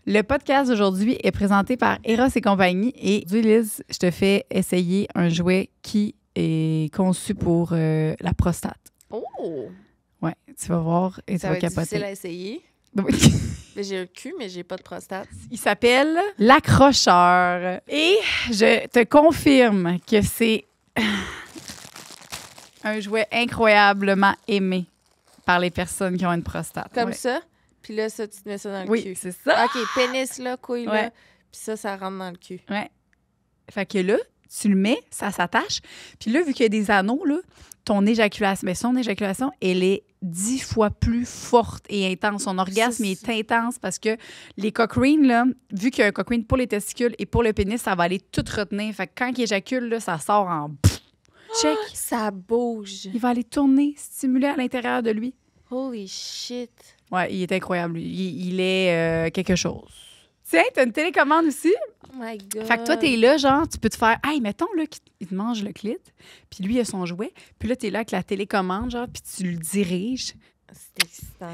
Le podcast d'aujourd'hui est présenté par Eros et compagnie. Et aujourd'hui, Liz, je te fais essayer un jouet qui est conçu pour la prostate. Oh! Ouais, tu vas voir et tu vas capoter. Ça va être difficile à essayer. J'ai le cul, mais j'ai pas de prostate. Il s'appelle l'accrocheur. Et je te confirme que c'est un jouet incroyablement aimé par les personnes qui ont une prostate. Comme ça? Puis là, ça, tu te mets ça dans le cul. Oui, c'est ça. OK, pénis là, couille là. Puis ça rentre dans le cul. Ouais. Fait que là, tu le mets, ça s'attache. Puis là, vu qu'il y a des anneaux, là, ton éjaculation, son éjaculation, elle est 10 fois plus forte et intense. Son orgasme est intense parce que les cock rings, là, vu qu'il y a un cock ring pour les testicules et pour le pénis, ça va aller tout retenir. Fait que quand il éjacule, là, ça sort en... Check. Oh, ça bouge. Il va aller tourner, stimuler à l'intérieur de lui. Holy shit. Ouais, il est incroyable, lui. Il est quelque chose. Tiens, t'as une télécommande aussi. Oh my God. Fait que toi, t'es là, genre, tu peux te faire... Hey, mettons, là, qu'il te mange le clit, puis lui, il a son jouet, puis là, t'es là avec la télécommande, genre, puis tu le diriges. C'est excitant.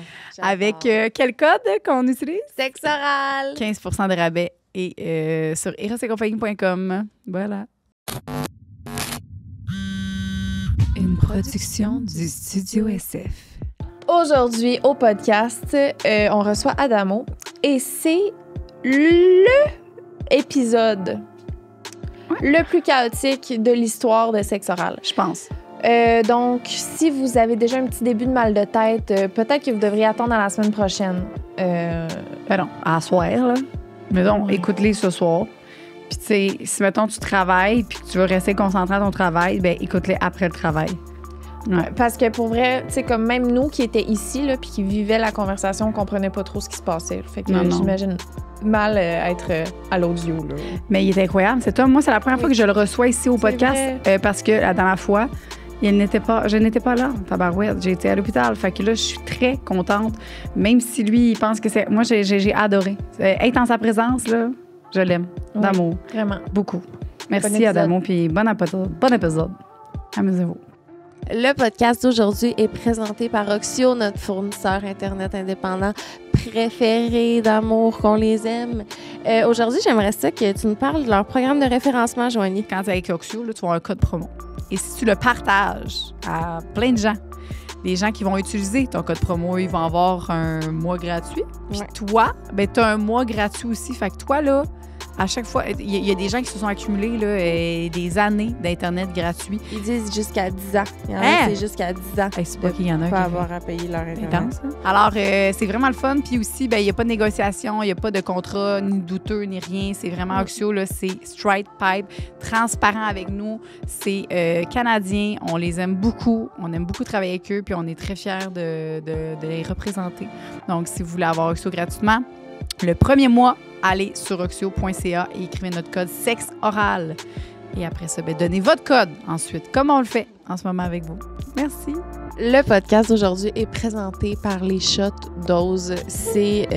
Avec quel code qu'on utilise? Sexe oral. 15% de rabais. Et sur erosetcompagnie.com. Voilà. Une production du Studio SF. Aujourd'hui, au podcast, on reçoit Adamo et c'est le épisode le plus chaotique de l'histoire de sexe oral. Je pense. Donc, si vous avez déjà un petit début de mal de tête, peut-être que vous devriez attendre à la semaine prochaine. Ben non, à soir, là. Mais donc, écoute-les ce soir. Puis, tu sais, si, mettons, tu travailles puis que tu veux rester concentré à ton travail, ben écoute-les après le travail. Ouais. Parce que pour vrai, tu sais, comme même nous qui étaient ici, là, puis qui vivaient la conversation, on comprenait pas trop ce qui se passait. Fait que j'imagine mal être à l'audio, là. Mais il est incroyable, c'est toi. Moi, c'est la première fois que je le reçois ici au podcast parce que la dernière fois, je n'étais pas là, tabarouette. J'ai été à l'hôpital. Fait que là, je suis très contente. Même si lui, il pense que c'est... Moi, j'ai adoré. Être en sa présence, là, je l'aime. D'amour. Vraiment. Beaucoup. Merci, Adamo. Puis bon épisode. Amusez-vous. Le podcast d'aujourd'hui est présenté par Oxio, notre fournisseur Internet indépendant préféré d'amour, qu'on les aime. Aujourd'hui, j'aimerais ça que tu nous parles de leur programme de référencement, Joanie. Quand tu es avec Oxio, là, tu vas avoir un code promo. Et si tu le partages à plein de gens, les gens qui vont utiliser ton code promo, ils vont avoir un mois gratuit. Puis toi, ben, tu as un mois gratuit aussi. Fait que toi, là, à chaque fois, il y a des gens qui se sont accumulés là, des années d'Internet gratuit. Ils disent jusqu'à 10 ans. Il y en a c'est jusqu'à 10 ans. C'est pas qu'il y en a qui avoir à payer leur Internet. Alors, c'est vraiment le fun. Puis aussi, ben, il n'y a pas de négociation, il n'y a pas de contrat ni douteux ni rien. C'est vraiment Oxio, là, c'est straight pipe, transparent avec nous. C'est canadien. On les aime beaucoup. On aime beaucoup travailler avec eux. Puis on est très fiers de les représenter. Donc, si vous voulez avoir Oxio gratuitement, le premier mois, allez sur oxio.ca et écrivez notre code sexe oral. Et après ça, ben, donnez votre code ensuite, comme on le fait en ce moment avec vous. Merci. Le podcast d'aujourd'hui est présenté par les Shots Dose. C'est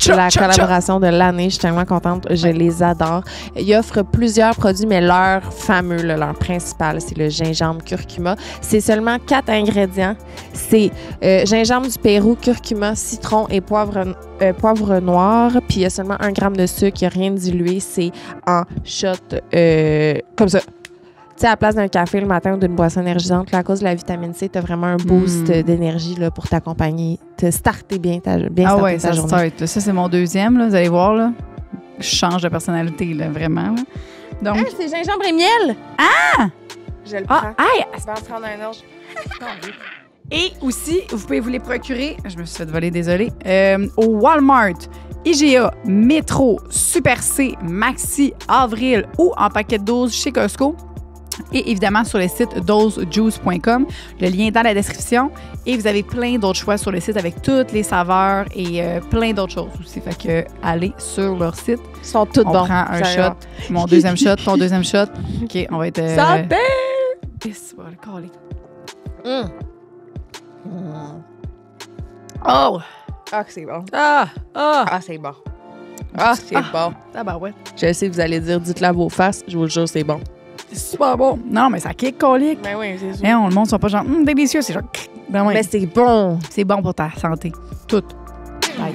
la collaboration de l'année. Je suis tellement contente. Je les adore. Ils offrent plusieurs produits, mais leur fameux, leur principal, c'est le gingembre curcuma. C'est seulement 4 ingrédients. C'est gingembre du Pérou, curcuma, citron et poivre noir. Puis il y a seulement 1 gramme de sucre. Il n'y a rien dilué. C'est en shot comme ça. Tu sais, à la place d'un café le matin ou d'une boisson énergisante, là, à cause de la vitamine C, tu as vraiment un boost d'énergie là, pour t'accompagner, te starter bien ta journée. Start. Ça, c'est mon deuxième. Là, vous allez voir. Là. Je change de personnalité, là, vraiment. Là. Donc... c'est gingembre et miel! Ah! Je le prends. Je vais en prendre un autre. Et aussi, vous pouvez vous les procurer, je me suis fait voler, désolée, au Walmart, IGA, Métro, Super C, Maxi, Avril ou en paquet de 12 chez Costco. Et évidemment, sur le site dosejuice.com. Le lien est dans la description. Et vous avez plein d'autres choix sur le site avec toutes les saveurs et plein d'autres choses aussi. Fait que allez sur leur site. Ils sont tous bons. On prend un shot. Mon deuxième shot, ton deuxième shot. OK, on va être... Santé! On va le coller. Oh! Ah, que c'est bon. Ah, c'est bon. Ah, c'est bon. Ah, bah ouais. Je sais, vous allez dire, dites-le à vos faces. Je vous le jure, c'est bon. C'est super bon. Non, mais ça kick, colique. Ben oui, c'est sûr. Mais on le monde, sont pas genre, délicieux. C'est genre, ben ouais. Mais c'est bon. C'est bon pour ta santé. Tout. Bye.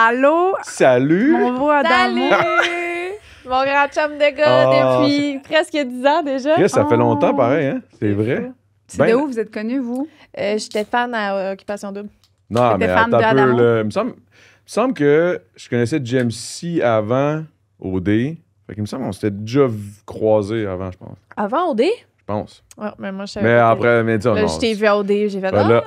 Allô? Salut! Mon beau Adamo. Mon grand chum de gars depuis presque 10 ans déjà. Chris, ça fait longtemps, pareil, hein? C'est vrai. C'est Ben- de où vous êtes connus, vous? J'étais fan à Occupation Double. Non, T'étais mais fan attends de un peu, Adamo? là. Il me semble que je connaissais GMC avant OD. Fait qu'il me semble qu'on s'était déjà croisés avant, je pense. Avant OD? Je pense. Ouais, mais moi, je savais Mais pas. après, mais dis, Là, non. je t'ai vu à OD, j'ai fait Ben là,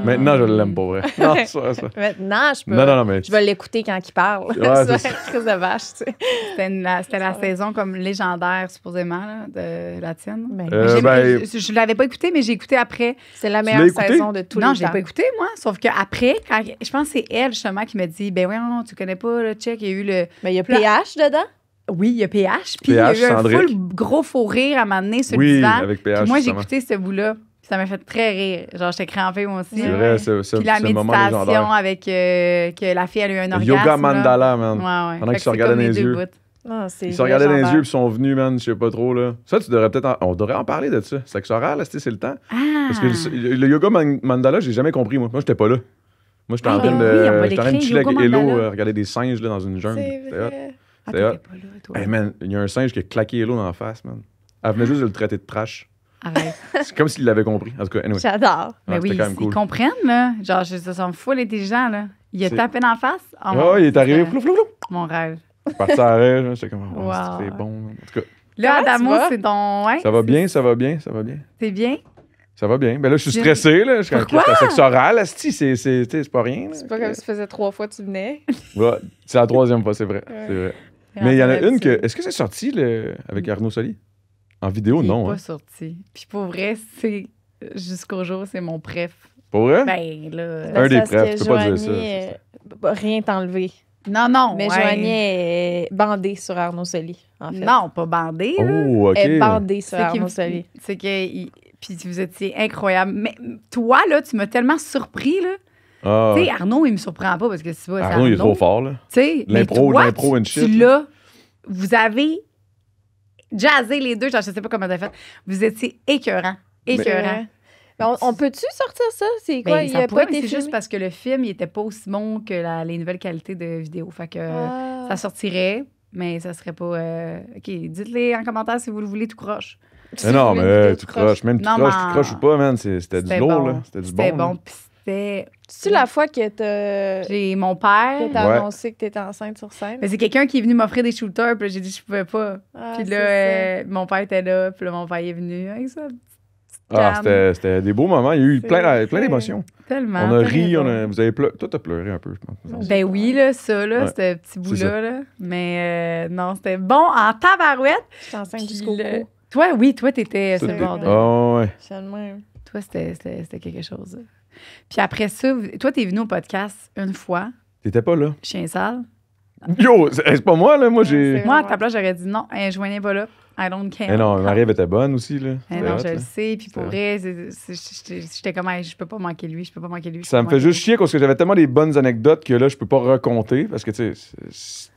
Maintenant, je l'aime pas vrai. Non, ça. Maintenant, je peux. Non, mais. Je vais l'écouter quand il parle. Ouais, c'est C'est crise de vache, tu sais. C'était la saison comme légendaire, supposément, là, de la tienne. Ben, Je l'avais pas écouté, mais j'ai écouté après. c'est la l'as meilleure écouté? saison de tous Non, les je l'ai temps. pas écouté, moi. Sauf qu'après, je pense que c'est elle, justement, qui m'a dit ben oui, non, tu connais pas le check. Il y a eu le. Mais il y a PH dedans? Oui, il y a PH. Puis il y a eu un Sandrick. full gros faux rire à m'amener sur le Oui, divan. avec PH. Puis moi, j'ai justement. écouté ce bout-là. Puis ça m'a fait très rire. Genre, j'étais crampée, moi aussi. C'est Ouais. vrai, c'est Puis la le moment méditation légendaire. avec que la fille a eu un orgasme. Yoga là. Mandala, man. Ouais. Pendant Fait qu'ils se que c'est regardaient comme dans les deux yeux. bouts. Non, c'est Ils se regardaient dans les légendaire. yeux puis sont venus, man, je sais pas trop, là. Ça, tu devrais peut-être... On devrait en parler de ça. Sexe oral, là, c'est le temps. Ah! Parce que le yoga mandala, j'ai jamais compris, moi. Moi, j'étais pas là. Moi, j'étais en Ah, train oui, de, on va j'étais en train de l'écrire, chiller avec yoga Hello, mandala. regarder des singes là, dans une jungle. C'est C'était hot. vrai. Ah, C'est hot. t'étais pas là, toi. Hey, man, il y a un singe qui a claqué Hello dans la face, man. Elle venait juste de le traiter de trash. Arrête. C'est comme s'il l'avait compris. En tout cas, anyway. J'adore. Mais Ouais, oui, c'était quand même cool. ils comprennent, là. Genre, ça semble full intelligent, là. Il a C'est- tapé dans la face. Oh, Oh, il est arrivé. Flou, flou, flou. Mon rêve. Parti à rêve. J'étais comme, oh, Wow. c'est bon. En tout cas, Là, Comment tu Adamo, vas? c'est ton. Ouais, ça va bien, ça va bien, ça va bien. c'est bien. Ça va bien. Ben là, je suis J'ai- stressé, là. Je suis Pourquoi? c'est un sexe oral, asti, c'est pas rien. là. C'est pas comme si ça faisait 3 fois que tu venais. Ouais, c'est la troisième fois, c'est vrai. Ouais. C'est vrai. Mais il y en a une que. Est-ce que c'est sorti avec Arnaud Soli? En vidéo, Il est non. pas Hein. sorti. Puis pour vrai, c'est. Jusqu'au jour, c'est mon préf. Pour vrai? Ben, là. Un des Parce que prefs, tu peux pas dire Joanie, ça, rien t'enlever. Non. Mais ouais. Joanie est bandée sur Arnaud Soli, en fait. Non, pas bandé. là. Oh, OK. Elle est bandée sur C'est qu'il Arnaud me- Soli. C'est que. Puis vous étiez incroyable. Mais toi, là, tu m'as tellement surpris, là. Ah, Tu sais, Arnaud, il me surprend pas parce que c'est pas. c'est Arnaud, il est trop fort, là. Tu sais, mais L'impro toi, and tu shit. l'as. Vous avez jazzé les deux. Genre, je sais pas comment t'as fait. Vous étiez écœurants. Écœurants. Mais on peut-tu sortir ça? C'est quoi? Ben, Il ça a pourrait, pas mais été c'est juste filmé? parce que le film, il était pas aussi bon que les nouvelles qualités de vidéo. Fait que Ah. ça sortirait, mais ça serait pas. OK, dites-les en commentaire si vous le voulez tout croche. Mais non, Une mais vidéo tu de croches. Même tu Non, croches, mais- tu croches ou pas, man. C'était du lourd, bon. là. C'était du C'était bon. bon. là. Puis c'était. C'est-tu la fois que t'as J'ai mon père. que t'as Ouais. annoncé que t'étais enceinte sur scène? Mais c'est quelqu'un qui est venu m'offrir des shooters, puis là, j'ai dit que je pouvais pas. Ah, Puis c'est là, ça. mon père était là, puis là, mon père est venu avec ça. Ah, c'était des beaux moments. Il y a eu C'est plein vrai. d'émotions. Tellement. On a t'as ri, raison. vous avez pleuré. Toi, t'as pleuré un peu, je pense. Ben oui, là, ça, là, Ouais. ce petit C'est bout-là, là. Mais non, c'était bon en tabarouette. J'étais enceinte Puis jusqu'au le- cou. Toi, oui, toi, t'étais sur le C'était- bord de... Ah, ouais. J'étais de même. Toi, c'était quelque chose. Puis après ça, toi, t'es venu au podcast une fois, T'étais pas là. chien sale. Yo, c'est pas moi, là. Moi, j'ai. c'est- Moi, à Ouais. ta place, j'aurais dit non, joignez pas là. I don't care. Eh non, Marie-Ève était bonne aussi, là. Eh C'était non, hot, je là. le sais. Puis pour C'est vrai, j'étais comme, hey, je peux pas manquer lui, je peux pas manquer lui. je Ça peux me pas fait manquer juste chier parce que j'avais tellement des bonnes anecdotes que là, je peux pas raconter. Parce que, tu sais,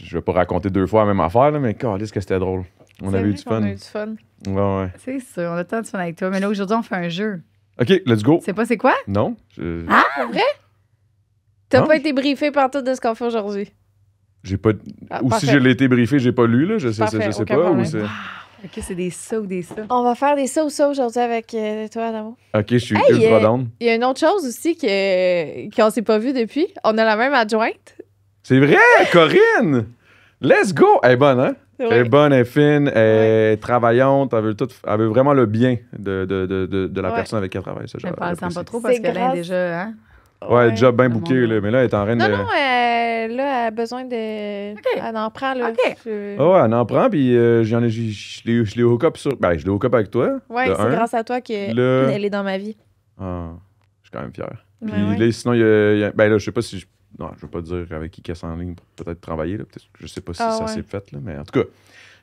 je vais pas raconter deux fois la même affaire, là, mais calisse que c'était drôle. On C'est avait eu vrai du qu'on fun. a eu du fun. Ouais, ouais. lui. C'est ça, on a tant de fun avec toi. Mais là, aujourd'hui, on fait un jeu. OK, let's go. C'est pas c'est quoi? Non? Pour vrai? T'as Non. pas été briefé par tout de ce qu'on fait aujourd'hui. J'ai pas. Ah, Ou si parfait. je l'ai été briefé, j'ai pas lu, là. Je sais Parfait, sais aucun pas. Ou problème. c'est... OK, c'est des ça ou des ça. On va faire des ça ou ça aujourd'hui avec toi, Adamo. OK, je suis Hey, ultra down. Il y a une autre chose aussi qu'on s'est pas vu depuis. On a la même adjointe. C'est vrai, Corinne! Let's go! Elle est bonne, hein? Elle est Oui. bonne, elle est fine, elle est travaillante, elle veut vraiment le bien de la Ouais. personne avec qui elle travaille. Ça, Je ne parle j'apprécie. pas trop parce C'est que là, grâce- déjà, hein? Ouais, job bien Mon booké, Dieu. là, mais là, elle est en train Non, de... non, là, elle a besoin de. OK. Elle en prend, là. OK. Ah ouais, elle en prend, puis je l'ai hook up sur... Ben, je l'ai hook up avec toi. Ouais, de c'est un. grâce à toi qu'elle Le- est dans ma vie. Ah, je suis quand même fier. Puis Ouais, ouais. là, sinon, ben là, je sais pas si... Non, je veux pas dire avec qui qu'elle en ligne pour peut-être travailler, là. Peut-être, je sais pas si Ah ça ouais. s'est fait, là, mais en tout cas,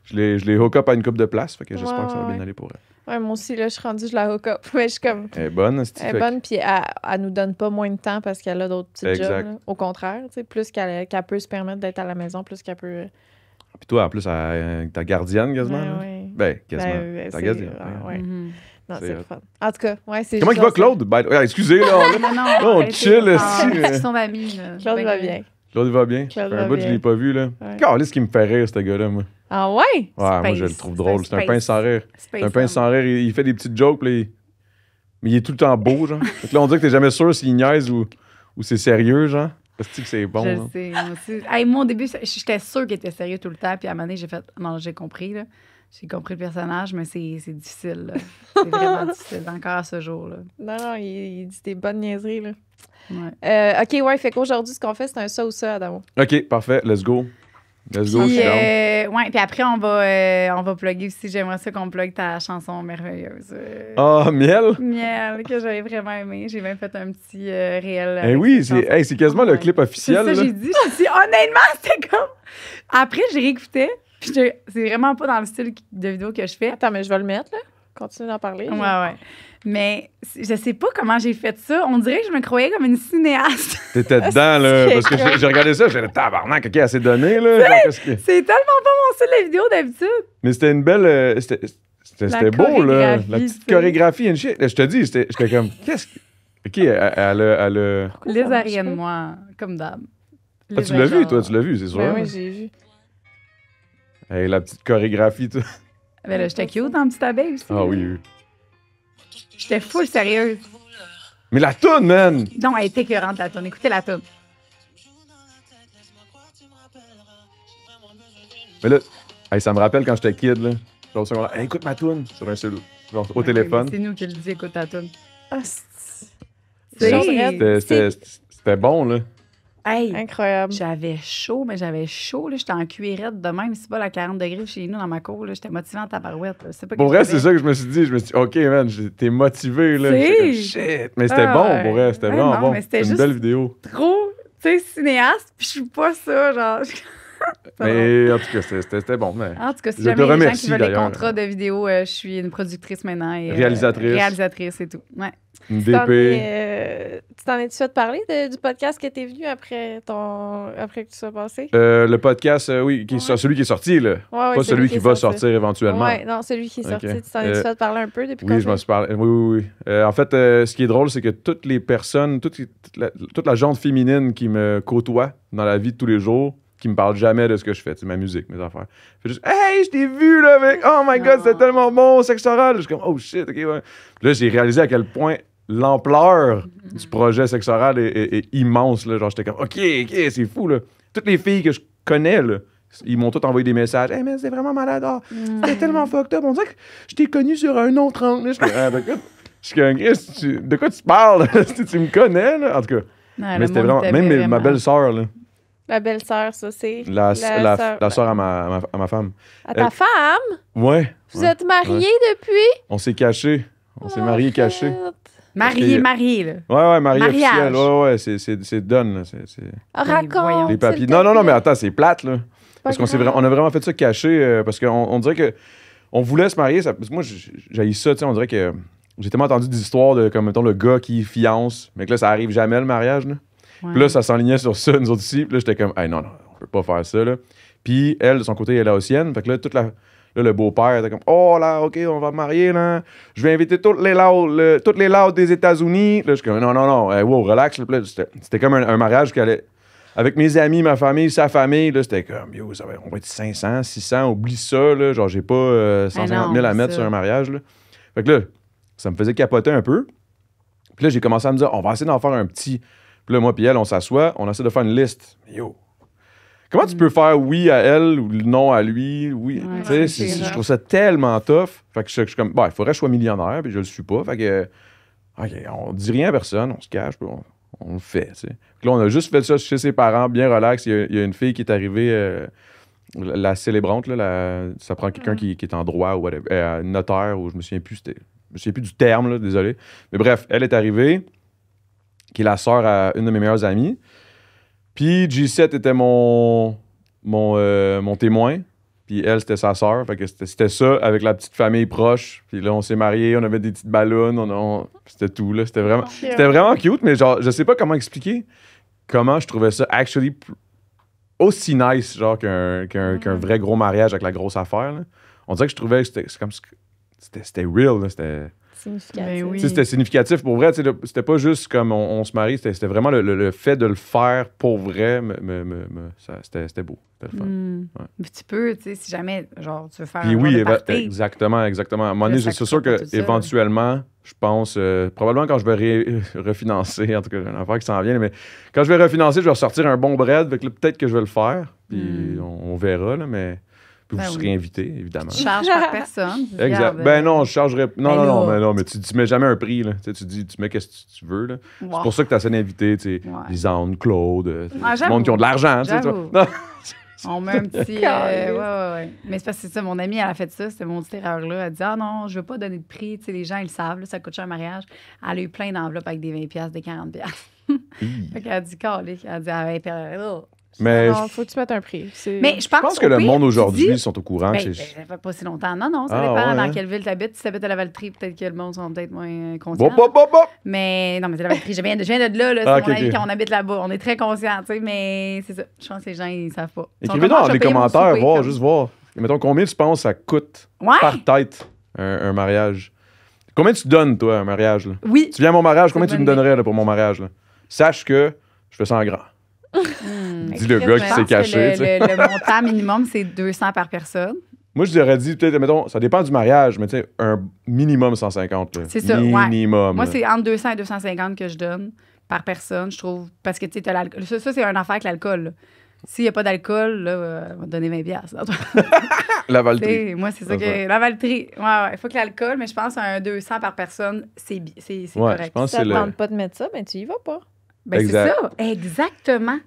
je l'ai hook up à une couple de places, fait que j'espère Ouais, que ça va ouais. bien aller pour elle. Ouais, moi aussi, là, je suis rendue, je la hook up. Mais je suis comme. Elle est bonne, c'est Elle est bonne, puis elle nous donne pas moins de temps parce qu'elle a d'autres petits Exact. jobs. Là. Au contraire, tu sais, plus qu'elle peut se permettre d'être à la maison, plus qu'elle peut. Puis toi, en plus, ta gardienne, quasiment. Ouais, là. ouais. Ben, quasiment. Ben, ta c'est- gardienne. ouais. Mhm. Non, c'est le fun. En tout cas, ouais, c'est Comment il va, Claude? Excusez, là. Non, on chill, ils sont amis. Claude va bien. Claude va bien. Claude Un va bout, je bien. l'ai pas vu, là. Ouais. Calisse qui me fait rire, ce gars-là, moi. Ah ouais? Ouais, moi, je le trouve drôle. C'est un pince sans rire. C'est un pince sans rire. Il fait des petites jokes, là. Mais il est tout le temps beau, genre. Donc là, on dirait que t'es jamais sûr s'il niaise ou c'est sérieux, genre. Parce que c'est bon. Je là. sais, moi aussi. Hey, moi, au début, j'étais sûre qu'il était sérieux tout le temps. Puis à un moment donné, j'ai fait. Non, j'ai compris, là. J'ai compris le personnage, mais c'est difficile, là. C'est vraiment difficile, encore à ce jour, là. Non, il dit des bonnes niaiseries, là. Ouais. OK, ouais, fait qu'aujourd'hui, ce qu'on fait, c'est un ça ou ça, Adamo. OK, parfait. Let's go. Let's go. Puis, je suis down. ouais, puis après, on va plugger aussi. J'aimerais ça qu'on plug ta chanson merveilleuse. Ah, miel? Miel, que j'avais vraiment aimé. J'ai même fait un petit réel. Eh oui, c'est quasiment le clip C'est officiel. ça, là. j'ai dit. Honnêtement, c'était comme. Après, j'ai réécouté. Puis c'est vraiment pas dans le style de vidéo que je fais. Attends, mais je vais le mettre, là. Continue d'en parler. Ouais. Mais je sais pas comment j'ai fait ça. On dirait que je me croyais comme une cinéaste. T'étais dedans, là. Parce que j'ai regardé ça, j'ai dit, tabarnak, OK, assez donné, là. Genre, qu'est-ce que... C'est tellement pas mon style de vidéo d'habitude. Mais c'était une belle. C'était beau, là. La petite chorégraphie, tu sais. chorégraphie and shit. Je te dis, j'étais comme, qu'est-ce que. OK, elle a. Les ariennes, moi, comme d'hab. Ah, tu l'as vu, toi, tu l'as vu, c'est sûr. Ben oui, j'ai vu. Hey, la petite chorégraphie, tout. Ben là, j'étais cute en petite abeille aussi. Ah oui. J'étais full sérieuse. Mais la toune, man! Non, elle était écœurante, la toune. Écoutez la toune. Mais là, hey, ça me rappelle quand j'étais kid, là. Genre, au secondaire, hey, écoute ma toune sur un seul. Genre, au téléphone. C'est nous qui le dit, écoute ta toune. Ah, C'était bon, là. Hey, incroyable. j'avais chaud, mais j'avais chaud. Là. J'étais en cuirette de même. C'est pas la 40 degrés chez nous dans ma cour. Là. J'étais motivée en tabarouette. Là. C'est pas Pour vrai, c'est ça que je me suis dit. Je me suis dit, OK, man, t'es motivé, là. J'étais comme, shit. Mais c'était bon, pour vrai. C'était vraiment bon. C'était une belle vidéo. Trop, tu sais, cinéaste, puis je suis pas ça, genre. Mais en tout cas, c'était bon. Mais... En tout cas, si Je jamais te il y a des gens remercie, qui veulent des d'ailleurs. contrats de vidéo, je suis une productrice maintenant. Et, Réalisatrice. Réalisatrice et tout. Ouais. Une Tu t'en DP. es-tu fait parler du podcast que t'es venu après que tu sois passé? Le podcast, oui, celui qui est sorti, là. Ouais, Pas celui qui va sortir éventuellement. Ouais, non, celui qui est sorti. Ok. Tu t'en es fait parler un peu depuis Oui, je m'en suis parlé. Oui. En fait, ce qui est drôle, c'est que toutes les personnes, toute la gente féminine qui me côtoie dans la vie de tous les jours, qui me parle jamais de ce que je fais, ma musique, mes affaires. Je fais juste, hey, je t'ai vu, là, avec, oh my god, c'était tellement bon, sexe oral. Je suis comme, oh shit, ok, ouais. Là, j'ai réalisé à quel point l'ampleur du projet sexe oral est immense, là. Genre, j'étais comme, ok, c'est fou, là. Toutes les filles que je connais, là, ils m'ont toutes envoyé des messages. Hey, mais c'est vraiment malade. Oh, c'était tellement fucked up. On dirait que je t'ai connu sur un autre angle. Je suis comme, je suis comme, Chris, de quoi tu parles? Tu me connais, là? En tout cas. Ouais, Mais c'était vraiment. Même ma belle-sœur, là. La belle-sœur, ça, c'est. La sœur à ma femme. À ta femme? Ouais. Vous êtes mariés depuis? On s'est cachés. On s'est mariés cachés. Marié, là. Ouais, marié Mariage. officiel. Ouais, c'est done, là. Raconte. Les papiers. Non, mais attends, c'est plate, là. Parce on a vraiment fait ça caché, parce qu'on dirait que on voulait se marier. Moi, j'ai ça, tu sais, on dirait que j'ai tellement entendu des histoires de, comme, mettons, le gars qui fiance, mais que là, ça arrive jamais, le mariage, là. Ouais. Puis là, ça s'enlignait sur ça, nous autres ici. Puis là, j'étais comme, hey, non, on peut pas faire ça, là. Puis elle, de son côté, elle est laotienne. Fait que là, là, le beau-père était comme, oh là, OK, on va me marier, là. Je vais inviter toutes les Laos des États-Unis. Là, je suis comme, non, hey, wow, relax. Là, c'était comme un mariage qui allait. Avec mes amis, ma famille, sa famille, là, c'était comme, yo, on va être 500, 600, oublie ça, là. Genre, j'ai pas 150 000 à mettre sur un mariage, là. Fait que là, ça me faisait capoter un peu. Puis là, j'ai commencé à me dire, on va essayer d'en faire un petit. Puis là, moi puis elle, on s'assoit, on essaie de faire une liste. Yo, comment tu peux faire oui à elle ou non à lui? Oui. Ouais, je trouve ça tellement tough. Fait que je suis comme, il faudrait que je sois millionnaire, puis je le suis pas. Fait que, OK, on dit rien à personne, on se cache, puis on le fait, tu sais. Là, on a juste fait ça chez ses parents, bien relax. Il y a une fille qui est arrivée, la célébrante, là, ça prend quelqu'un qui est en droit ou whatever, notaire, ou je me souviens plus du terme, là, désolé. Mais bref, elle est arrivée, qui est la sœur à une de mes meilleures amies. Puis G7 était mon témoin. Puis elle, c'était sa sœur. Fait que c'était ça avec la petite famille proche. Puis là, on s'est mariés, on avait des petites ballons. C'était tout, là. C'était vraiment cute, mais genre, je sais pas comment expliquer comment je trouvais ça actually aussi nice, genre, qu'un vrai gros mariage avec la grosse affaire, là. On dirait que je trouvais que c'était real, là. Significatif. Ben oui. Tu sais, c'était significatif pour vrai. Tu sais, c'était pas juste comme on se marie, c'était vraiment le fait de le faire pour vrai. C'était beau. C'était le fun. Ouais. Mais tu peux, tu sais, si jamais, genre, tu veux faire Puis un oui, genre de party, exactement. À un moment donné, ça c'est sûr coûte pas tout ça. qu'éventuellement, je pense, probablement quand je vais refinancer, en tout cas, j'ai une affaire qui s'en vient, mais quand je vais refinancer, je vais ressortir un bon bread. Fait que là, peut-être que je vais le faire. Puis on verra, là, mais puis Ben vous oui. serez invité, évidemment. tu charges par personne. Exact. Regarde, Ben non, je chargerais. Non, ben non, là. non, mais tu mets jamais un prix, là. Tu dis, tu mets qu'est-ce que tu veux, là. wow. C'est pour ça que tu as assez d'invités, tu sais. Ouais. Lisanne, Claude, du j'avoue. monde qui ont de l'argent, tu sais. toi. J'avoue. Non. On met un petit. Ouais. Mais c'est parce que c'est ça, mon amie, elle a fait ça, c'était mon petite erreur-là. Elle dit ah non, je veux pas donner de prix. Tu sais, les gens, ils le savent, là, ça coûte cher un mariage. Elle a eu plein d'enveloppes avec des 20$, des 40$. Fait qu'elle a dit calique. Elle a dit ah, Mais Non, faut que tu mettes un prix. Mais je je pense que au le pire, monde tu aujourd'hui, dis- ils sont au courant. Ben, que ça fait pas si longtemps. Non, ça Ah, dépend ouais, dans hein? quelle ville tu habites. Si tu habites à la Valtrie, peut-être que le monde sont peut-être moins conscients. Bop, bop, bop, bop. Mais non, mais c'est la Valtrie. Je viens de là. C'est Ah, mon ok, avis ok. quand on habite là-bas. On est très conscients, tu sais, mais c'est ça. Je pense que les gens, ils savent pas. Ils sont Écrivez-nous comme, dans je les vais payer mon commentaires, souper, voir, comme. juste voir. Mettons, combien tu penses ça coûte Ouais. par tête un mariage? Combien tu donnes, toi, un mariage? Là? Oui. Tu viens à mon mariage, combien C'est tu une me bonne donnerais là, pour mon mariage? Là? Sache que je fais ça en grand. Dis le gars qui Je s'est pense que caché. tu sais. le montant minimum, c'est 200 par personne. Moi, je t'aurais dit, peut-être, mettons, ça dépend du mariage, mais tu sais, un minimum 150. Là. C'est ça, ouais. Minimum. Moi, là. c'est entre 200 et 250 que je donne par personne, je trouve. Parce que, tu sais, t'as l'alcool. Ça, c'est une affaire avec l'alcool. Là. S'il n'y a pas d'alcool, là, on va te donner 20$. La Valtrie. T'sais, moi, c'est ça que. La Valtrie. Ouais. Il faut que l'alcool, mais je pense à un 200 par personne, c'est Ouais, correct. je pense Si que ça c'est te le. tente pas de mettre ça, ben tu y vas pas. Ben, c'est Exact. ça. Exactement.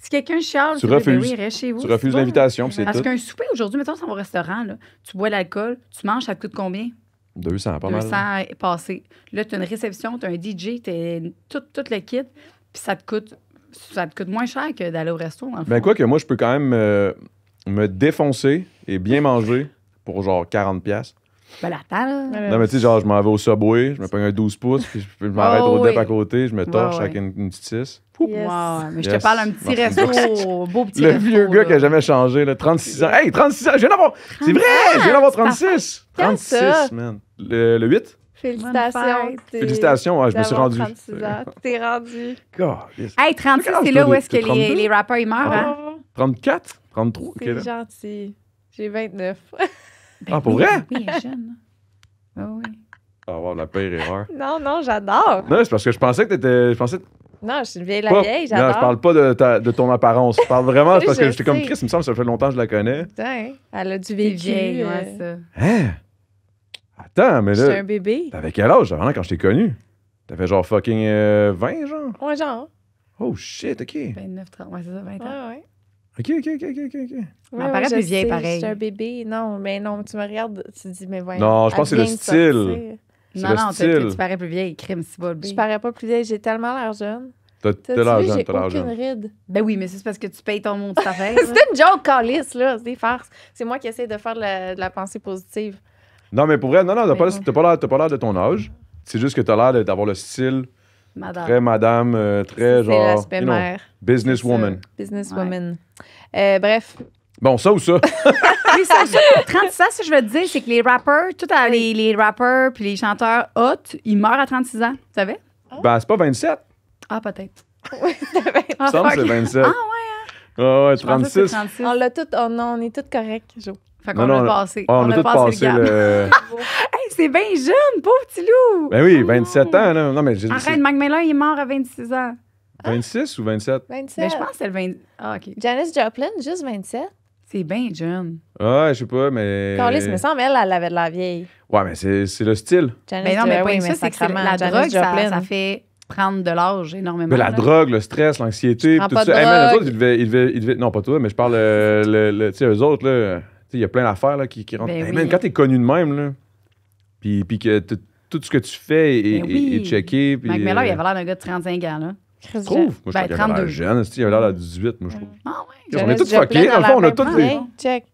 Si quelqu'un chiale, Tu dis, ben refuses. oui, reste chez vous. Tu refuses c'est pas- l'invitation, puis c'est Parce tout. qu'un souper aujourd'hui, mettons, c'est au restaurant, là, tu bois de l'alcool, tu manges, ça te coûte combien? 200, pas mal. 200 passés. Là, tu as une réception, tu as un DJ, tu as tout le kit, puis ça te coûte moins cher que d'aller au resto, dans le Ben fond. quoi que moi, je peux quand même me défoncer et bien manger pour genre 40$. Ben, là, attends, là. Non, mais tu sais, genre, je m'en vais au Subway, je me prends un 12 pouces, puis je m'arrête Oh, au dep oui. à côté, je me torche Ouais, avec une petite 6. Yes. Wow, mais je Yes. te parle d'un petit Merci. resto, beau petit Le resto. vieux gars là. qui a jamais changé, là, 36 ans. Hey, 36 ans, je viens d'avoir. C'est vrai, je viens d'avoir 36. Quand 36, ça? man. Le 8? Félicitations. Bonne fête. Félicitations, ouais, je me suis d'avoir rendu. 36 ans. T'es rendu. God, yes. Hey, 36, Quel âge c'est là t'as, où est-ce que t'es 32? les rappeurs, ils meurent, hein? Oh, 34? 33? Ok, c'est là. gentil. J'ai 29. Ben Ah, pour oui, vrai? Oui, elle est jeune. là. Oui. Ah, wow, la pire erreur. Non, j'adore. Non, c'est parce que je pensais que t'étais. Je pensais Non, je suis une vieille pas. vieille, Non, j'adore. je parle pas de ton apparence. Je parle vraiment c'est parce que Je j'étais comme sais. Chris, il me semble que ça fait longtemps que je la connais. Putain, elle a du C'est vécu. vieille, ouais, ça. Hein? Attends, mais J'étais là. un bébé. T'avais quel âge avant quand je t'ai connu? T'avais genre fucking 20, genre? Ouais, genre. Oh shit, ok. 29, 30, ouais, c'est ça, 20 ans. Ouais. Ok. Elle paraît plus vieille, Je pareil. suis un bébé. Non, mais non, tu me regardes, tu te dis, mais voyons. Non, je pense que elle c'est le vient de style. sortir. C'est Non, le non, style. tu parais plus vieille. Crime, c'est pas le Je B. parais pas plus vieille, j'ai tellement l'air jeune. T'as T'as-tu l'air vu, jeune, j'ai t'as l'air aucune jeune. ride. Ben oui, mais c'est parce que tu payes ton monde de ta affaire. C'est une joke, Calice, là. C'est des farces. C'est moi qui essaie de faire de la pensée positive. Non, mais pour vrai, non, Mais bon. t'as pas l'air de ton âge. C'est juste que t'as l'air d'avoir le style Madame. très madame, très C'est genre. l'aspect you know, mère. businesswoman. Businesswoman. Bref. Bon, ça ou ça? Oui, ça, 36 ans, ce que je veux te dire, c'est que les rappeurs, les rappeurs puis les chanteurs hot, ils meurent à 36 ans. Tu savais? Ben, c'est pas 27. Ah, peut-être. Oui, Il me semble que c'est 27. Ah, ouais, Ah ouais, Je pensais que c'était 36. 36. on l'a tout. Oh non, on est tous corrects, Jo. Fait qu'on Non, l'a non, passé. Ah, on a tout passé le gap. le. Hey, c'est bien jeune, pauvre petit loup! Ben oui, Oh 27 non. ans, là. Non, mais Arrête, Mac Miller, il est mort à 26 ans. 26 ou 27? 27. Mais je pense que c'est le 20. Ah, OK. Janis Joplin, juste 27. C'est bien jeune. Ouais, je sais pas, mais. Carlis, me semble, elle avait de la vieille. Ouais, mais c'est le style. Janis Mais non, mais Joplin, pas oui, ça, c'est que sacrément, la Janis drogue, Joplin. ça fait prendre de l'âge énormément. Mais la là. drogue, le stress, l'anxiété, Prends tout pas ça. de Hey, man, eux drogue. autres, ils devaient- Non, pas toi, mais je parle. Tu sais, eux autres, là. Tu sais, il y a plein d'affaires là, qui rentrent. Ben Hey, oui. man, quand t'es connu de même, là, puis que tout ce que tu fais Ben oui. est checké. Puis, Mac Miller, il avait l'air d'un gars de 35 ans, là. Tu trouves? Moi, je Ben, trouve qu'il avait 32. l'air jeune. Il avait l'air à 18, moi, je trouve. Ah, ouais. On est Janis tous Joplin fuckés. Dans le fond, on a tous la des. Hey, check.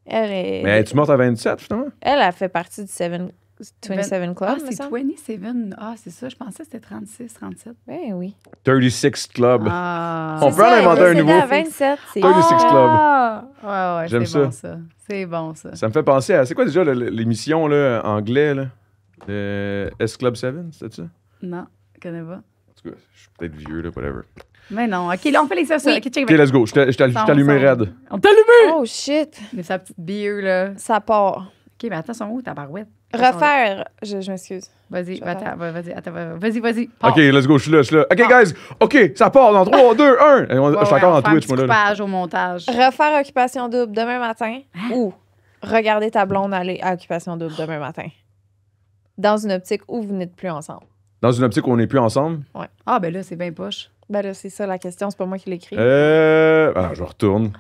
Elle est... Mais tu morte à 27, finalement? Elle a fait partie du 27 Club, Ah, me c'est semble. 27. Ah, c'est ça. Je pensais que c'était 36, 37. Ben oui. 36 Club. Ah. On C'est peut en ça, elle inventer est un décédée nouveau. à 27. C'est 36 Club. Ah! Ouais, J'aime c'est bon, ça. C'est bon, ça. Ça me fait penser à. C'est quoi déjà l'émission là, anglais, là? S Club 7, c'était ça? Non, je connais pas. En tout cas, je suis peut-être vieux, là, whatever. Mais non. OK, là, on fait les sauces. Oui. OK, check. OK, let's go. Je t'allumé raide. On t'a allumé! Oh shit, Mais sa petite bière, là. ça part. OK, mais attends, son où, ta barouette? Refaire, je m'excuse. Vas-y, Je vais vas-y. Pars. OK, let's go, je suis là. OK, guys, OK, ça part dans 3, 2, 1. Je suis encore on dans fait un Twitch, petit moi, là. coupage au montage. Refaire Occupation Double demain matin ou regarder ta blonde aller à Occupation Double demain matin. Dans une optique où vous n'êtes plus ensemble. Dans une optique où on n'est plus ensemble? Ah, ben là, c'est bien poche. Ben là, c'est ça la question, c'est pas moi qui l'écris. Je retourne.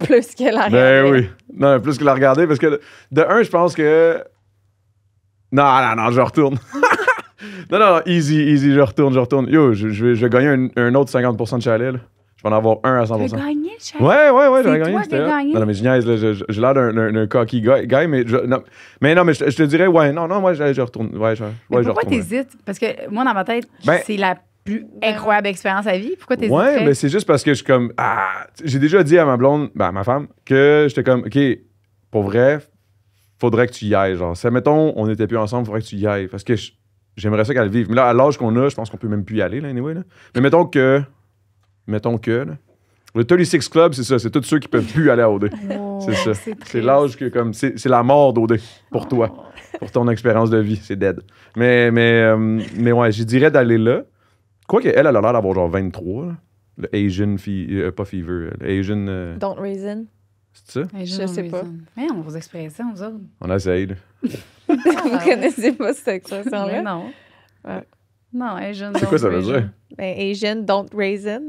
Plus qu'elle a Ben regardé. oui. Non, plus que la regarder, parce que de un, je pense que. Non, je retourne. non, easy, je retourne. Yo, je vais gagner un autre 50% de chalet, là. Je vais en avoir un à 100%. Tu as gagné le chalet? Ouais, C'est j'ai gagné. toi c'était qui as hot. gagné? Non, mais je niaise, là, j'ai l'air d'un cocky guy, mais je te dirais, moi, je retourne. Ouais, je Mais pourquoi retourne. t'hésites? Parce que moi, dans ma tête, Ben- c'est la plus incroyable expérience à vie. Pourquoi t'hésites? Ouais, mais c'est juste parce que je suis comme. J'ai déjà dit à ma blonde, à ma femme, que j'étais comme, OK, pour vrai, faudrait que tu y ailles. Genre, si, mettons, on n'était plus ensemble, faudrait que tu y ailles. Parce que j'aimerais ça qu'elle vive. Mais là, à l'âge qu'on a, je pense qu'on peut même plus y aller, là, anyway. Là. Mais mettons que. Là, le 36 Club, c'est ça. C'est tous ceux qui peuvent plus aller à OD. Oh. C'est ça. c'est C'est l'âge que, comme. C'est la mort d'OD pour toi. Pour ton expérience de vie. C'est dead. Mais ouais, je dirais d'aller là. Quoique, elle a l'air d'avoir genre 23. Là. Le Asian, pas Fever. Le Asian. Don't Reason. C'est ça? Je sais pas. Mais on vos expressions, vous autres. On essaye. Là. Vous connaissez pas cette expression-là? Mais non. Ouais. Non, Asian. C'est quoi ça veut dire? Ben, Asian, don't raisin.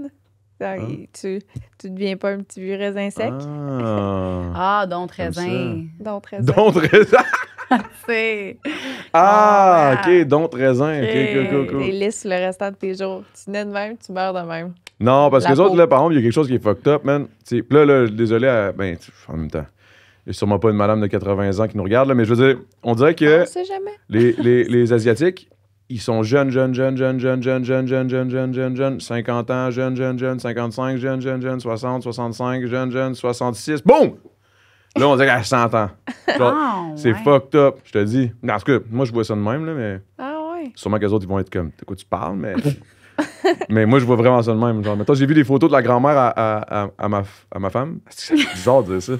Tu deviens pas un petit vieux raisin sec. Ah. Ah, donc raisin. Don't raisin. Don't raisin. C'est. Ah, Oh, wow. OK, don't raisin. OK, cool. T'es lisse le restant de tes jours. Tu nais de même, tu meurs de même. Non, parce que La les autres, peau. là, par exemple, il y a quelque chose qui est fucked up, man. T'sais, pis là, désolé, en même temps, il n'y a sûrement pas une madame de 80 ans qui nous regarde, là, mais je veux dire, on dirait que On sait jamais. les Asiatiques, ils sont jeunes, 50 ans, jeunes, 55, jeunes, 60, 65, jeunes, 66, boum! Là, on dirait qu'à 100 ans. Genre, Ah, c'est ouais. fucked up, je te dis. En tout cas, moi, je vois ça de même, là, mais Ah ouais. sûrement que les autres, ils vont être comme, de quoi tu parles, mais... mais moi, je vois vraiment ça de même. Genre, mettons, j'ai vu des photos de la grand-mère à ma femme. C'est bizarre de dire ça.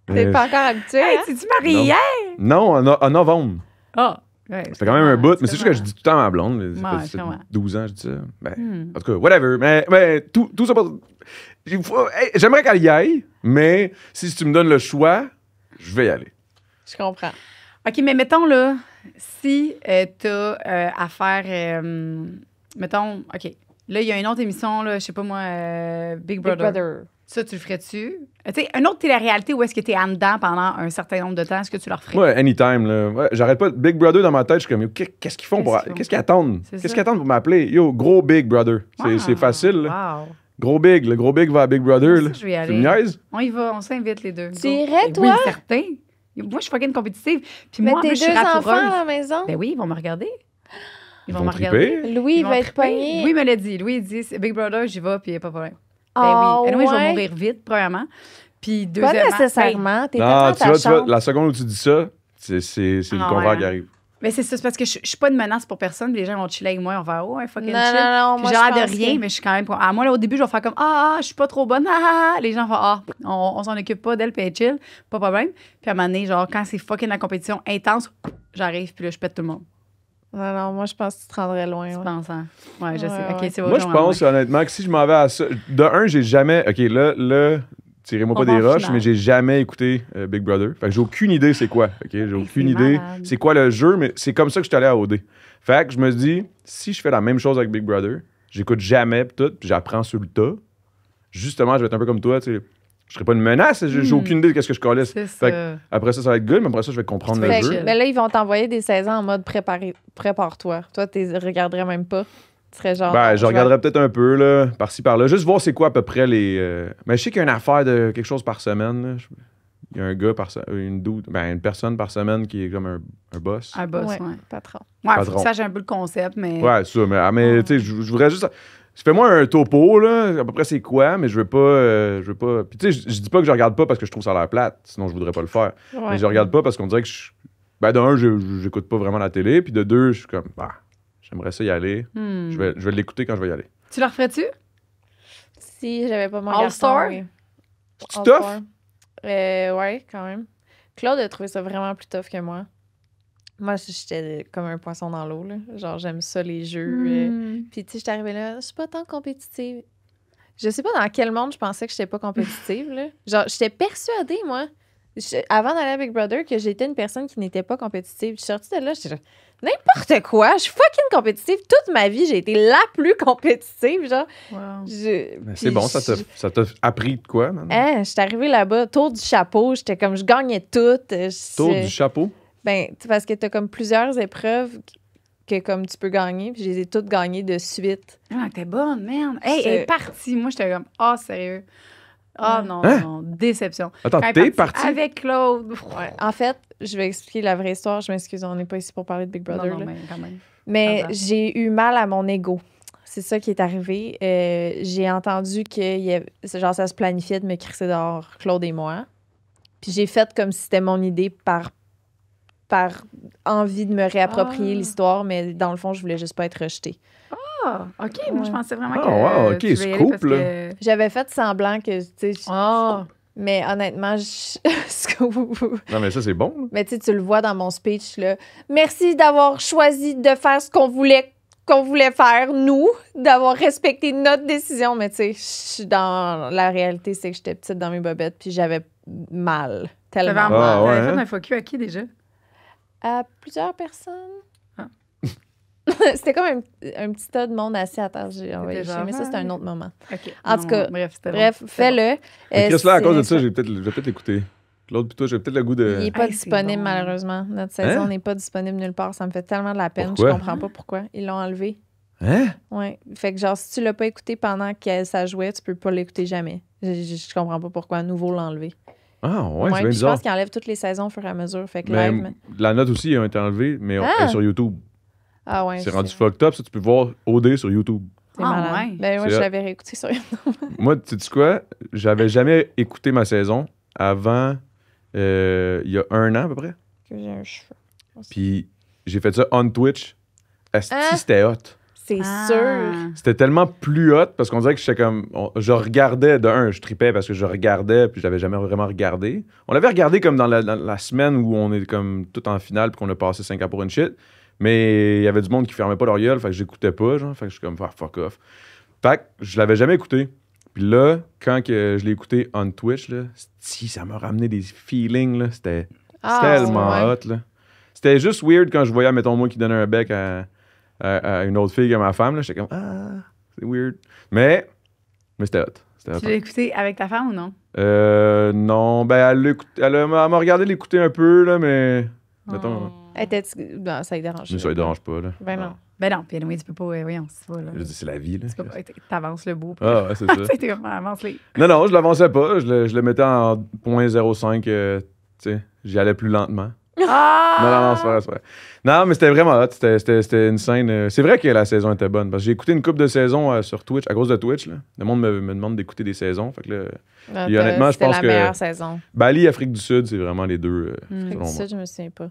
T'es Mais- pas encore habitué, Hey, hein? t'es-tu mariée Non. hier? Non, en novembre. Ah. Ouais, C'était quand même un bout, mais c'est juste que je dis tout le temps à ma blonde. Ouais, Ça fait je comprends. 12 ans, je dis ça. Ben, Hmm. en tout cas, whatever. Mais tout ça pour... J'aimerais qu'elle y aille, mais si tu me donnes le choix, je vais y aller. Je comprends. OK, mais mettons, là, si t'as à faire... mettons, OK, là, il y a une autre émission, là, je sais pas moi, Big Big Brother. Brother. Ça, tu le ferais-tu? Tu sais, une autre télé-réalité où est-ce que t'es en dedans pendant un certain nombre de temps, est-ce que tu leur ferais? Ouais, anytime. Là. Ouais, j'arrête pas. Big Brother dans ma tête, je suis comme, yo, qu'est-ce qu'ils font Qu'est-ce qu'ils attendent? C'est Qu'est-ce ça. qu'ils attendent pour m'appeler? Yo, gros Big Brother. Wow. C'est facile. Là. Wow. Gros Big. Le gros Big va à Big Brother. Ça, Là. je vais y Tu aller. me niaises? On y va, on s'invite les deux. Tu Go. irais, Ben toi? Oui, certain. Moi, je suis fucking compétitive. Puis Mais moi, en tes plus, je deux suis enfants ratoureuse. à la maison? Ben oui, ils vont me regarder. Ils vont vont me regarder. triper. Louis, Ils il vont va être triper. pogné. Louis me l'a dit. Louis, il dit, c'est Big Brother, j'y vais, puis pas de problème. Ben Ah, oui. Anyway, je vais ouais? mourir vite, premièrement. Puis Pas deuxièmement... nécessairement. T'es Non, tellement tu vois, attachante. la seconde où tu dis ça, c'est le Ah, contraire ouais. qui arrive. Mais c'est ça, c'est parce que je suis pas une menace pour personne. Puis les gens vont chiller avec moi, on va faire, oh, un fucking Non, chill. non, Puis moi, j'ai je l'air pense de rien, que- mais je suis quand même. Ah, moi, là, au début, je vais faire comme, je suis pas trop bonne. Les gens vont faire, on s'en occupe pas d'elle, puis elle est chill, pas de problème. Puis à un moment donné, genre, quand c'est fucking la compétition intense, j'arrive, puis là, je pète tout le monde. Non, moi, je pense que tu te rendrais loin. Tu Ouais. penses, hein? Ouais, je sais. Ouais, OK, ouais. c'est Moi, je pense honnêtement que si je m'en vais à ça. De un, j'ai jamais. OK, là tirez-moi On pas va des en roches, finale. mais j'ai jamais écouté Big Brother. Fait que j'ai aucune idée c'est quoi. OK, j'ai aucune idée malade. c'est quoi le jeu, mais c'est comme ça que je suis allé à OD. Fait que je me dis, si je fais la même chose avec Big Brother, j'écoute jamais pis tout, puis j'apprends sur le tas. Justement, je vais être un peu comme toi, tu sais. Je serais pas une menace, j'ai aucune idée de qu'est-ce que je collais. C'est Fait ça. après ça va être good, mais après ça, je vais comprendre Tu le fais jeu. chill. Mais là, ils vont t'envoyer des saisons en mode prépare-toi. Toi, tu les regarderais même pas. Tu serais genre. Ben, je vais- regarderais peut-être un peu, là, par-ci, par-là. Juste voir c'est quoi à peu près les. Mais je sais qu'il y a une affaire de quelque chose par semaine. Là. Il y a un gars une personne par semaine qui est comme un boss. Un boss, Ouais, ouais. patron. Ouais, faut Patron. que tu saches un peu le concept, mais. Ouais, c'est ça. Mais tu sais, je voudrais juste. Fais-moi un topo, là, à peu près c'est quoi, mais je veux pas. Puis tu sais, je dis pas que je regarde pas parce que je trouve ça a l'air plate, sinon je voudrais pas le faire. Ouais. Mais je regarde pas parce qu'on dirait que Ben, de un, j'écoute pas vraiment la télé. Puis de deux, je suis comme, j'aimerais ça y aller. Je vais l'écouter quand je vais y aller. Tu le referais-tu? Si j'avais pas mon All garçon, Star? oui. C'est All tough? Star. Ouais, quand même. Claude a trouvé ça vraiment plus tough que moi. Moi, j'étais comme un poisson dans l'eau, là. Genre, j'aime ça, les jeux. Puis, tu sais, j'étais arrivée là, je suis pas tant compétitive. Je sais pas dans quel monde je pensais que j'étais pas compétitive, là. Genre, j'étais persuadée, moi, avant d'aller à Big Brother, que j'étais une personne qui n'était pas compétitive. Je suis sortie de là, j'étais genre, n'importe quoi, je suis fucking compétitive. Toute ma vie, j'ai été la plus compétitive, genre. Wow. C'est bon, ça t'a appris de quoi, maintenant? Hein, j'étais arrivée là-bas, tour du chapeau, j'étais comme, je gagnais tout. Tour du chapeau? Ben, parce que t'as comme plusieurs épreuves que comme tu peux gagner, puis je les ai toutes gagnées de suite. Ah, t'es bonne, merde. Hey, elle est partie. Moi, j'étais comme, sérieux. Non, Hein? non, déception. Attends, Quand elle est t'es partie? avec Claude. Ouais. En fait, je vais expliquer la vraie histoire. Je m'excuse, on n'est pas ici pour parler de Big Brother. Non, là. mais quand même. Mais Ah, bah. j'ai eu mal à mon ego. C'est ça qui est arrivé. J'ai entendu que genre, ça se planifiait de me crisser dehors, Claude et moi. Puis j'ai fait comme si c'était mon idée par envie de me réapproprier l'histoire, mais dans le fond, je voulais juste pas être rejetée. OK. Moi, je pensais vraiment Ah, que wow, OK, tu c'est voulais y aller couple, parce que... J'avais fait semblant que, tu sais, Oh! mais honnêtement, Non, mais ça, c'est bon. Là. mais tu sais, tu le vois dans mon speech, là. Merci d'avoir choisi de faire ce qu'on voulait faire, nous, d'avoir respecté notre décision. Mais tu sais, dans la réalité, c'est que j'étais petite dans mes bobettes, puis j'avais mal, T'avais tellement. ouais, fait hein? un fuck you à qui, déjà? À plusieurs personnes. Ah. C'était comme un petit tas de monde assis à terre. J'ai envoyé genre, chier, mais ça, c'est un autre moment. OK. En tout cas, bref, c'était Bref, bon. fais-le. Mais Chris, là, à cause de c'est- ça, je vais peut-être l'écouter. L'autre, puis toi, j'ai peut-être le goût de. Il n'est pas Hey, c'est disponible, bon. malheureusement. Notre saison Hein? n'est pas disponible nulle part. Ça me fait tellement de la peine. Pourquoi? Je comprends pas pourquoi. Ils l'ont enlevé. Hein? Ouais. Fait que, genre, si tu l'as pas écouté pendant que ça jouait, tu peux pas l'écouter jamais. Je comprends pas pourquoi à nouveau l'enlever. Ah, ouais, c'est bien puis je bizarre. pense qu'ils enlèvent toutes les saisons au fur et à mesure. Fait que Mais live. la note aussi a été enlevée, mais elle est sur YouTube. Ah ouais. C'est rendu fucked up, ça. Tu peux voir OD sur YouTube. C'est Ah, malade. ouais. Ben ouais, C'est je hot. l'avais réécouté sur Moi, tu sais quoi? J'avais jamais écouté ma saison avant il y a 1 an à peu près. que j'ai un cheveu. Puis j'ai fait ça on Twitch. Asti, Hein? c'était hot. C'est Ah. sûr. C'était tellement plus hot parce qu'on dirait que j'étais comme. Je regardais, je tripais parce que je regardais, puis je l'avais jamais vraiment regardé. On l'avait regardé comme dans la semaine où on est comme tout en finale, puis qu'on a passé Singapour and shit. Mais il y avait du monde qui fermait pas leur gueule, fait que j'écoutais pas, genre. Fait que je suis comme, fuck off. Fait que je l'avais jamais écouté. Puis là, quand que je l'ai écouté on Twitch, là, si, ça m'a ramené des feelings, là. C'était tellement ouais. hot, là. C'était juste weird quand je voyais, mettons, moi qui donnais un bec à une autre fille que ma femme, là. J'étais comme, c'est weird. Mais c'était hot. C'était Tu hot. l'as écouté avec ta femme ou non? Non, ben, elle m'a regardé l'écouter un peu, là, mais. Mettons. Non, ça ne dérange Mais ça ne dérange pas, là. Ben non. Ben non, puis anyway, tu peux pas... voyons, c'est pas, là. Je dis, c'est la vie, là. Tu peux pas... T'avances le bout. Ah, ouais, c'est ça. C'était comme, avance-les. Non, je l'avançais pas. Je le mettais en 0.05. Tu sais, j'y allais plus lentement. Ah! Non, c'est vrai. Non, mais c'était vraiment hot. C'était une scène. C'est vrai que la saison était bonne. Parce que j'ai écouté une couple de saisons sur Twitch, à cause de Twitch. Là. Le monde me demande d'écouter des saisons. Fait que là, puis honnêtement, je pense C'était que la meilleure saison. Bali, Afrique du Sud, c'est vraiment les deux, Fait selon que moi. ça, je me souviens pas.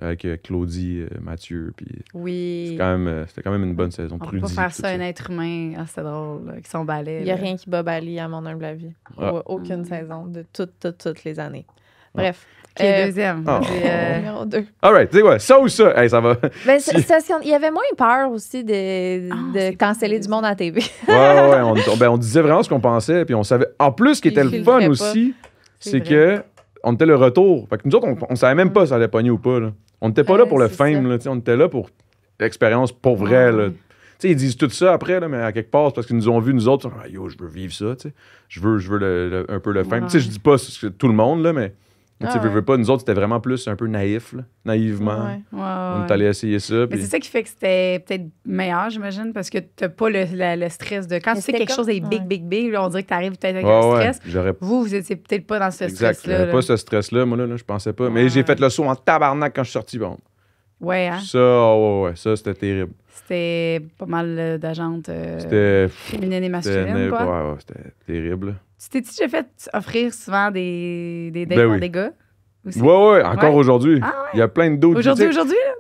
Avec Claudie, Mathieu. Puis Oui. c'était quand même une bonne saison. On peut Trudy, pas faire tout ça à un être humain. Ah, c'est drôle, là, qui sont balais. Il n'y a là. rien qui bat Bali, à mon humble avis. Ah. Aucune saison de toutes les années. Bref. OK, deuxième. Ah. Numéro 2. All right, tu sais quoi, ça ou ça? Hey, ça va. Ben, il y avait moins peur aussi de c'est canceller pas du monde à la TV. Ouais, on disait vraiment ce qu'on pensait, puis on savait. En plus, ce qui était Ils le fun filtraient aussi, C'est c'est vrai. que on était le retour. Fait que nous autres, on savait même pas si ça allait pogner ou pas. Là. On n'était pas là pour le c'est fame, ça. là, tu sais, on était là pour l'expérience pour vrai. Ouais. Là. Tu sais, ils disent tout ça après, là, mais à quelque part, c'est parce qu'ils nous ont vus, nous autres, yo, je veux vivre ça, tu sais. Je veux un peu le fame. Ouais. Tu sais, je dis pas tout le monde, là, mais tu sais, Ah ouais. veux pas, nous autres, c'était vraiment plus un peu naïf, là, naïvement. Ouais. Ouais, On est ouais. allé essayer ça. Mais Puis... c'est ça qui fait que c'était peut-être meilleur, j'imagine, parce que t'as pas le stress de... Quand Mais tu sais c'était quelque comme- chose est ouais. big, là, on dirait que t'arrives peut-être avec Ouais, un ouais, stress. j'aurais Vous étiez peut-être pas dans ce Exact, stress-là. j'avais là. pas ce stress-là, moi, là, je pensais pas. Mais Ouais. j'ai fait le saut en tabarnak quand je suis sorti, bon. Ouais, hein? Ça, ouais, ça, c'était terrible. C'était pas mal d'agentes C'était... féminines et masculines, quoi. Ouais, c'était terrible. Tu t'es-tu déjà fait offrir souvent des dates Ben par oui. des gars? aussi? Ouais, encore aujourd'hui. Ah ouais? Il y a plein de d'autres. Aujourd'hui,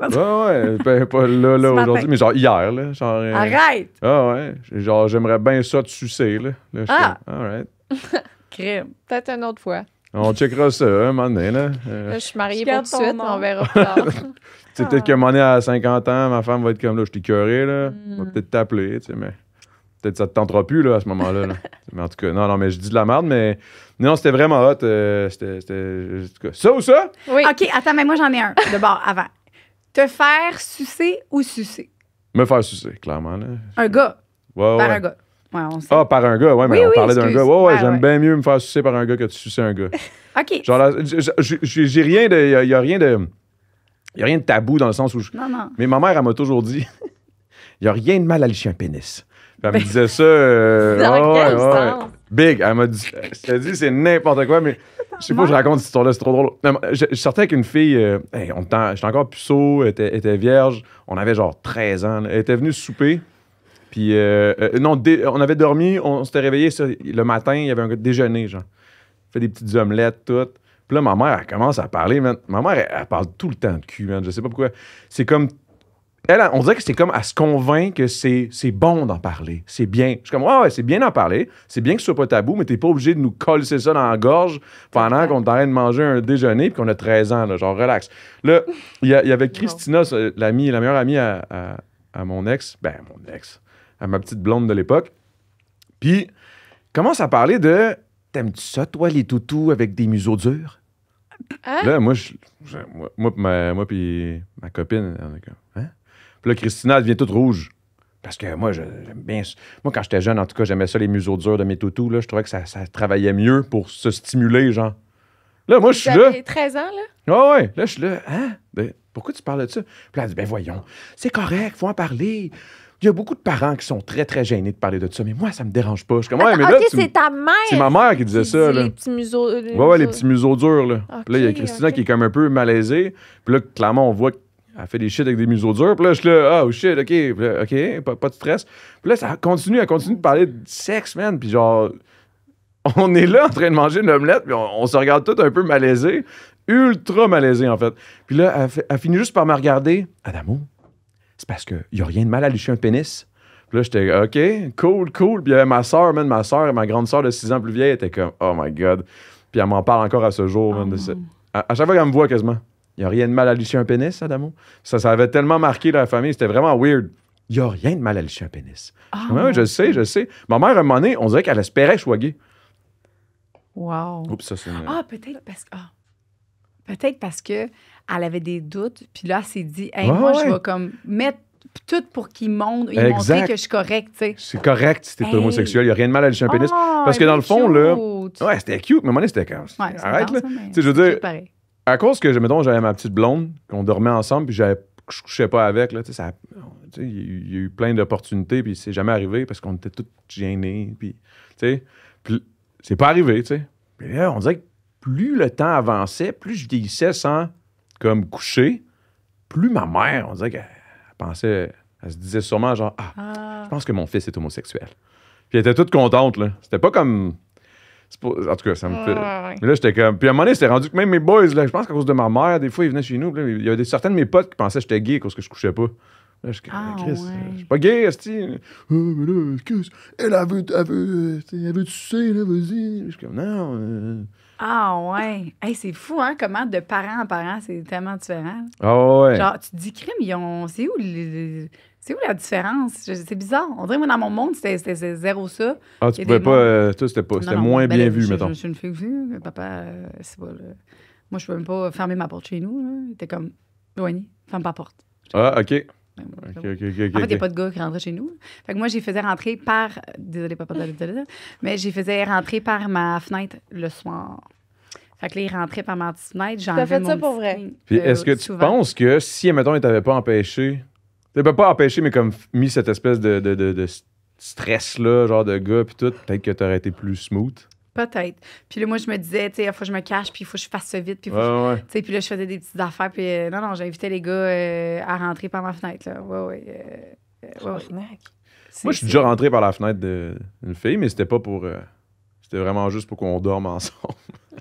là? Ouais, pas là, Ce matin. aujourd'hui, mais genre hier, là. Genre, Arrête! Ah ouais. Genre, j'aimerais bien ça te sucer, là. Là, je suis comme, all right. Crème. Peut-être une autre fois. On checkera ça, un moment donné, là. Là, je suis mariée Je pour garde tout de ton suite, nom. mais on verra plus tard. Tu sais, peut-être qu'à un moment donné, à 50 ans, ma femme va être comme là, je t'ai écœuré, là. On va peut-être t'appeler, tu sais, mais peut-être ça te tentera plus, là, à ce moment-là. Là. Mais en tout cas, non, mais je dis de la merde, mais non, c'était vraiment hot. C'était. En tout cas, ça ou ça? Oui. OK, attends, mais moi, j'en ai un de bord avant. Te faire sucer ou sucer? Me faire sucer, clairement, là. Un gars. Ouais, Par ouais. un gars. Ouais, on sait. Ah, par un gars, ouais, mais Oui, on oui, parlait d'un excuse. gars. Ouais, Ouais, j'aime ouais. bien mieux me faire sucer par un gars que de sucer un gars. OK. Genre, là, j'ai rien de. Il y a rien de. Il y a rien de tabou dans le sens où. Non, non. Mais ma mère, elle m'a toujours dit il n'y a rien de mal à licher un pénis. Puis elle me disait ça. Dans ouais, quel ouais. sens? Big. Elle m'a dit. Je te dis, c'est n'importe quoi, mais je sais pas, je raconte cette histoire-là, c'est trop drôle. Non, je sortais avec une fille. Hey, j'étais encore puceau, elle était vierge. On avait genre 13 ans. Là. Elle était venue souper. Puis, non, on avait dormi, on s'était réveillé le matin, il y avait un déjeuner, genre. Fait des petites omelettes, toutes. Puis là, ma mère, elle commence à parler, man. Ma mère, elle parle tout le temps de cul, man. Je sais pas pourquoi. C'est comme. Elle, on dirait que c'est comme, elle se convainc que c'est bon d'en parler. C'est bien. Je suis comme, ouais, c'est bien d'en parler. C'est bien que ce soit pas tabou, mais t'es pas obligé de nous coller ça dans la gorge pendant qu'on est en train de manger un déjeuner puis qu'on a 13 ans, là, genre, relax. Là, il y avait Christina, la meilleure amie à mon ex. Ben, mon ex. À ma petite blonde de l'époque. Puis, commence à parler de t'aimes-tu ça, toi, les toutous avec des museaux durs? Hein? Là, moi puis ma copine, on est comme, hein? Puis là, Christina, elle devient toute rouge. Parce que moi, j'aime bien. Moi, quand j'étais jeune, en tout cas, j'aimais ça, les museaux durs de mes toutous. Là, je trouvais que ça travaillait mieux pour se stimuler, genre. Là, moi, je suis Vous là. avez 13 ans, là? Ah ouais, là, je suis là. Hein? Ben, pourquoi tu parles de ça? Puis là, elle dit, ben voyons, c'est correct, faut en parler. Il y a beaucoup de parents qui sont très, très gênés de parler de ça, mais moi, ça me dérange pas. Je suis comme, ouais, mais là, OK, c'est ta mère. c'est ma mère qui disait ça, là. Les petits museaux. Ouais, les petits museaux durs, là. OK, Puis là, il y a Christina OK. qui est comme un peu malaisée. Puis là, clairement, on voit qu'elle fait des shit avec des museaux durs. Puis là, je suis là, oh shit, OK, puis là, OK, pas de stress. Puis là, elle continue de parler de sexe, man. Puis genre, on est là en train de manger une omelette, puis on se regarde tous un peu malaisés. Ultra malaisés, en fait. Puis là, elle finit juste par me regarder. Adamo, c'est parce qu'il n'y a rien de mal à licher un pénis. Puis là, j'étais, OK, cool. Puis il y avait ma soeur, ma grande soeur de 6 ans plus vieille, elle était comme, oh my God. Puis elle m'en parle encore à ce jour, man, de ça. À chaque fois qu'elle me voit quasiment, il n'y a rien de mal à licher un pénis, Adamo. Ça avait tellement marqué la famille, c'était vraiment weird. Il n'y a rien de mal à licher un pénis. Ouais, je sais. Ma mère, à un moment donné, on dirait qu'elle espérait que je sois gay. Wow. Oups, ça c'est. Ah, peut-être parce que elle avait des doutes, puis là, elle s'est dit, hey, moi, je vais comme mettre tout pour qu'il montre, Exact. montrer que je suis correcte, tu sais. C'est correct si t'es Hey. homosexuel, il n'y a rien de mal à licher un pénis. Oh, Parce que dans le fond, là. cute. Ouais, c'était cute, mais à un moment donné, c'était comme. Ouais, c'est Arrête, là. intense, mais Tu sais, je veux c'est dire, pareil. à cause que, mettons, j'avais ma petite blonde, qu'on dormait ensemble, puis je couchais pas avec, là, tu sais, il y a eu plein d'opportunités, puis c'est jamais arrivé parce qu'on était tous gênés, puis, tu sais, puis c'est pas arrivé, tu sais. Puis là, on dirait que plus le temps avançait, plus je vieillissais sans, comme, coucher, plus ma mère, on dirait qu'elle pensait, elle se disait sûrement, genre, je pense que mon fils est homosexuel. Puis elle était toute contente, là. C'était pas comme... En tout cas, ça me fait... Ouais. Mais là, j'étais comme... Puis à un moment donné, c'était rendu que même mes boys, là, je pense qu'à cause de ma mère, des fois, ils venaient chez nous. Puis là, il y avait certains de mes potes qui pensaient que j'étais gay à cause que je couchais pas. Là, je suis comme, Chris, ouais. je suis pas gay, esti. Mais là, excuse, elle veut sucer, là, vas-y. Je suis comme, non. Ah, ouais. Hey, c'est fou, hein, comment de parent en parent, c'est tellement différent. Ah ouais. Genre, tu te dis, crime, c'est où c'est où la différence? C'est bizarre. On dirait que moi, dans mon monde, c'était zéro ça. Ah, tu il y a pouvais des pas... toi, c'était Non, moins ben bien là, vu, je mettons. suis une fille vue. Papa, c'est pas... Moi, je peux même pas fermer ma porte chez nous. Là. Il était comme, Loigny, ferme pas la porte. Ah, OK. Ben, OK. En fait, il n'y a pas de gars qui rentraient chez nous. Fait que moi, j'ai faisais rentrer par... Désolée, papa, mais j'ai faisais rentrer par ma fenêtre le soir. Fait que là, il rentrait par ma petite fenêtre. T'as fait ça pour vrai? Puis est-ce que tu penses que si, mettons, il t'avait pas empêché... T'avais pas empêché, mais comme mis cette espèce de stress-là, genre de gars, puis tout, peut-être que t'aurais été plus smooth? Peut-être. Puis là, moi, je me disais, tu sais, il faut que je me cache, puis il faut que je fasse ça vite, puis Ouais. tu sais, puis là, je faisais des petites affaires, puis non, j'invitais les gars à rentrer par ma fenêtre, là. Ouais. Moi, je suis déjà rentré par la fenêtre d'une fille, mais c'était pas pour... c'était vraiment juste pour qu'on dorme ensemble.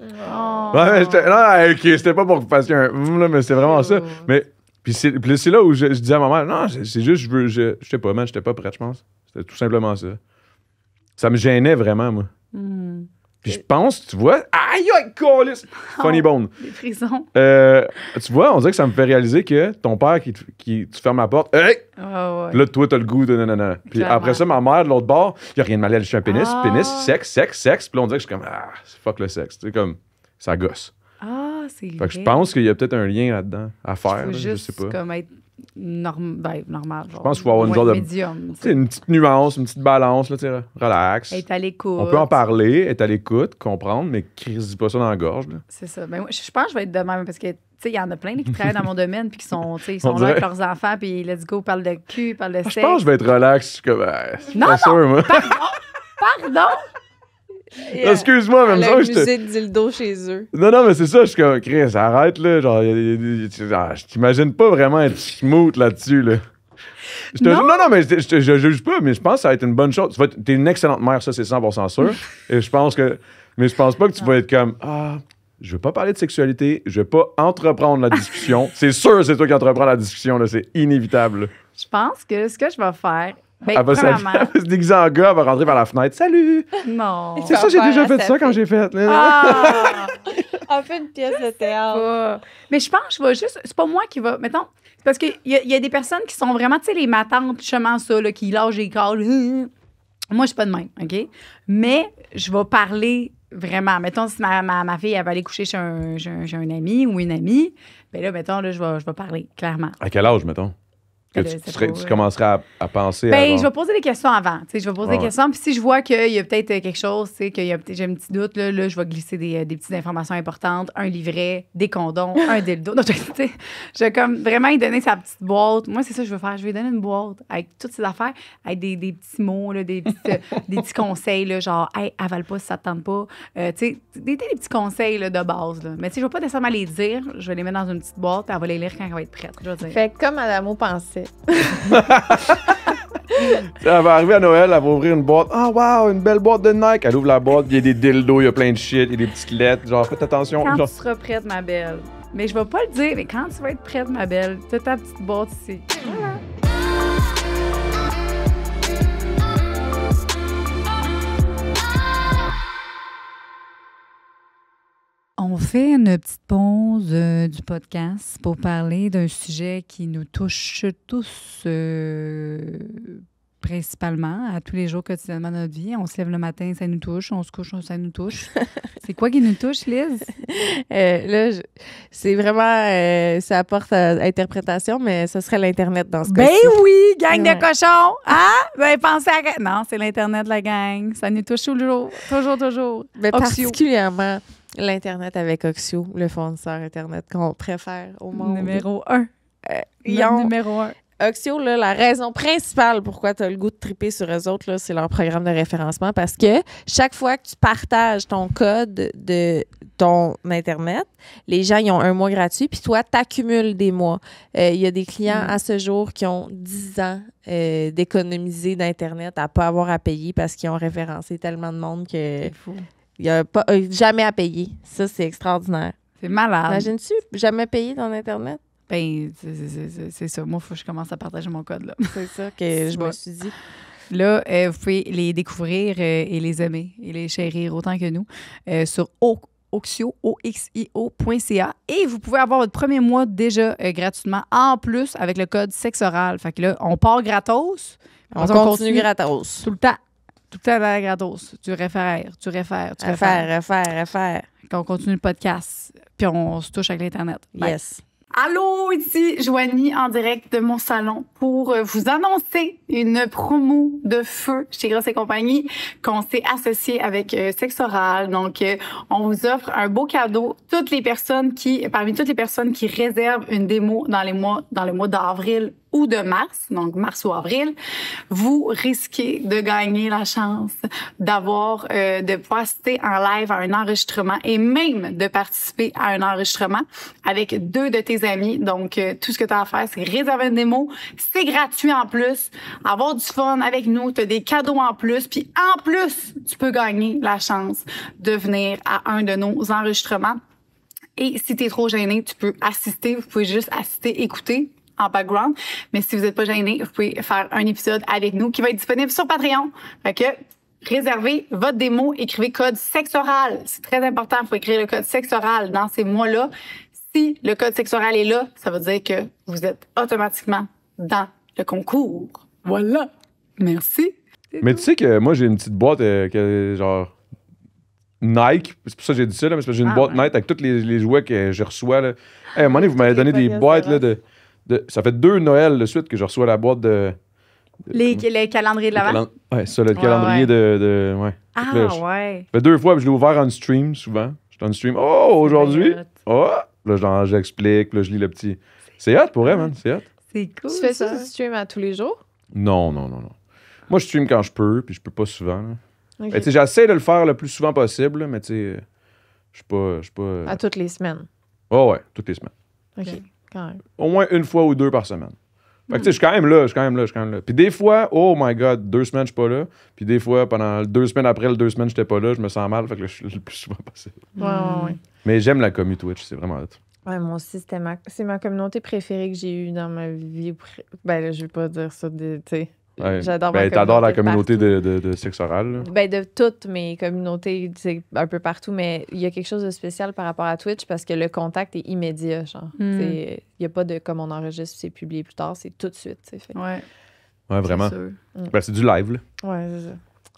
Oh. Ouais, mais non, OK, c'était pas pour que vous fassiez un là, mais c'était vraiment ça. Mais puis c'est là où je disais à ma mère, non, c'est juste, je sais pas, man, j'étais pas prête, je pense. C'était tout simplement ça. Ça me gênait vraiment, moi. Puis je pense, tu vois, aïe, câlisse! Funny bone. Des frissons. Tu vois, on dirait que ça me fait réaliser que ton père, tu fermes la porte, hey! Ouais. Là, toi, t'as le goût de nanana. Puis Clairement. après ça, ma mère, de l'autre bord, il n'y a rien de mal, elle a un pénis, sexe. Puis là, on dirait que je suis comme, fuck le sexe. Tu sais, comme, ça gosse. Ah, c'est vrai. Fait que je pense qu'il y a peut-être un lien là-dedans à faire, faut là, juste je sais pas. comme être normal. Genre, Je pense qu'il faut avoir une genre de. médium. Tu sais, une petite nuance, une petite balance, là, tu sais, relax. Être à l'écoute. On peut en parler, être à l'écoute, comprendre, mais dis pas ça dans la gorge, là. C'est ça. Ben, moi, je pense que je vais être de même parce que, tu sais, il y en a plein là, qui travaillent dans mon domaine puis qui sont, tu sais, ils sont là avec leurs enfants puis let's go, parle de cul, parle de sexe. Je pense que je vais être relax. Je suis comme, je suis Non, pas sûr, moi. Pardon! Excuse-moi, même ça. Le musée de dildo chez eux. Non, mais c'est ça, je suis comme, Chris, arrête, là. Genre, je t'imagine pas vraiment être smooth là-dessus, là. Non, mais je juge pas, mais je pense que ça va être une bonne chose. T'es une excellente mère, ça, c'est 100% sûr. Et je pense que. Mais je pense pas que tu vas être comme, je veux pas parler de sexualité, je veux pas entreprendre la discussion. C'est sûr, c'est toi qui entreprends la discussion, là. C'est inévitable, là. Je pense que ce que je vais faire. Ben, Elle va se déguiser en gars, elle va rentrer par la fenêtre. Salut! Non. C'est ça, j'ai déjà fait ça quand j'ai fait. Ah! On fait une pièce de théâtre. Mais je pense que je vais juste. C'est pas moi qui va. Mettons. C'est parce qu'il y a des personnes qui sont vraiment, tu sais, les matantes, justement, ça, là, qui lâchent les calls. Moi, je suis pas de même, OK? Mais je vais parler vraiment. Mettons, si ma fille, elle va aller coucher chez un ami ou une amie, bien là, mettons, là, je vais parler, clairement. À quel âge, mettons? Que tu commencerais à penser ben, à. Je vais poser des questions avant. Je vais poser des questions. Puis si je vois qu'il y a peut-être quelque chose, j'ai un petit doute, là, je vais glisser des petites informations importantes, un livret, des condoms, un dildo. Donc, je vais comme vraiment lui donner sa petite boîte. Moi, c'est ça que je veux faire. Je vais lui donner une boîte avec toutes ses affaires, avec des petits mots, là, des petits conseils, là, genre, hey, avale pas si ça te tente pas. Des petits conseils là, de base. Là. Mais je ne vais pas nécessairement les dire. Je vais les mettre dans une petite boîte et elle va les lire quand elle va être prête. Je vais dire. Fait comme Adamo pensait. Elle va arriver à Noël, elle va ouvrir une boîte. Ah, wow, une belle boîte de Nike. Elle ouvre la boîte, il y a des dildos, il y a plein de shit, il y a des petites lettres. Genre, faites attention. Quand genre... tu seras prête, ma belle. Mais je vais pas le dire, mais quand tu vas être prête, ma belle, tu as ta petite boîte ici. Voilà. On fait une petite pause du podcast pour parler d'un sujet qui nous touche tous principalement à tous les jours quotidiennement de notre vie. On se lève le matin, ça nous touche. On se couche, ça nous touche. C'est quoi qui nous touche, Liz? Là, c'est vraiment... ça apporte à interprétation, mais ce serait l'Internet dans ce Ben cas-ci. oui, gang de cochons! Ah! Ben pensez à... Non, c'est l'Internet, la gang. Ça nous touche toujours. Toujours. Mais Oxio. particulièrement l'Internet avec Oxio, le fournisseur Internet qu'on préfère au monde. Numéro 1. Numéro 1. Oxio, là, la raison principale pourquoi tu as le goût de triper sur eux autres, là, c'est leur programme de référencement parce que chaque fois que tu partages ton code de ton Internet, les gens ils ont 1 mois gratuit, puis toi, tu accumules des mois. Il y a des clients à ce jour qui ont 10 ans d'économiser d'Internet à ne pas avoir à payer parce qu'ils ont référencé tellement de monde que il n'y a pas, jamais à payer. Ça, c'est extraordinaire. C'est malade. Imagines-tu jamais payer ton Internet? Ben, c'est ça. Moi, il faut que je commence à partager mon code, là. C'est ça que je me suis dit. Là, vous pouvez les découvrir et les aimer et les chérir autant que nous sur oxio.ca et vous pouvez avoir votre premier mois déjà gratuitement en plus avec le code sexoral. Fait que là, on part gratos. On continue gratos. Tout le temps. Tout le temps gratos. Tu réfères. Quand on continue le podcast, puis on se touche avec l'Internet. Yes. Allô, ici Joanie en direct de mon salon pour vous annoncer une promo de feu chez Grosse et compagnie qu'on s'est associé avec Sexoral. Donc, on vous offre un beau cadeau. Parmi toutes les personnes qui réservent une démo dans le mois d'avril ou de mars, donc mars ou avril, vous risquez de gagner la chance d'avoir, de pouvoir assister en live à un enregistrement et même de participer à un enregistrement avec 2 de tes amis. Donc, tout ce que tu as à faire, c'est réserver une démo. C'est gratuit en plus. Avoir du fun avec nous. Tu as des cadeaux en plus. Puis en plus, tu peux gagner la chance de venir à un de nos enregistrements. Et si tu es trop gêné, tu peux assister. Vous pouvez juste assister, écouter en background. Mais si vous n'êtes pas gêné, vous pouvez faire un épisode avec nous qui va être disponible sur Patreon. Fait que réservez votre démo, écrivez code sexoral. C'est très important, il faut écrire le code sexoral dans ces mois-là. Si le code sexoral est là, ça veut dire que vous êtes automatiquement dans le concours. Voilà. Merci. Mais tu sais que moi, j'ai une petite boîte genre Nike. C'est pour ça que j'ai dit ça, là, mais c'est parce que j'ai une boîte Nike avec tous les jouets que je reçois. Là. Hey, à un moment donné, vous m'avez donné des boîtes là, ça fait 2 Noëls de suite que je reçois la boîte de... Les calendriers de l'Avent? Ouais, ça, le calendrier de... Ouais. Ah, là, ouais. Ça fait 2 fois, puis je l'ai ouvert en stream, souvent. Je suis en stream. Oh, aujourd'hui? Oh! Là, j'explique, puis là, je lis le petit... C'est hot pour elle, man. C'est hot. C'est cool, Tu fais ça, tu stream à tous les jours? Non. Moi, je stream quand je peux, puis je peux pas souvent. Okay. Ben, j'essaie de le faire le plus souvent possible, mais tu sais, je suis pas... À toutes les semaines? Oh ouais, toutes les semaines. OK, quand même. Au moins 1 fois ou 2 par semaine. Fait que tu sais, je suis quand même là. Puis des fois, oh my God, 2 semaines, je suis pas là. Puis des fois, pendant 2 semaines après, 2 semaines, j'étais pas là, je me sens mal. Fait que là, je suis le plus souvent possible. Ouais. Mais j'aime la commu Twitch, c'est vraiment hot. Ouais, moi aussi, c'est ma communauté préférée que j'ai eue dans ma vie. Ben là, je vais pas dire ça, tu sais. Ouais. J'adore ma communauté. T'adores la communauté de sexe oral, là. Ben, de toutes mes communautés, c'est un peu partout, mais il y a quelque chose de spécial par rapport à Twitch parce que le contact est immédiat, genre. Il n'y a pas de comme on enregistre, c'est publié plus tard, c'est tout de suite, tu sais. Ouais. Ouais, vraiment. Ben, c'est du live, là. Ouais, c'est ça.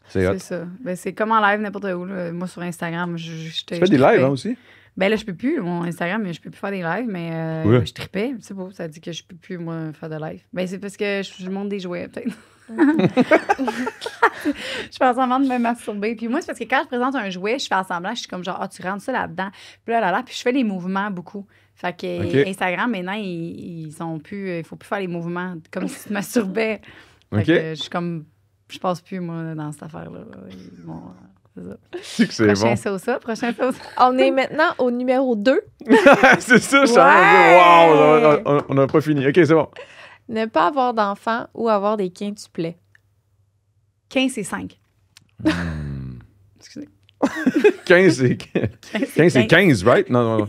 C'est hot. C'est ça. Ben, c'est comme en live n'importe où. Là. Moi, sur Instagram, Tu fais des lives, hein, aussi? Ben là, je peux plus. Mon Instagram, je peux plus faire des lives, mais Ouais. je tripais. C'est beau, ça dit que je peux plus, moi, faire de live. Ben, c'est parce que je monte des jouets, peut-être. Je fais semblant de me masturber. Puis moi, c'est parce que quand je présente un jouet, je fais semblant, je suis comme genre, ah, tu rentres ça là-dedans. Puis là, puis je fais les mouvements beaucoup. Fait que Instagram, maintenant, ils sont plus, il faut plus faire les mouvements comme si tu te masturbais. Fait que je suis comme, je passe plus, moi, dans cette affaire-là. Bon, c'est ça. Prochain sauce. On est maintenant au numéro 2. C'est ça, je wow, on n'a pas fini. OK, c'est bon. Ne pas avoir d'enfant ou avoir des quintuplets. 15 et 5. Excusez. 15 c'est 15, right? Non.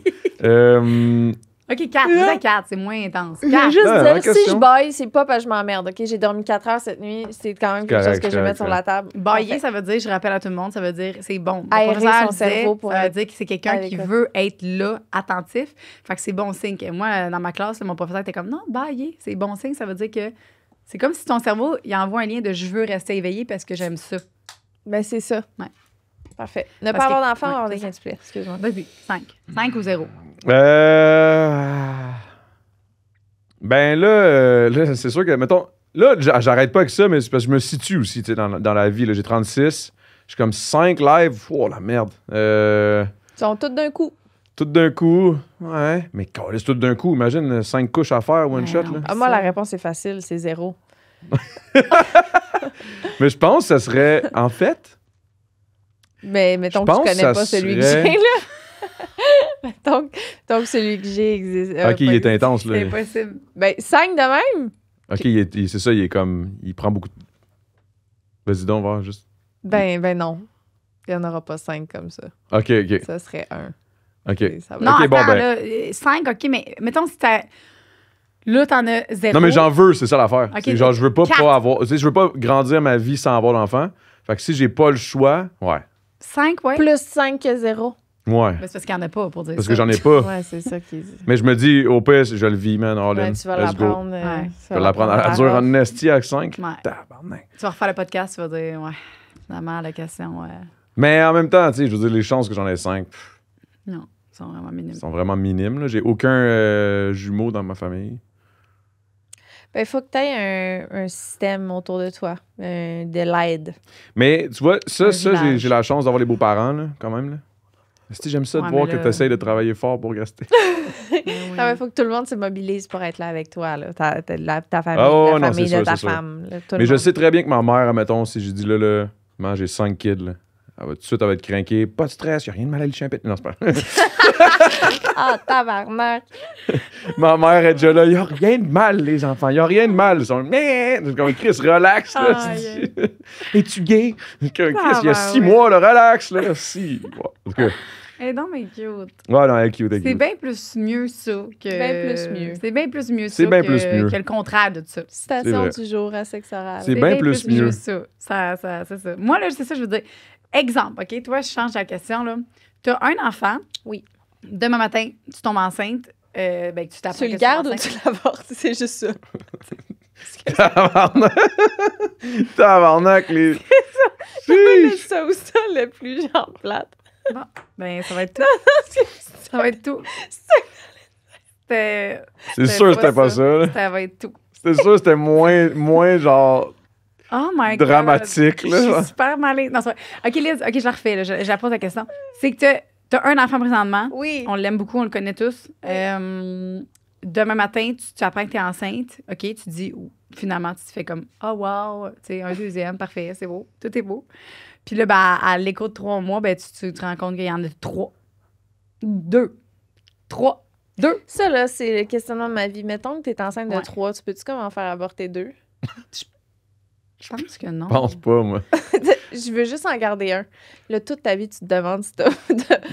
OK, 4. 4, c'est moins intense. Je vais juste dire, si je baille, c'est pas parce que je m'emmerde. OK, j'ai dormi 4 heures cette nuit. C'est quand même quelque chose que je vais mettre sur la table. Bailler, ça veut dire, je rappelle à tout le monde, ça veut dire, c'est bon. Aérer son cerveau pour ça veut dire que c'est quelqu'un qui veut être là, attentif. Fait que c'est bon signe. Moi, dans ma classe, mon professeur était comme, non, bailler, c'est bon signe. Ça veut dire que c'est comme si ton cerveau, il envoie un lien de je veux rester éveillé parce que j'aime ça. Ben, c'est ça. Ouais. Parfait. Ne pas avoir d'enfant ou avoir des quintuplets. Excuse-moi. Vas-y, 5. 5 ou 0. Ben là, c'est sûr que, mettons, là, j'arrête pas avec ça, mais c'est parce que je me situe aussi, tu sais, dans la vie. Là, j'ai 36. Je suis comme 5 lives. Oh, la merde. Ils sont tous d'un coup. Tout d'un coup. Ouais. Mais c'est tout d'un coup. Imagine 5 couches à faire, one shot. Là. Moi, la réponse est facile. C'est 0. Mais je pense que ça serait, en fait... Mais mettons que tu connais pas celui que j'ai, là. mettons que celui que j'ai existe. OK, il est intense, là. C'est impossible. Ben, 5 de même. OK, c'est ça, il est comme... Il prend beaucoup de... Vas-y donc, voir, juste... Ben non. Il n'y en aura pas 5 comme ça. OK. Ça serait 1. OK. Non, okay, attends, bon, là, 5, OK, mais mettons si t'as... Là, t'en as 0. Non, mais j'en veux, c'est ça l'affaire. Okay, genre, je veux pas 4. avoir... Tu sais, je veux pas grandir ma vie sans avoir d'enfant. Fait que si j'ai pas le choix, ouais. 5, ouais. Plus 5 que 0. Ouais. Mais c'est parce qu'il n'y en a pas, pour dire Parce ça. que j'en ai pas. Ouais, c'est ça qui est... Mais je me dis, au pire, je le vis, man, all in. Ouais, tu vas Let's go. l'apprendre. Je vais l'apprendre à la dure en esti avec 5. Ouais. Tabarnak. Tu vas refaire le podcast, tu vas dire, ouais, finalement, la question, Mais en même temps, tu sais, je veux dire, les chances que j'en ai 5, non, ils sont vraiment minimes. sont vraiment minimes. Là. J'ai aucun jumeau dans ma famille. Ben, il faut que tu aies un système autour de toi, de l'aide. Mais tu vois, ça village. j'ai la chance d'avoir les beaux-parents, là, quand même. Là. Si j'aime ça de Ouais, voir mais que là- tu essaies de travailler fort pour rester. Il faut que tout le monde se mobilise pour être là avec toi. Là. Ta famille, Ah ouais, la non, famille c'est de sûr, ta c'est sûr. femme. Là, tout Mais le je monde. sais très bien que ma mère, admettons, si j'ai dit là, maman, j'ai 5 kids, là. Elle va tout de suite, elle va être craquée. Pas de stress, il n'y a rien de mal à le champêtre. Non, c'est pas vrai. Ah, tabarnak! Ma mère est déjà là. Il n'y a rien de mal, les enfants. Il n'y a rien de mal. Ils sont comme Chris, relax. Là, Aïe. Es-tu gay? Chris, il y a 6 ouais. mois, là, relax. Là. Si. Ouais. En tout cas, Eh non, mais cute. ouais, non, elle est cute, elle est C'est cute. bien plus mieux ça que. Bien plus mieux. C'est bien plus mieux C'est ça bien que, plus mieux. que le contraire de ça. C'est Citation vrai. du jour à sexe oral. C'est bien plus mieux. ça. C'est ça. Moi, là, c'est ça, je veux dire. Exemple, OK? Toi, je change la question, là. Tu as un enfant. Oui. Demain matin, tu tombes enceinte. Ben, que tu t'apprends Tu que le gardes ou enceinte. tu l'avortes? C'est juste ça. Tabarnak. Tabarnak, les. C'est ça ou ça le plus genre plate. Bon, ben, ça va être tout. Ça va être tout. C'était. C'est sûr que c'était pas ça. là. Ça va être tout. C'était sûr que c'était moins genre Oh my God. dramatique. Je Là. suis super malade. Non, c'est vrai. OK, Liz, OK, je la refais. Là. Je la pose la question. C'est que t'as un enfant présentement. Oui. On l'aime beaucoup, on le connaît tous. Demain matin, tu apprends que t'es enceinte. OK, tu dis, finalement, tu te fais comme, oh wow, tu sais, un deuxième, parfait, c'est beau, tout est beau. Puis là, ben, à l'écho de 3 mois, ben, tu te rends compte qu'il y en a 3. 2. 3. 2. Ça, là, c'est le questionnement de ma vie. Mettons que tu es enceinte de Ouais. 3, tu peux-tu comment faire avorter 2? Je pense que non. Je pense pas, moi. Je veux juste en garder un. Là, toute ta vie, tu te demandes si t'as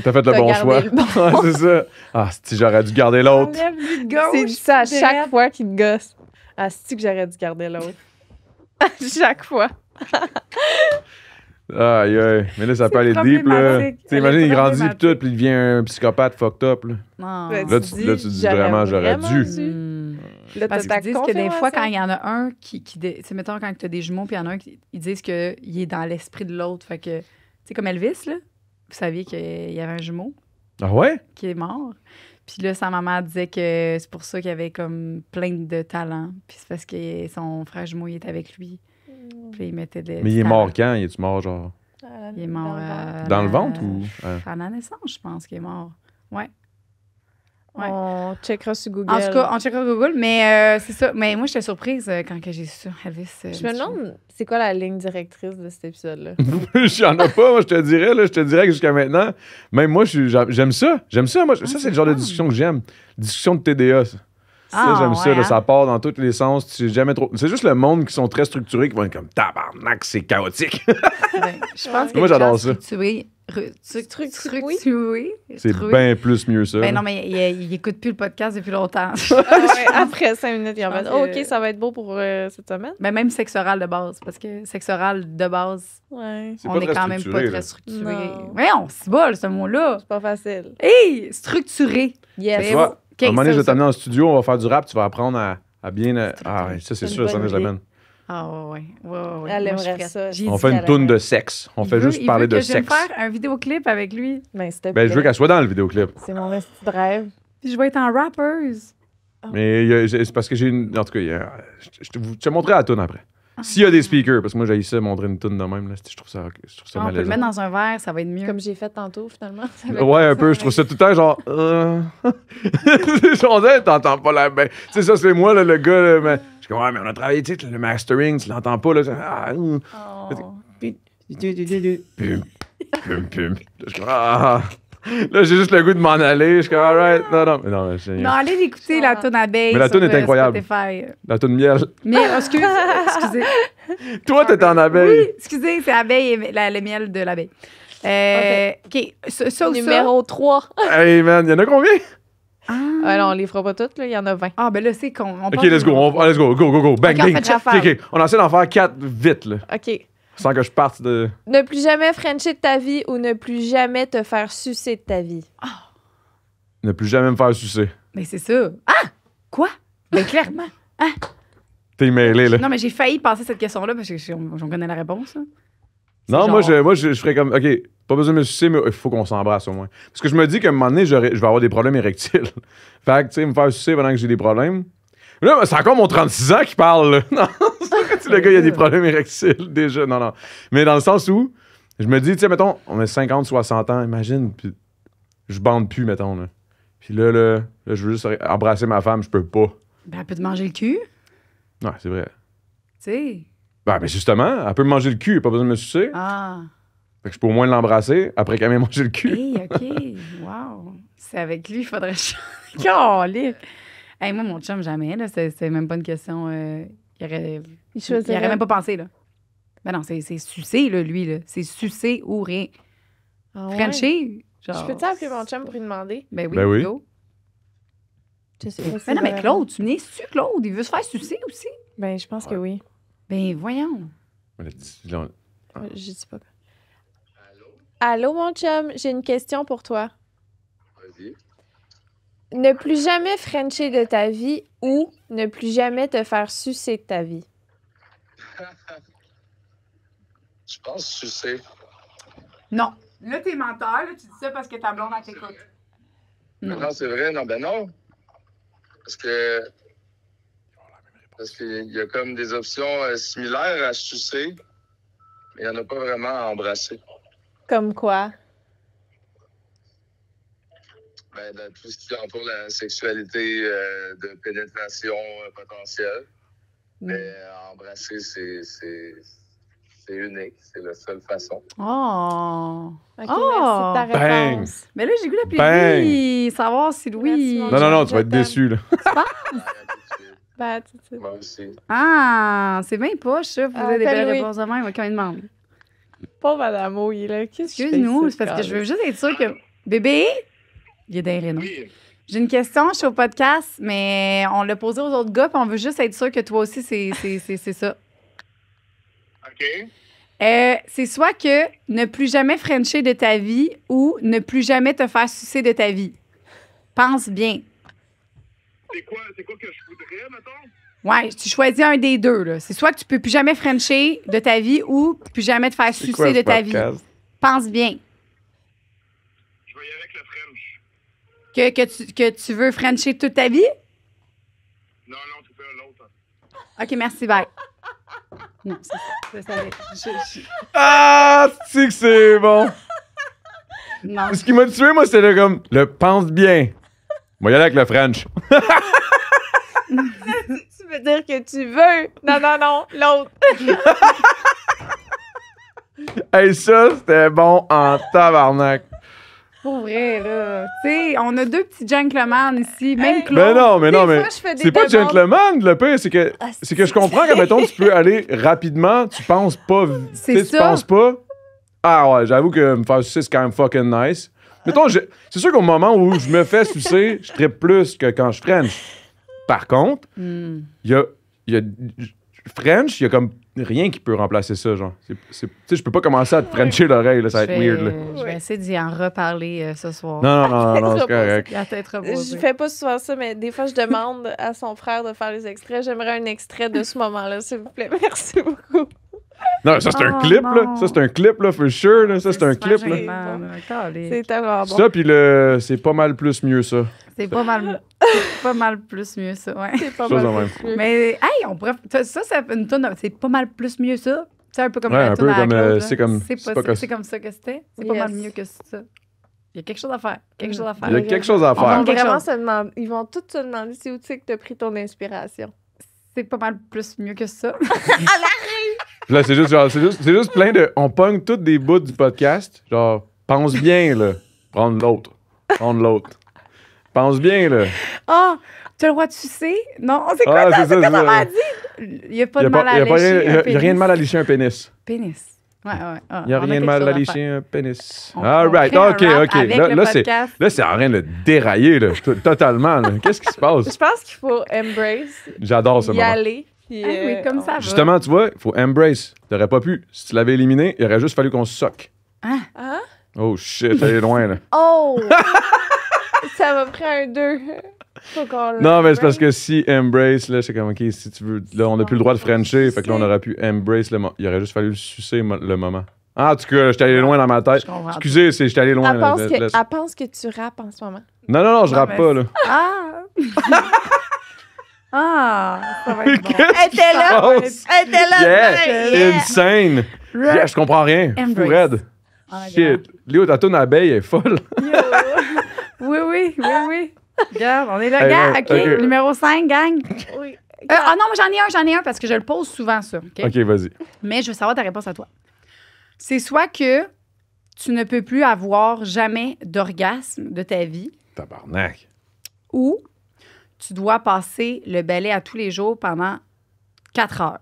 T'as fait le bon gardé choix. le bon. Ouais, c'est ça. Ah, si j'aurais dû garder l'autre. Enlève-lui de gauche. C'est dit ça à puis chaque droite. fois qu'il me gosse. Ah, c'est-tu que j'aurais dû garder l'autre? À chaque fois. Aïe, aïe. Mais là, ça peut aller C'est deep, là. problématique. Tu sais, imagine, il grandit pis problématique. tout, puis il devient un psychopathe fucked up, là. Non. Ben, Là, tu dis vraiment, j'aurais dû. Là, Parce t'as qu'ils ta disent que des fois, confirmation. quand il y en a un tu sais, mettons, quand tu as des jumeaux, puis il y en a un ils disent qu'il est dans l'esprit de l'autre. Fait que, tu sais, comme Elvis, là, vous saviez qu'il y avait un jumeau Ah ouais? qui est mort. Puis là, sa maman disait que c'est pour ça qu'il avait comme plein de talents. Puis c'est parce que son frère jumeau, il était avec lui. Puis il mettait Mais du il est talent. mort quand? Il est-tu mort, genre, Il est mort dans le ventre ou? à la naissance, je pense qu'il est mort. Ouais. Ouais. On checkera sur Google. En tout cas, on checkera Google, mais c'est ça. Mais moi, j'étais surprise quand que j'ai su ça, Elvis. Je me demande, c'est quoi la ligne directrice de cet épisode-là? J'en ai pas, moi, je te dirais, là. Je te dirais que jusqu'à maintenant, même moi, j'aime ça. J'aime ça, moi. Ça, c'est le genre de discussion que j'aime. Discussion de TDA, ça. Ah, Ça, j'aime ça, ouais, là, hein? ça part dans tous les sens. Tu sais jamais trop. C'est juste le monde qui sont très structurés qui vont être comme tabarnak, c'est chaotique. Ouais, je pense que Moi, j'adore les gens ça. structurés, C'est bien plus mieux ça. Ben non, mais il écoute plus le podcast depuis longtemps. Après 5 minutes, ils ont Je fait pense oh, que- OK, ça va être beau pour cette semaine. Ben même sexe oral de base, parce que sexe oral de base, Ouais. C'est on pas est très quand même pas structuré, très là. structuré. Non. Voyons, c'est bol, ce mot-là. C'est pas facile. Hey, structuré. Yes. C'est Tu vois, OK, à un moment donné, ça, je vais ça. t'amener en studio, on va faire du rap, tu vas apprendre à bien. Ah, ouais, ça, c'est C'est sûr, une ça, bonne je l'amène. Ah ouais. Elle Moi, je suis aimerait prête. ça. J'ai On dit fait une qu'elle toune aimerait. de sexe. On fait Il veut- juste il parler veut de que je vienne sexe. faire un vidéoclip avec lui. Ben, s'il te Ben, je veux plaît. qu'elle soit dans le vidéoclip. C'est mon esti de rêve. Puis je vais être en rappers. Mais c'est parce que j'ai une. En tout cas, je te montrerai la toune après. S'il y a des speakers, parce que moi, j'ai ça montrer une toune de même. Là, je trouve ça On peut le malaisant. mettre dans un verre, ça va être mieux. Comme j'ai fait tantôt, finalement. Ça va Ouais, être un peu. Je trouve ça tout le temps genre. On dirait, t'entends pas la. Ben, tu sais, ça, c'est moi, là, le gars. Là, mais, je suis comme, ouais, mais on a travaillé, tu sais, le mastering, tu l'entends pas. Là, Oh. Pum, pum, pum. Là, je suis comme, ah. Là, j'ai juste le goût de m'en aller. Je suis comme, alright. Non, mais non, c'est Non, allez l'écouter, la toune abeille. Mais la sur, toune est incroyable. Spotify. la toune miel. Miel, excusez. Toi, t'es en abeille. Oui, excusez, c'est abeille et le miel de l'abeille. OK, ça ou ça? Numéro 3. Hey, man, il y en a combien? Alors, on les fera pas toutes, là. Il y en a 20. Ah, ben là, c'est con. On Ok, passe let's go. Let's go. Go. Bang, Ok, on bang. fait chaque Ok, ok. On essaie d'en faire 4 vite, là. OK. Sans que je parte de. Ne plus jamais frencher de ta vie ou ne plus jamais te faire sucer de ta vie. Ne plus jamais me faire sucer. Mais c'est ça. Ah! Quoi? Ben clairement. T'es mêlé, là. Non, mais j'ai failli passer cette question-là parce que j'en connais la réponse. Là. C'est Non, genre- moi, je ferais comme. OK, pas besoin de me sucer, mais il faut qu'on s'embrasse au moins. Parce que je me dis qu'à un moment donné, je vais avoir des problèmes érectiles. Fait que, tu sais, me faire sucer pendant que j'ai des problèmes. Là, c'est encore mon 36 ans qui parle, là. Non, c'est pas que le gars, il a des problèmes érectiles déjà. Non. Mais dans le sens où, je me dis, tu sais, mettons, on a 50, 60 ans, imagine, puis je bande plus, mettons. Là. Puis là, je veux juste embrasser ma femme, je peux pas. Ben, elle peut te manger le cul. Ouais, c'est vrai. Tu sais. Ben, justement, elle peut me manger le cul, pas besoin de me sucer. Ah. Fait que je peux au moins l'embrasser après qu'elle m'ait mangé le cul. Hey, OK. Wow. C'est avec lui, il faudrait changer. Hey, moi, mon chum, jamais. Là, c'est même pas une question. Il aurait même pas pensé. Là. Ben non, c'est sucer, là, lui. Là. C'est sucer ou rien. Ah ouais? Frenchie. Genre... Je peux t'appeler mon chum pour lui demander? Ben oui, Ben oui. go. Je sais pas si Mais non, c'est mais Claude, tu niaises-tu, Claude? Il veut se faire sucer aussi? Ben, je pense que oui. Ben voyons. Là, Je dis pas. Allô, mon chum, j'ai une question pour toi. Vas-y. Ne plus jamais frencher de ta vie ou ne plus jamais te faire sucer de ta vie? Je pense sucer. Non. Là, t'es menteur, là, tu dis ça parce que ta blonde a t'écoute. Non, c'est vrai. Non, ben non. Parce qu'il y a comme des options similaires à sucer, mais il n'y en a pas vraiment à embrasser. Comme quoi? Ben, dans tout ce qui entoure la sexualité de pénétration potentielle. Mais embrasser, c'est unique. C'est la seule façon. Oh! OK, Oh! merci de ta Bang! réponse. Mais là, j'ai goût d'appeler Bang! Louis, savoir si Louis... Merci, mon non, tu vas Je être t'aime. déçu, là. Ben, tout de suite. Moi aussi. Ah! C'est bien poche, ça. Vous avez des Appelle belles Louis. réponses de même quand il demande. Pauvre Madame O, il est là. Qu'est-ce que Excuse-nous, c'est parce que je veux juste être sûre que... Bébé? Il est derrière nous. Oui. J'ai une question, je suis au podcast, mais on l'a posée aux autres gars, puis on veut juste être sûr que toi aussi, c'est ça. OK. C'est soit que ne plus jamais frencher de ta vie ou ne plus jamais te faire sucer de ta vie. Pense bien. C'est quoi que je voudrais, mettons? Ouais, tu choisis un des deux. Là. C'est soit que tu peux plus jamais frencher de ta vie ou plus jamais te faire C'est sucer quoi, de ce ta vie. podcast? Pense bien. Je vais y aller avec le French. Que tu veux frencher toute ta vie? Non, c'est pas l'autre. OK, merci, bye. Non, c'est ça. Ah, c'est que c'est bon! Non. Ce qui m'a tué, moi, c'était comme le pense bien. Moi, y aller avec le French. Tu veux dire que tu veux? Non, l'autre. Hey, ça, c'était bon en tabarnak. Pour vrai, là. Tu sais, on a deux petits gentlemen ici, même Hey. Claude. Mais non, mais fois, je fais des c'est pas demandes. gentleman, le pire, c'est que je comprends que, mettons, tu peux aller rapidement, tu penses pas, C'est tu sais, tu ça. penses pas. Ah ouais, j'avoue que me faire sucer, c'est quand même fucking nice. Mettons, c'est sûr qu'au moment où je me fais sucer, je trippe plus que quand je French. Par contre, il y a French, il y a comme rien qui peut remplacer ça, genre. Tu sais, je peux pas commencer à te Frencher l'oreille, là, ça va être weird, là. Je vais essayer d'y en reparler ce soir. Non, c'est correct. La tête reposée. Je fais pas souvent ça, mais des fois, je demande à son frère de faire les extraits. J'aimerais un extrait de ce moment-là, s'il vous plaît. Merci beaucoup. Non, ça, c'est un Oh, clip, non. là. Ça, c'est un clip, là, for sure, là. Ça, c'est un clip, là. C'est tellement bon. Ça, puis c'est pas mal plus mieux, ça. C'est pas mal plus mieux, ça, ouais. C'est pas Chose de mal même. plus. Mais, hey, on pourrait. Ça une toune. C'est pas mal plus mieux, ça. C'est un peu comme Ouais, la un toune peu à comme, Claude, là. c'est comme- C'est c'est pas- pas c'est comme ça que c'était. C'est pas Yes. mal mieux que ça. Il y a quelque chose à faire. Il y a quelque chose à Ils faire. vont Quelque vraiment chose. se demander, ils vont tous se demander si où tu sais que t'as pris ton inspiration. C'est pas mal plus mieux que ça. Puis là, c'est juste plein de. On pogne toutes des bouts du podcast. Genre, pense bien, là. Prendre l'autre. Pense bien, là. Ah, tu as le droit de sucer? Non, c'est quoi Ah, ça? c'est C'est ça, quoi c'est ça ça. m'a dit? Il n'y a pas Il de mal à lécher y un a rien de mal à licher un pénis. Pénis. Ouais. Ah, Il y a on rien de quelque mal chose à faire. licher un pénis. On- All on right, crée un OK. rap avec le Là, c'est podcast. en train de dérailler, là. Totalement, là. Qu'est-ce qui se passe? Je pense qu'il faut embrace, J'adore ce y moment. aller. Puis, Ah oui, comme ça va. Justement, tu vois, il faut embrace. T'aurais pas pu. Si tu l'avais éliminé, il aurait juste fallu qu'on se soque. Hein? Oh shit, elle est loin, là. Oh! Ça m'a pris un 2. Faut qu'on Non, mais c'est parce que si embrace, là, c'est comme, OK, si tu veux. Là, on n'a plus le droit de frencher. Fait que là, on aurait pu embrace le moment. Il aurait juste fallu sucer le moment. Ah, en tout cas, j'étais allé loin dans ma tête. Je comprends. Excusez, j'étais allé loin. Elle là. pense que tu rappes en ce moment. Non, je Non, rappe mais pas, là. Ah! Ah! Ça va être bon. Elle était là! passe? Elle était là! Yeah! Yeah. Insane! Yeah, je comprends rien. Fou Embrace. raide. Shit. Léo, ta toune abeille est folle. Oui. Regarde, on est là, Hey, gang. hey, OK, OK. numéro 5, gang. Oui. Ah non, mais j'en ai un parce que je le pose souvent, ça. OK? OK, vas-y. Mais je veux savoir ta réponse à toi. C'est soit que tu ne peux plus avoir jamais d'orgasme de ta vie Tabarnak. ou tu dois passer le balai à tous les jours pendant 4 heures.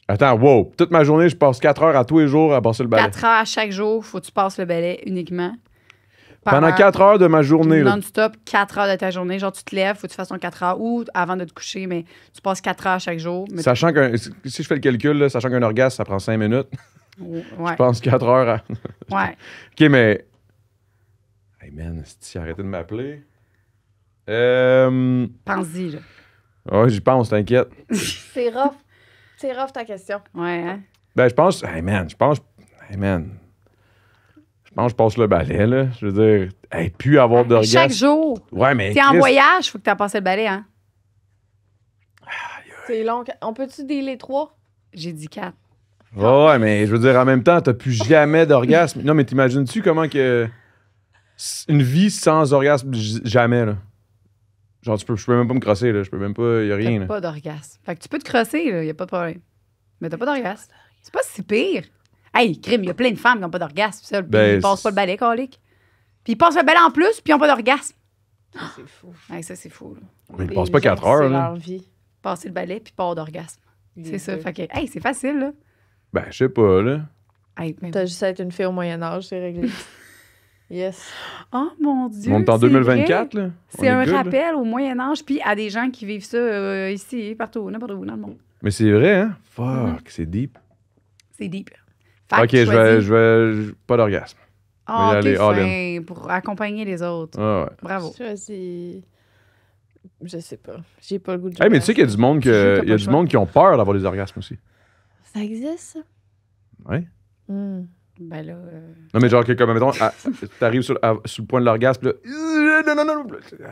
Attends, wow. Toute ma journée, je passe 4 heures à tous les jours à passer le balai. 4 heures à chaque jour, faut que tu passes le balai uniquement. Pendant 4 heures de ma journée. Là. Non-stop, 4 heures de ta journée. Genre, tu te lèves, faut que tu fasses ton 4 heures ou avant de te coucher, mais tu passes 4 heures chaque jour. Mais Sachant qu'un. Si je fais le calcul, là, sachant qu'un orgasme, ça prend 5 minutes, ouais. je pense 4 heures à. Ouais. OK, mais. Hey man, si arrêtez de m'appeler. Pense-y, là. Ouais, j'y pense, t'inquiète. C'est rough. C'est rough ta question. Ouais, hein? Ben, je pense. Hey man, je pense que je passe le balai, là. Je veux dire, hey, plus avoir d'orgasme. Chaque jour. Ouais, mais. T'es en Chris, voyage, faut que tu passé le balai, hein? C'est long. On peut-tu dealer 3? J'ai dit 4. Ouais, mais je veux dire, en même temps, t'as plus jamais d'orgasme. Non, mais t'imagines-tu comment que. Une vie sans orgasme, jamais, là. Genre, je peux même pas me crosser, là. Je peux même pas. Y a rien, T'as là. pas d'orgasme. Fait que tu peux te crosser, là, y a pas de problème. Mais t'as pas d'orgasme. C'est pas si pire. Hey, crime, y a plein de femmes qui n'ont pas d'orgasme, ça. Puis Ben, ils passent pas le balai, colique. Puis ils passent le balai en plus, puis ils ont pas d'orgasme. C'est fou. Ouais, ça, c'est fou, là. Mais ils passent pas 4 heures, C'est là. leur vie. Passer le balai, puis pas d'orgasme. C'est Les ça. deux. Fait que, hey, c'est facile, là. Ben, je sais pas, là. Hey, mais- T'as juste à être une fille au Moyen-Âge, c'est réglé. Yes. Oh mon Dieu. On est en c'est 2024, vrai. là. On C'est est un good, là. rappel au Moyen-Âge, puis à des gens qui vivent ça ici, partout, n'importe où dans le monde. Mais c'est vrai, hein? Fuck, c'est deep. C'est deep. Fait Ok, que je vais. Pas d'orgasme. Oh, vais y t'es aller fin pour accompagner les autres. Ah ouais. Bravo. Choisis. Je sais pas. J'ai pas le goût de Hey, mais tu sais qu'il y a du monde, Tu joues, t'as pas il y a le du choix. monde qui ont peur d'avoir des orgasmes aussi. Ça existe, ça? Ouais. Hmm. Ben là. Non, mais genre que, comme, mettons, t'arrives sur le point de l'orgasme, là. Non.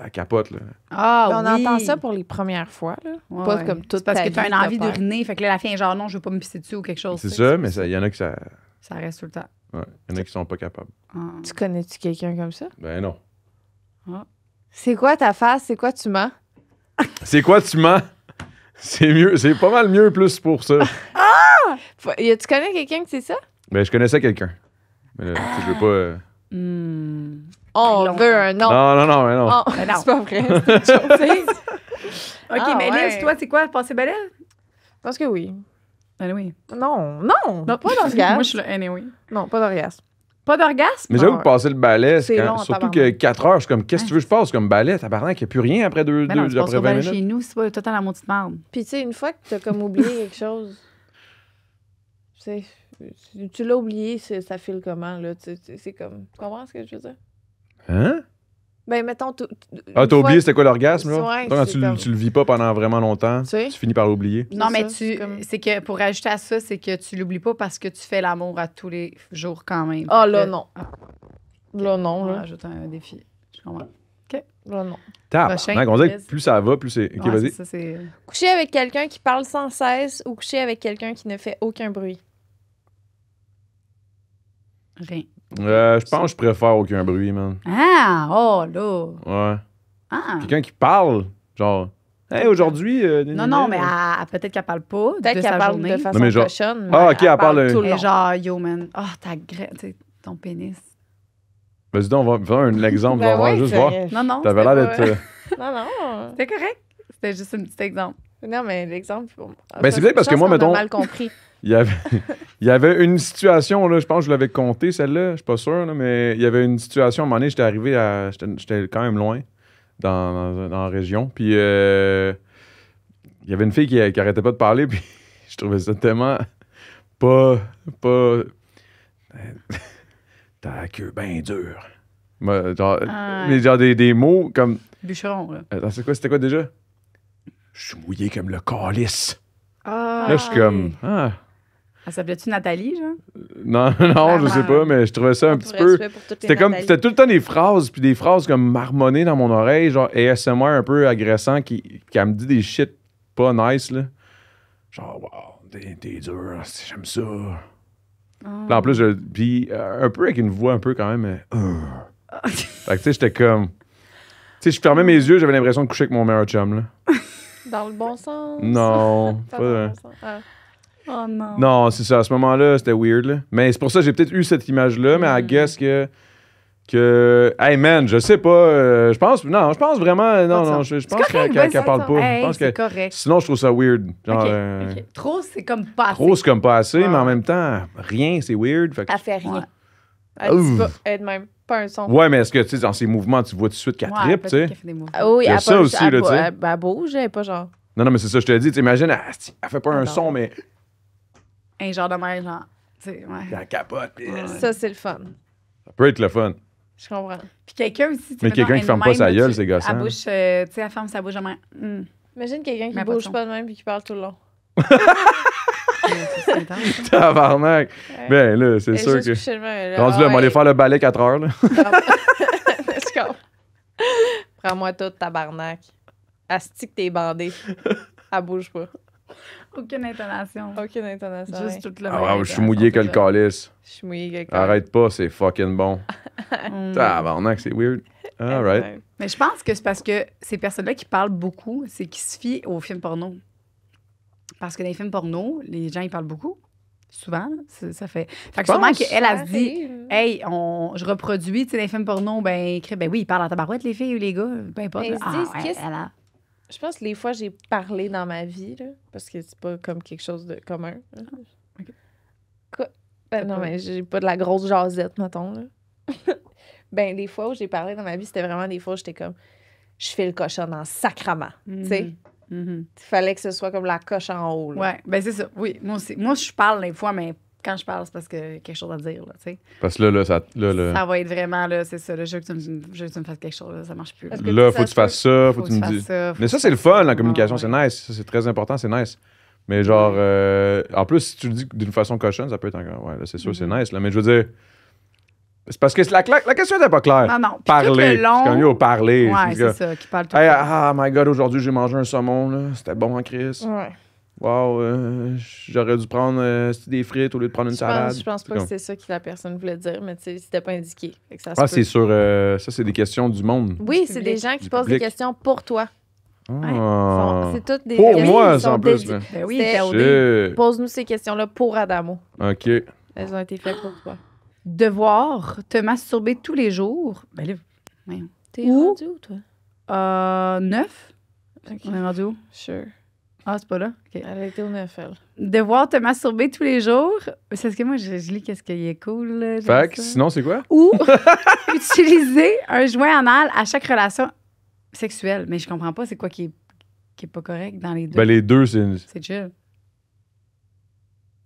Elle capote, là. Ah, On oui. entend ça pour les premières fois, là. Ouais, Pas ouais. comme toute C'est parce ta que t'as vie, une envie peur. d'uriner. Fait que là, la fille est genre, non, je veux pas me pisser dessus ou quelque chose. C'est tu sais, ça, mais il y en a qui ça. Ça reste tout le temps. Ouais. Il y en a qui sont pas capables. Ah. Tu connais-tu quelqu'un comme ça? Ben non. C'est quoi ta face? C'est quoi tu mens? C'est quoi, tu mens? C'est mieux. C'est pas mal mieux, plus pour ça. Tu connais quelqu'un que c'est ça? Ben, je connaissais quelqu'un. Mais là, tu sais, je veux pas. Hmm. On Longtemps. veut un nom. Non, mais non. Oh, Mais non. c'est pas vrai. C'est une chose. OK, Ah, mais ouais. Liz, toi, c'est quoi? Passer balai? Je pense que oui. Anyway. Non, pas Moi, d'orgasme. je suis là, anyway. Non, pas d'orgasme. Pas d'orgasme? Mais j'avoue Ouais. que passer le balai, C'est long, surtout tabarnak. que 4 heures, je suis comme, qu'est-ce que tu veux que je passe comme balai? Tabarnak, il n'y a plus rien après Ben non, tu passes après au 20 balai minutes. chez nous, c'est pas total la maudite merde. Puis tu sais, une fois que t'as comme oublié quelque chose, tu sais, tu l'as oublié, ça file comment, là? C'est comme... Tu comprends ce que je veux dire? Hein? Ben, mettons... Ah, t'as oublié c'était quoi l'orgasme, là? Ouais, Quand c'est tu, comme- tu le vis pas pendant vraiment longtemps, Tu sais? tu finis par l'oublier. Non, mais ça, c'est comme- c'est que pour rajouter à ça, c'est que tu l'oublies pas parce que tu fais l'amour à tous les jours quand même. Ah, Fait là, que- non. Ah, Là, non, on là. rajoute un défi. Je comprends. Là, non. Tabarnak, on dirait que plus ça va, plus c'est. Ok, Ouais, vas-y. c'est ça, c'est... Coucher avec quelqu'un qui parle sans cesse ou coucher avec quelqu'un qui ne fait aucun bruit? Rien. Je pense que je préfère aucun bruit, man. Ah! Oh, là! Ouais. Ah! Quelqu'un qui parle, genre, hey, aujourd'hui. Non, mais peut-être qu'elle parle pas Peut-être de qu'elle sa parle journée. de façon Non, mais genre- cochonne. Ah, mais ok, elle parle tout le Elle long. est genre, yo, man. Ah, ta graine, tu sais, ton pénis. Vas-y, donc, on va faire un exemple, Ben on va ouais, juste c'est- voir. Non, non. T'avais c'était l'air pas- d'être. Non, non. C'était correct. C'était juste un petit exemple. Non, mais l'exemple... Ben, c'est peut-être parce que moi, On a mettons- mal compris. Il y avait une situation, là, je pense que je l'avais compté, celle-là, je suis pas sûr, là, mais il y avait une situation, à un moment donné, j'étais arrivé à. J'étais quand même loin dans la région, puis il y avait une fille qui arrêtait pas de parler, puis je trouvais ça tellement pas. T'as la queue bien dure. Moi, genre, Ah. mais genre des mots comme. Bûcheron, là. Attends, c'était quoi déjà? Je suis mouillé comme le calice. Ah! Là, je suis comme. Ah. Elle s'appelait-tu Nathalie, genre? Non, non, je sais pas, mais je trouvais ça un Tout petit peu. respect pour toutes les Nathalie. C'était tout le temps des phrases, puis des phrases comme marmonnées dans mon oreille, genre ASMR un peu agressant, qui me dit des shit pas nice, là. Genre, wow, t'es dur, j'aime ça. Puis en plus, un peu avec une voix un peu quand même. Fait que tu sais, j'étais comme. Tu sais, je fermais mes yeux, j'avais l'impression de coucher avec mon meilleur chum, là. Dans le bon sens? Non. Pas dans le bon sens. Ah. Oh non. Non, c'est ça. À ce moment-là, c'était weird, là. Mais c'est pour ça que j'ai peut-être eu cette image-là, mais I guess que. Hey man, je sais pas. Je pense vraiment. Non, je pense qu'elle parle pas. Hey, Je pense c'est que, correct. sinon, je trouve ça weird. Genre, OK. Trop, c'est comme pas assez. trop, c'est comme pas assez, Ouais, mais en ouais. même temps, rien, c'est weird. Fait que- Elle fait rien. Ouais. Elle dit Ouf. pas, elle de même. Pas un son. Ouais, mais est-ce que, tu sais, dans ses mouvements, tu vois tout de suite qu'elle Ouais, trippe, tu sais? peut-être qu'elle fait des mouvements. Ah oui, Il y a elle ça pas- aussi, elle là, bou- tu sais. elle bouge, elle est pas genre. Non, mais c'est ça, je te dis. T'imagines, elle fait pas un non. son, mais Un genre de mère, genre. Tu sais, ouais. elle capote. Puis Ça, c'est le fun. ça peut être le fun. Je comprends. Puis quelqu'un aussi, tu sais, Mais mettons, quelqu'un qui elle ferme de pas même, sa là, gueule, tu- c'est gossant. Elle bouge, tu sais, elle ferme sa bouche de même. Imagine quelqu'un qui Mais pas de bouge son. pas de même et qui parle tout le long. C'est intense, ça. Tabarnak. Ouais. Ben là, c'est Elle est sûr juste que. couchée de même, là. Rendu là, on va aller faire le balai 4 heures, là. Je comprends. Prends-moi tout, tabarnak. Asti que t'es bandé. Elle bouge pas. Aucune intonation. Aucune intonation. Juste toute le Ah ouais, je suis mouillé que le calice. Je suis mouillée quelque Arrête pas, c'est fucking bon. Mm. Tabarnak, c'est weird. All right. Mais je pense que c'est parce que ces personnes-là qui parlent beaucoup, c'est qu'ils se fient aux films porno. Parce que dans les films porno, les gens, ils parlent beaucoup. Souvent, ça fait. Fait que sûrement penses? qu'elle, elle se dit, hey, je reproduis, tu sais, dans les films porno, ben oui, ils parlent en tabarouette, les filles ou les gars, peu importe. Mais ils se disent, qu'est-ce- elle a- Je pense que les fois, j'ai parlé dans ma vie, là, parce que c'est pas comme quelque chose de commun. là. Ok. Quoi? Ben non, pas- mais j'ai pas de la grosse jasette, mettons. Là. Ben, les fois où j'ai parlé dans ma vie, c'était vraiment des fois où j'étais comme, je fais le cochon en sacrament. Tu sais, Mhm. il fallait que ce soit comme la coche en haut. Là. Ouais, ben c'est ça. Oui, moi aussi. Moi, je parle des fois, mais quand je parle, c'est parce que y a quelque chose à dire, là, tu sais. Parce que là, Ça va être vraiment, là, c'est ça, là, je veux que tu me fasses quelque chose, là, ça marche plus. Parce que là, ça faut que tu se fasses ça, faut que tu me fasses dises. ça, Mais faut ça, que c'est le fun, la communication, ouais. c'est nice. Ça, c'est très important, c'est nice. Mais genre, en plus, si tu le dis d'une façon cochonne, ça peut être encore. Ouais, là, c'est sûr, c'est nice, là. Mais je veux dire, c'est parce que la question n'était pas claire. Non, non. Puis Parler. tout le long- C'est comme yo, parler. Ouais, C'est c'est ça, qui parle tout Hey, le temps. ah, my God, aujourd'hui, j'ai mangé un saumon, là. C'était bon, hein, Chris. Ouais. Wow, j'aurais dû prendre des frites au lieu de prendre une salade. Je pense pas C'est que c'est ça que la personne voulait dire, mais tu sais, c'était pas indiqué. Fait que ça se Ah, peut. c'est sur. ça, c'est des questions du monde. Oui, Du c'est public. des gens qui Du posent public. des questions pour toi. Ah. C'est toutes des Pour questions moi, qui ça, sont en plus. dédiées. Ben oui, C'était- KOD. Shit. Pose-nous ces questions-là pour Adamo. OK. Elles ont été faites pour toi. Devoir te masturber tous les jours. Ben là, voyons. T'es Ou- rendu où, toi? 9? Ok. On est rendu où? Sure. Ah, c'est pas là? OK. Elle a été au 9, elle. Devoir te masturber tous les jours. C'est parce que moi, je lis qu'est-ce qui est cool. là, j'aime Fait que, ça. sinon, c'est quoi? Ou utiliser un jouet anal à chaque relation sexuelle. Mais je comprends pas c'est quoi qui est pas correct dans les deux. Ben, les deux, c'est. C'est chill.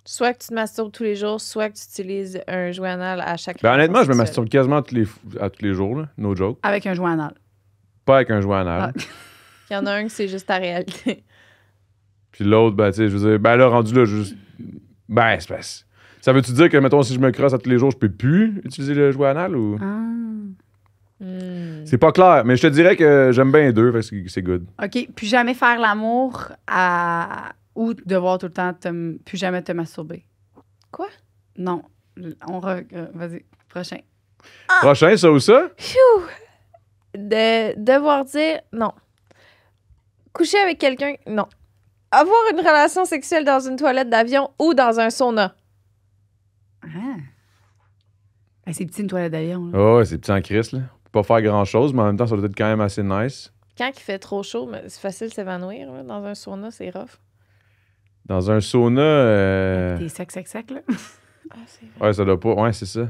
Soit que tu te masturbes tous les jours, soit que tu utilises un jouet anal à chaque Ben, honnêtement, je me sexuelle. masturbe quasiment à tous les jours, là. No joke. Avec un jouet anal. Pas avec un jouet anal. Ah. Il y en a un que c'est juste ta réalité. Puis l'autre, ben, tu sais, je veux dire, ben là, rendu là, juste. Ben, c'est pas. Ça veut-tu dire que, mettons, si je me crosse à tous les jours, je peux plus utiliser le jouet anal ou. Ah. C'est pas clair, mais je te dirais que j'aime bien les deux, parce que c'est good. OK. Plus jamais faire l'amour ou devoir tout le temps plus jamais te masturber. Quoi? Non. Vas-y. Prochain. Prochain, ça ou ça? De devoir dire non. Coucher avec quelqu'un, non. Avoir une relation sexuelle dans une toilette d'avion ou dans un sauna. Ah. Ben, c'est petit une toilette d'avion. là. Oh, ouais, c'est petit en crise, là. On peut pas faire grand-chose, mais en même temps, ça doit être quand même assez nice. Quand il fait trop chaud, mais c'est facile de s'évanouir. Là. Dans un sauna, c'est rough. Dans un sauna. T'es sec, là. Ah, c'est vrai. Ouais, ça doit pas. Ouais, c'est ça.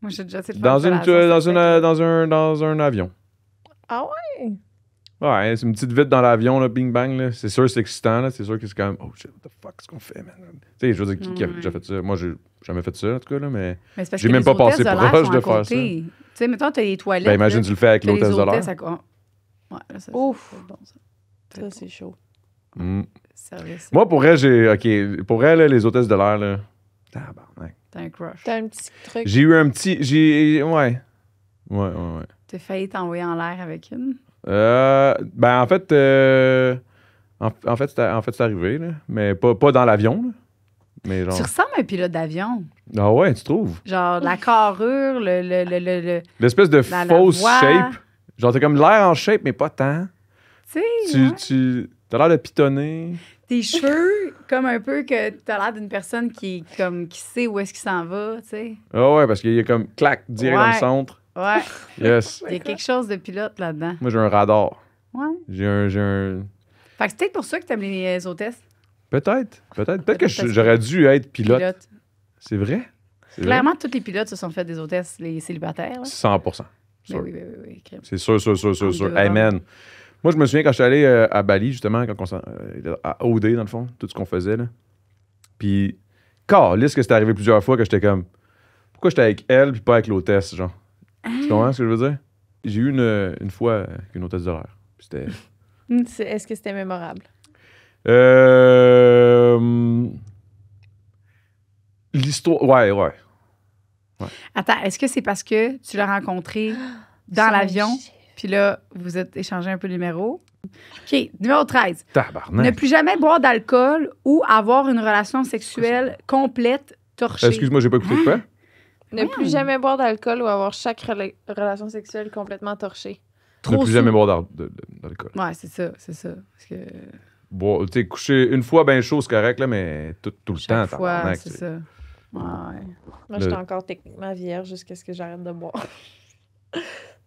Moi, j'ai déjà essayé de Dans, faire une, relation sexuelle. dans un avion. Ah ouais? Ouais, c'est une petite vite dans l'avion, là, bing bang, là. C'est sûr, c'est excitant, là. C'est sûr que c'est quand même. Oh shit, what the fuck, qu'est-ce qu'on fait, man? Tu sais, je veux dire, qui a déjà fait ça? Moi, j'ai jamais fait ça, en tout cas, là, mais. Mais c'est parce j'ai que même les pas hôtesses passé de l'air proche sont de à faire côté. Tu sais, mettons, t'as les toilettes. Ben, imagine, là, tu le fais avec t'as les l'hôtesse de l'air. hôtesses à quoi? Ouais, là, ça, Ouf. c'est bon, ça. Ça, c'est chaud. Mm. Service. Moi, pour elle, pour elle, là, les hôtesses de l'air, là. Tabarnak. T'as un crush. T'as un petit truc. J'ai eu un petit. Ouais. Ouais. T'as failli t'envoyer en l'air avec une. Ben, en fait, c'est arrivé, là. Mais pas dans l'avion, là. Mais genre... Tu ressembles à un pilote d'avion. Ah ouais, tu trouves? Genre, la carrure, L'espèce de la fausse voix. shape. Genre, t'as comme l'air en shape, mais pas tant. Tu sais, T'as l'air de pitonner. tes cheveux, comme un peu que t'as l'air d'une personne qui sait où est-ce qu'il s'en va, tu sais. Ah ouais, parce qu'il y a comme clac, direct dans le Ouais. centre. Ouais. Yes. Il y a quelque chose de pilote là-dedans. Moi, j'ai un radar. Ouais. J'ai un... Fait que c'est peut-être pour ça que t'aimes les hôtesses. Peut-être que Peut-être parce que- j'aurais dû être pilote. C'est vrai? C'est vrai? Clairement, tous les pilotes se sont fait des hôtesses, les célibataires. Là. 100%. Ben oui, crème. C'est sûr. En dehors. Amen. Moi, je me souviens quand je suis allé à Bali, justement, à OD, dans le fond, tout ce qu'on faisait, là. Puis, calisse que c'était arrivé plusieurs fois que j'étais comme... Pourquoi j'étais avec elle puis pas avec l'hôtesse, genre? Tu comprends ce que je veux dire? J'ai eu une fois avec une hôtesse d'horaire. Puis c'était... Est-ce que c'était mémorable? L'histoire... Ouais. Attends, est-ce que c'est parce que tu l'as rencontré dans l'avion, puis là, vous êtes échangé un peu le numéro? OK, numéro 13. Ne Tabarnak. plus jamais boire d'alcool ou avoir une relation sexuelle complète torchée. Excuse-moi, j'ai pas écouté de quoi? Ne plus jamais boire d'alcool ou avoir chaque relation sexuelle complètement torchée. Ne plus sous. jamais boire d'alcool. Ouais, c'est ça. Parce que Bon, tu sais, coucher une fois bien chaud, c'est correct, là, mais tout le temps, chaque fois, tabarnak, c'est tu sais. ça. Ouais. Moi, j'étais encore techniquement vierge jusqu'à ce que j'arrête de boire.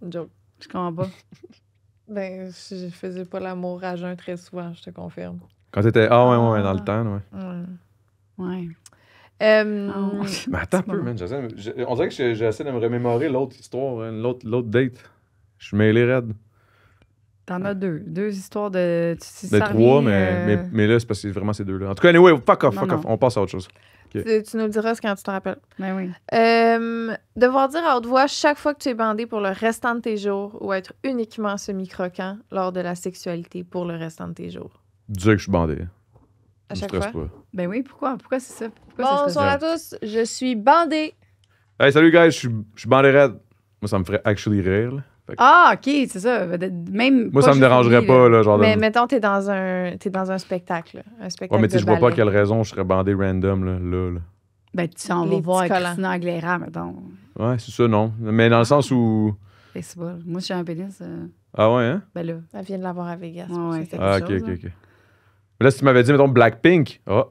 Une joke. Je comprends pas. Ben, je faisais pas l'amour à jeun très souvent, je te confirme. Quand t'étais... Ah ouais, dans le temps, ouais. Ouais. Euh, Mais attends un C'est peu, bon. man. On dirait que j'essaie de me remémorer l'autre histoire, hein, l'autre date. Je suis mêlé raide. T'en as deux. Deux histoires de... De trois, mais là, c'est parce que c'est vraiment ces deux-là. En tout cas, anyway, fuck off. On passe à autre chose. tu nous le diras quand tu te rappelles. Ben oui. Devoir dire à haute voix chaque fois que tu es bandé pour le restant de tes jours ou être uniquement semi-croquant lors de la sexualité pour le restant de tes jours. Dire que je suis bandé. À Je chaque stresse fois. pas. Ben oui, pourquoi? Pourquoi c'est ça? Pourquoi Bonsoir à tous, je suis bandée. Hey, salut, guys. Je suis bandé raide. Moi, ça me ferait actually rire, là. Ah, OK, c'est ça. Même Moi, pas ça me juste dérangerait lui, pas, là, genre Mais de... mettons, t'es dans un spectacle. Un spectacle Ouais, mais tu sais, de je vois pas ballet. quelle raison je serais bandé random, là. Ben, tu s'en Les vas petits voir avec collants. Christina Aguilera, mettons. Ouais, c'est ça, non. Mais dans le sens où... C'est pas. Moi, si j'ai un pénis, Ah ouais, hein? ben là. Elle vient de l'avoir à Vegas. Ouais, ouais, c'est c'est Ah, quelque ok. chose, hein. Mais là, si tu m'avais dit, mettons, Blackpink... Oh.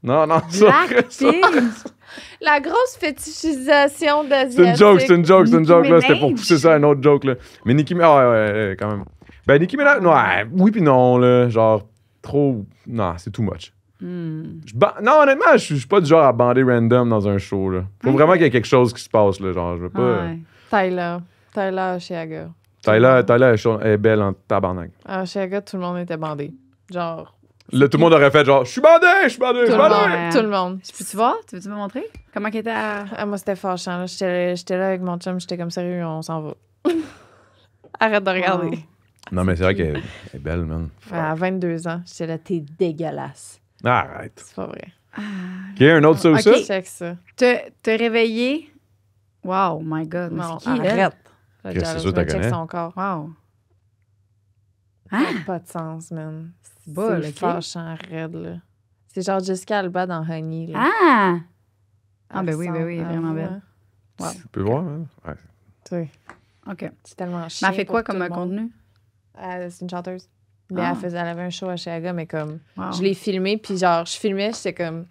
Non, ça... Blackpink! La grosse fétichisation C'est d'Asiatique. c'est une joke, Nicki là. C'était pour Minaj. pousser ça à une autre joke, là. Mais Nicki Minaj, ouais, quand même. Ben, Nicki Minaj, ouais, oui puis non, là. Genre, trop... Non, c'est too much. Hmm. Non, honnêtement, je suis pas du genre à bander random dans un show, là. Faut vraiment qu'il y ait quelque chose qui se passe, là. Genre, je veux pas... Ouais. Tyler Chiaga. Tyler, elle est belle en tabarnak. À Chiaga, tout le monde était bandé. Genre, Là, tout le monde aurait fait genre, je suis bandé, je suis bandé, je tout suis le bandé. monde. Tout le monde. Peux-tu voir? Tu veux-tu me montrer? Comment qu'elle était à... Ah, moi, c'était fâchant. Là. J'étais là avec mon chum, j'étais comme sérieux, on s'en va. Arrête de regarder. Wow. Non, mais c'est vrai qu'elle est belle, man. À 22 ans, j'étais là, t'es dégueulasse. Arrête. C'est pas vrai. OK, un autre ça ou ça? Ok. Check ça. Te réveiller... Wow, my God. Mais Non, c'est qui, elle? arrête. Qu'est-ce que c'est ça, Je t'as check connais? son corps. Wow. Ça n'a pas de sens, man. C'est bas, là, OK? fâchant, raide, là. C'est genre Jessica Alba dans Honey, là. Ah! Ah, Elle ben oui, ressemble vraiment à belle. moi. Tu peux voir, man? Ouais. Tu sais, OK. c'est tellement Mais chiant. elle fait quoi pour comme tout le monde. contenu? C'est une chanteuse. Mais Ah. elle avait un show à Chiaga, mais comme... Wow. Je l'ai filmé, puis genre, je filmais, j'étais comme...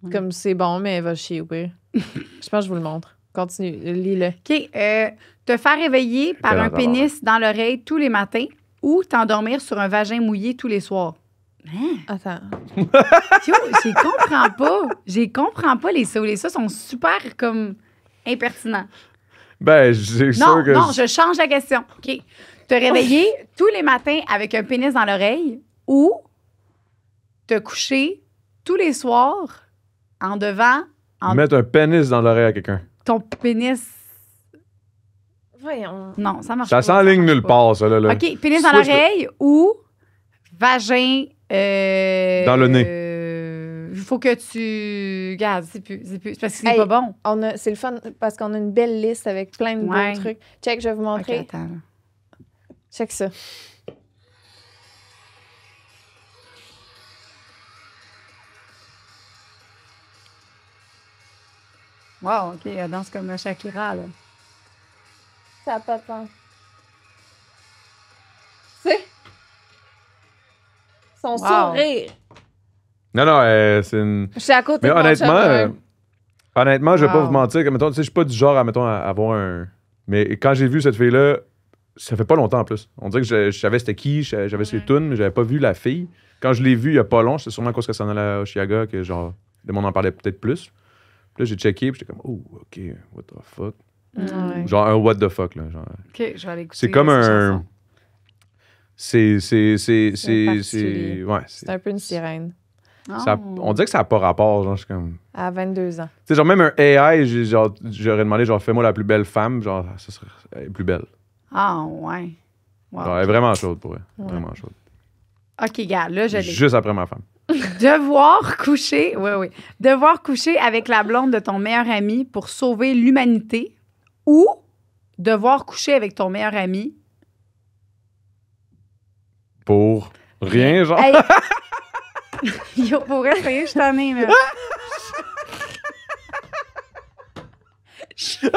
Ouais. Comme c'est bon, mais elle va chier au pire. Je pense que je vous le montre. Continue, lis-le. OK. Te faire réveiller par Quel un hasard. pénis dans l'oreille tous les matins ou t'endormir sur un vagin mouillé tous les soirs. Hein? Attends. Yo, j'y comprends pas les ça ou les ça sont super comme impertinents. Ben, c'est Non, sûr que... non, je change la question. OK. Te réveiller tous les matins avec un pénis dans l'oreille ou te coucher tous les soirs en devant Mettre un pénis dans l'oreille à quelqu'un. ton pénis. Voyons. Non, ça marche Ça pas. s'enligne marche nulle pas. part, ça, là. OK, pénis dans Switch le- l'oreille ou vagin. Dans le nez. Il faut que tu. Regarde, c'est plus. C'est parce que c'est Hey, pas bon. C'est le fun parce qu'on a une belle liste avec plein de Ouais. beaux trucs. Check, je vais vous OK, montrer. attends. Check ça. Wow, OK, elle danse comme Shakira, là. Ça n'a pas de sens. Tu sais? Son sourire. Non, c'est une... Je suis à côté Mais de mon honnêtement, chum, honnêtement, je vais pas Wow. vous mentir. Que, mettons, tu sais, je suis pas du genre à, mettons, à avoir un... Mais quand j'ai vu cette fille-là, ça fait pas longtemps en plus. On dirait que je savais c'était qui, j'avais ses tunes, mais j'avais pas vu la fille. Quand je l'ai vue il y a pas long, c'est sûrement à cause qu'elle s'en allait à Oshiaga que genre, le monde en parlait peut-être plus. Puis là, j'ai checké, puis j'étais comme, oh, OK, what the fuck. Ouais. Genre un what the fuck, là. Genre. OK, je vais aller écouter. C'est comme cette un... chanson. C'est... particulier. Ouais, C'est un peu une sirène. ça- Oh. on dirait que ça n'a pas rapport, genre, je suis comme... À 22 ans. Tu sais, genre, même un AI, j'aurais demandé, genre, fais-moi la plus belle femme, genre, ça serait elle est plus belle. Ah, ouais. Wow. Genre, elle est vraiment chaude pour elle. Ouais. Vraiment chaude. OK, gars, là, je l'ai. Juste après ma femme. Devoir coucher, oui. Devoir coucher avec la blonde de ton meilleur ami pour sauver l'humanité ou devoir coucher avec ton meilleur ami. Pour rien, genre. Hey! Yo, pour vrai, sérieux, je suis tannée, là. Je suis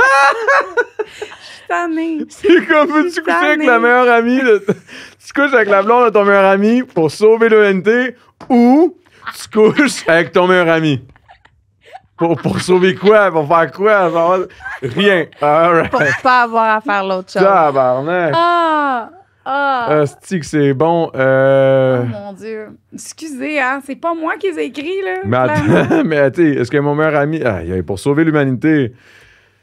tannée. C'est comme, veux-tu coucher avec Tannée. la meilleure amie tu couches avec la blonde de ton meilleur ami pour sauver l'humanité ou tu couches avec ton meilleur ami? Pour sauver quoi? Pour faire quoi? Genre, rien. All Pour right. pas avoir à faire l'autre chose. Tabarnak. Asti que c'est bon. Oh mon Dieu. Excusez, hein, c'est pas moi qui les ai écrits, là. Mais clairement. attends, mais attends, est-ce que mon meilleur ami... Ah, pour sauver l'humanité...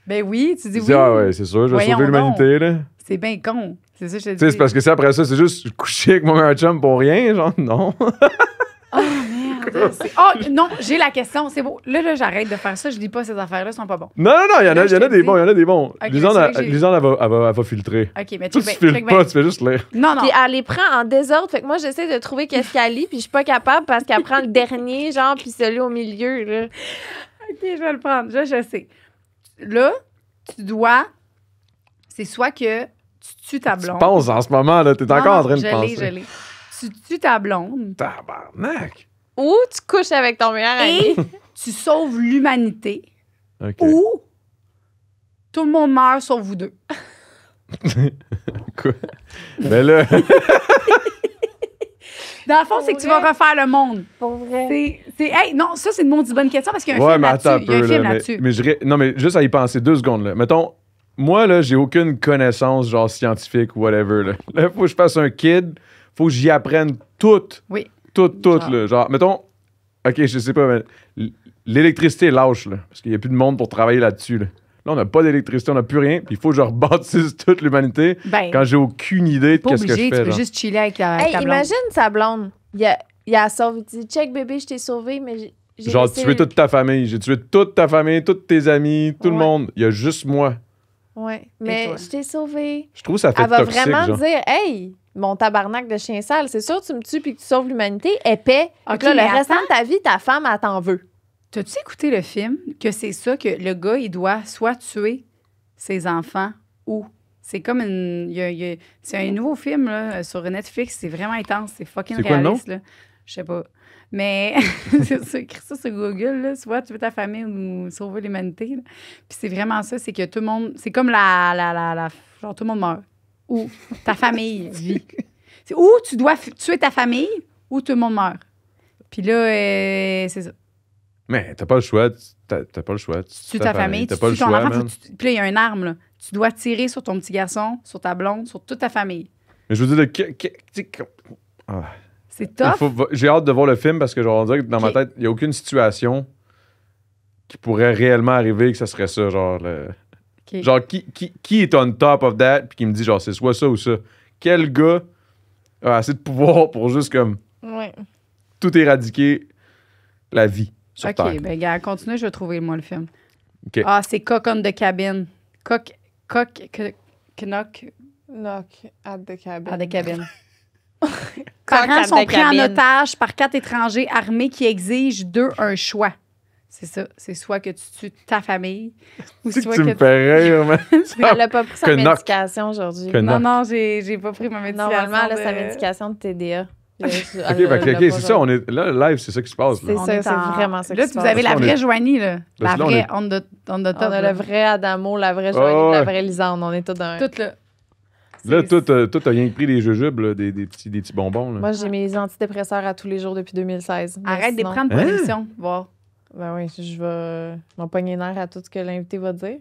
Ben oui, tu dis Tu oui. dis, ah ouais, c'est sûr, je vais Voyons sauver l'humanité, là. C'est bien con. C'est ça que je te dis. Tu sais, c'est parce que ça, après ça, c'est juste coucher avec mon meilleur chum pour rien, genre, non. Oh merde. Oh non, j'ai la question. C'est beau. Là, j'arrête de faire ça. Je dis pas ces affaires-là, sont pas bons. Non, il y en Là, a, je te des dis. bons, il y en a des bons. Ok, Lisande, c'est vrai que j'ai- Lisande, elle va filtrer. OK, mais Toi, check tu bien, filtres pas, tu fais juste lire. Non, non. Puis elle les prend en désordre. Fait que moi, j'essaie de trouver qu'est-ce qu'elle lit, puis je suis pas capable parce qu'elle prend le dernier, genre, puis celui au milieu, là. OK, je vais le prendre. Je sais. Là, tu dois... C'est soit que tu tues ta Tu blonde. penses en ce moment, là, t'es Non, encore non, en train de je penser. l'ai. Tu tues ta blonde Tabarnak. Ou tu couches avec ton meilleur ami. et tu sauves l'humanité OK. ou tout le monde meurt sauf vous deux. Quoi? Mais là, Dans le fond, c'est que tu vas refaire le monde. Pour vrai. Hey, non, ça, c'est une maudite bonne question parce qu'il y a un ouais, film mais attends un là-dessus. Il y a un peu, film là. là-dessus. Non, mais juste à y penser 2 secondes, là. Mettons, moi, là, j'ai aucune connaissance, genre, scientifique ou whatever, là. Là, faut que je fasse un kid, faut que j'y apprenne tout. Oui. Tout, Genre. là. Genre, mettons, OK, je sais pas, mais l'électricité est lâche, là. Parce qu'il y a plus de monde pour travailler là-dessus, là. Là, on n'a pas d'électricité, on n'a plus rien, puis il faut que je rebâtisse toute l'humanité Ben, quand j'ai aucune idée de pas qu'est-ce que obligé, je tu fais, peux genre. juste chiller avec ta Hey, blonde. imagine sa blonde. Il a sauvé. Il dit, check bébé, je t'ai sauvé, mais j'ai Genre, laissé- tuer toute ta famille. J'ai tué toute ta famille, tous tes amis, tout le Ouais. monde. Il y a juste moi. Ouais, mais toi? je t'ai sauvé. Je trouve que ça fait Elle va toxique, vraiment genre. dire, hey, mon tabarnak de chien sale, c'est sûr tu me tues puis que tu sauves l'humanité, épais. Ok, Donc là, mais le restant attends. de ta vie, ta femme, elle t'en veut. T'as-tu écouté le film que c'est ça que le gars, il doit soit tuer ses enfants ou... C'est comme une... c'est un nouveau film là, sur Netflix. C'est vraiment intense. C'est fucking C'est quoi le nom? réaliste. Là. Je sais pas. Mais c'est ça, écris ça sur Google. Là, soit tu veux ta famille ou sauver l'humanité. Là. Puis c'est vraiment ça. C'est que tout le monde... C'est comme genre tout le monde meurt. Ou ta famille vit. C'est ou tu dois tuer ta famille ou tout le monde meurt. Puis là, c'est ça. Mais t'as pas le choix. T'as pas le choix. Tu tues ta famille, T'as tu pas le tues ton choix, enfant. man. Puis là, il y a une arme, là. Tu dois tirer sur ton petit garçon, sur ta blonde, sur toute ta famille. Mais je veux dire, Ah. C'est Il tough. j'ai hâte de voir le film parce que genre, on dirait que dans ma Ok. tête, il n'y a aucune situation qui pourrait réellement arriver que ça serait ça. Genre, Ok. genre qui est on top of that puis qui me dit genre c'est soit ça ou ça. Quel gars a assez de pouvoir pour juste comme Ouais. tout éradiquer la vie sur Terre? OK, ben gars, continue, je vais trouver, moi, le film. OK. Ah, c'est Cock on the Cabin. Knock Knock at the cabin. à the cabin. Cock Parents at sont the pris en cabin. otage par 4 étrangers armés qui exigent d'eux un choix. C'est ça. C'est soit que tu tues ta famille ou C'est soit que tu que me fais rire, man. Elle a pas pris sa Que knock. médication aujourd'hui. Que Non, knock. non, j'ai pas pris ma médication. Normalement, elle a sa de- médication de TDA. OK, c'est ça. On est, là, live, c'est ça qui se passe. Là. C'est vraiment ça qui Là, se vous passe. avez la vraie Joanie, là. La là, vraie on the On top. a le vrai Adamo, la vraie Joanie, la vraie Lisande. On est tous dans Tout là. Là, toi, t'as rien que pris des jujubes, là, des petits bonbons. Là. Moi, j'ai mes antidépresseurs à tous les jours depuis 2016. Mais Arrête de les sinon- prendre pour l'émission, voir. Ben oui, je vais m'en pogner nerf à tout ce que l'invité va dire.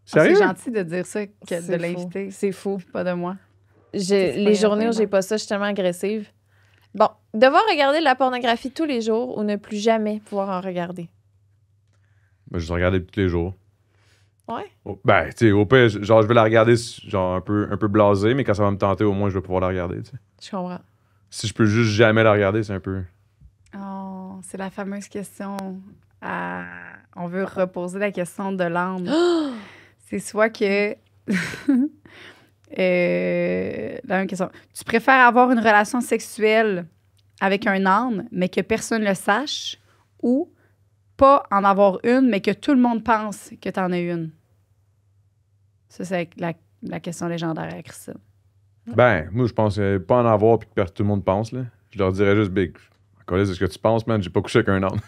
Sérieux? C'est gentil de dire ça, de C'est l'inviter. fou. C'est fou. Pas de moi. Les journées où j'ai pas ça, je suis tellement agressive. Bon, devoir regarder de la pornographie tous les jours ou ne plus jamais pouvoir en regarder. Ben, je regardais tous les jours. Ouais. Ben, tu sais, au pire, genre, je vais la regarder genre un peu blasé, mais quand ça va me tenter, au moins, je vais pouvoir la regarder, tu sais. Je comprends. Si je peux juste jamais la regarder, c'est un peu... Oh, c'est la fameuse question. On veut reposer la question de l'âme. C'est soit que... la même question. Tu préfères avoir une relation sexuelle avec un âne, mais que personne ne le sache, ou pas en avoir une, mais que tout le monde pense que tu en as une? Ça, c'est la question légendaire à Christine. Ben, moi, je pense pas en avoir puis que tout le monde pense, là. Je leur dirais juste, Big, encore là, c'est ce que tu penses, man, j'ai pas couché avec un âne.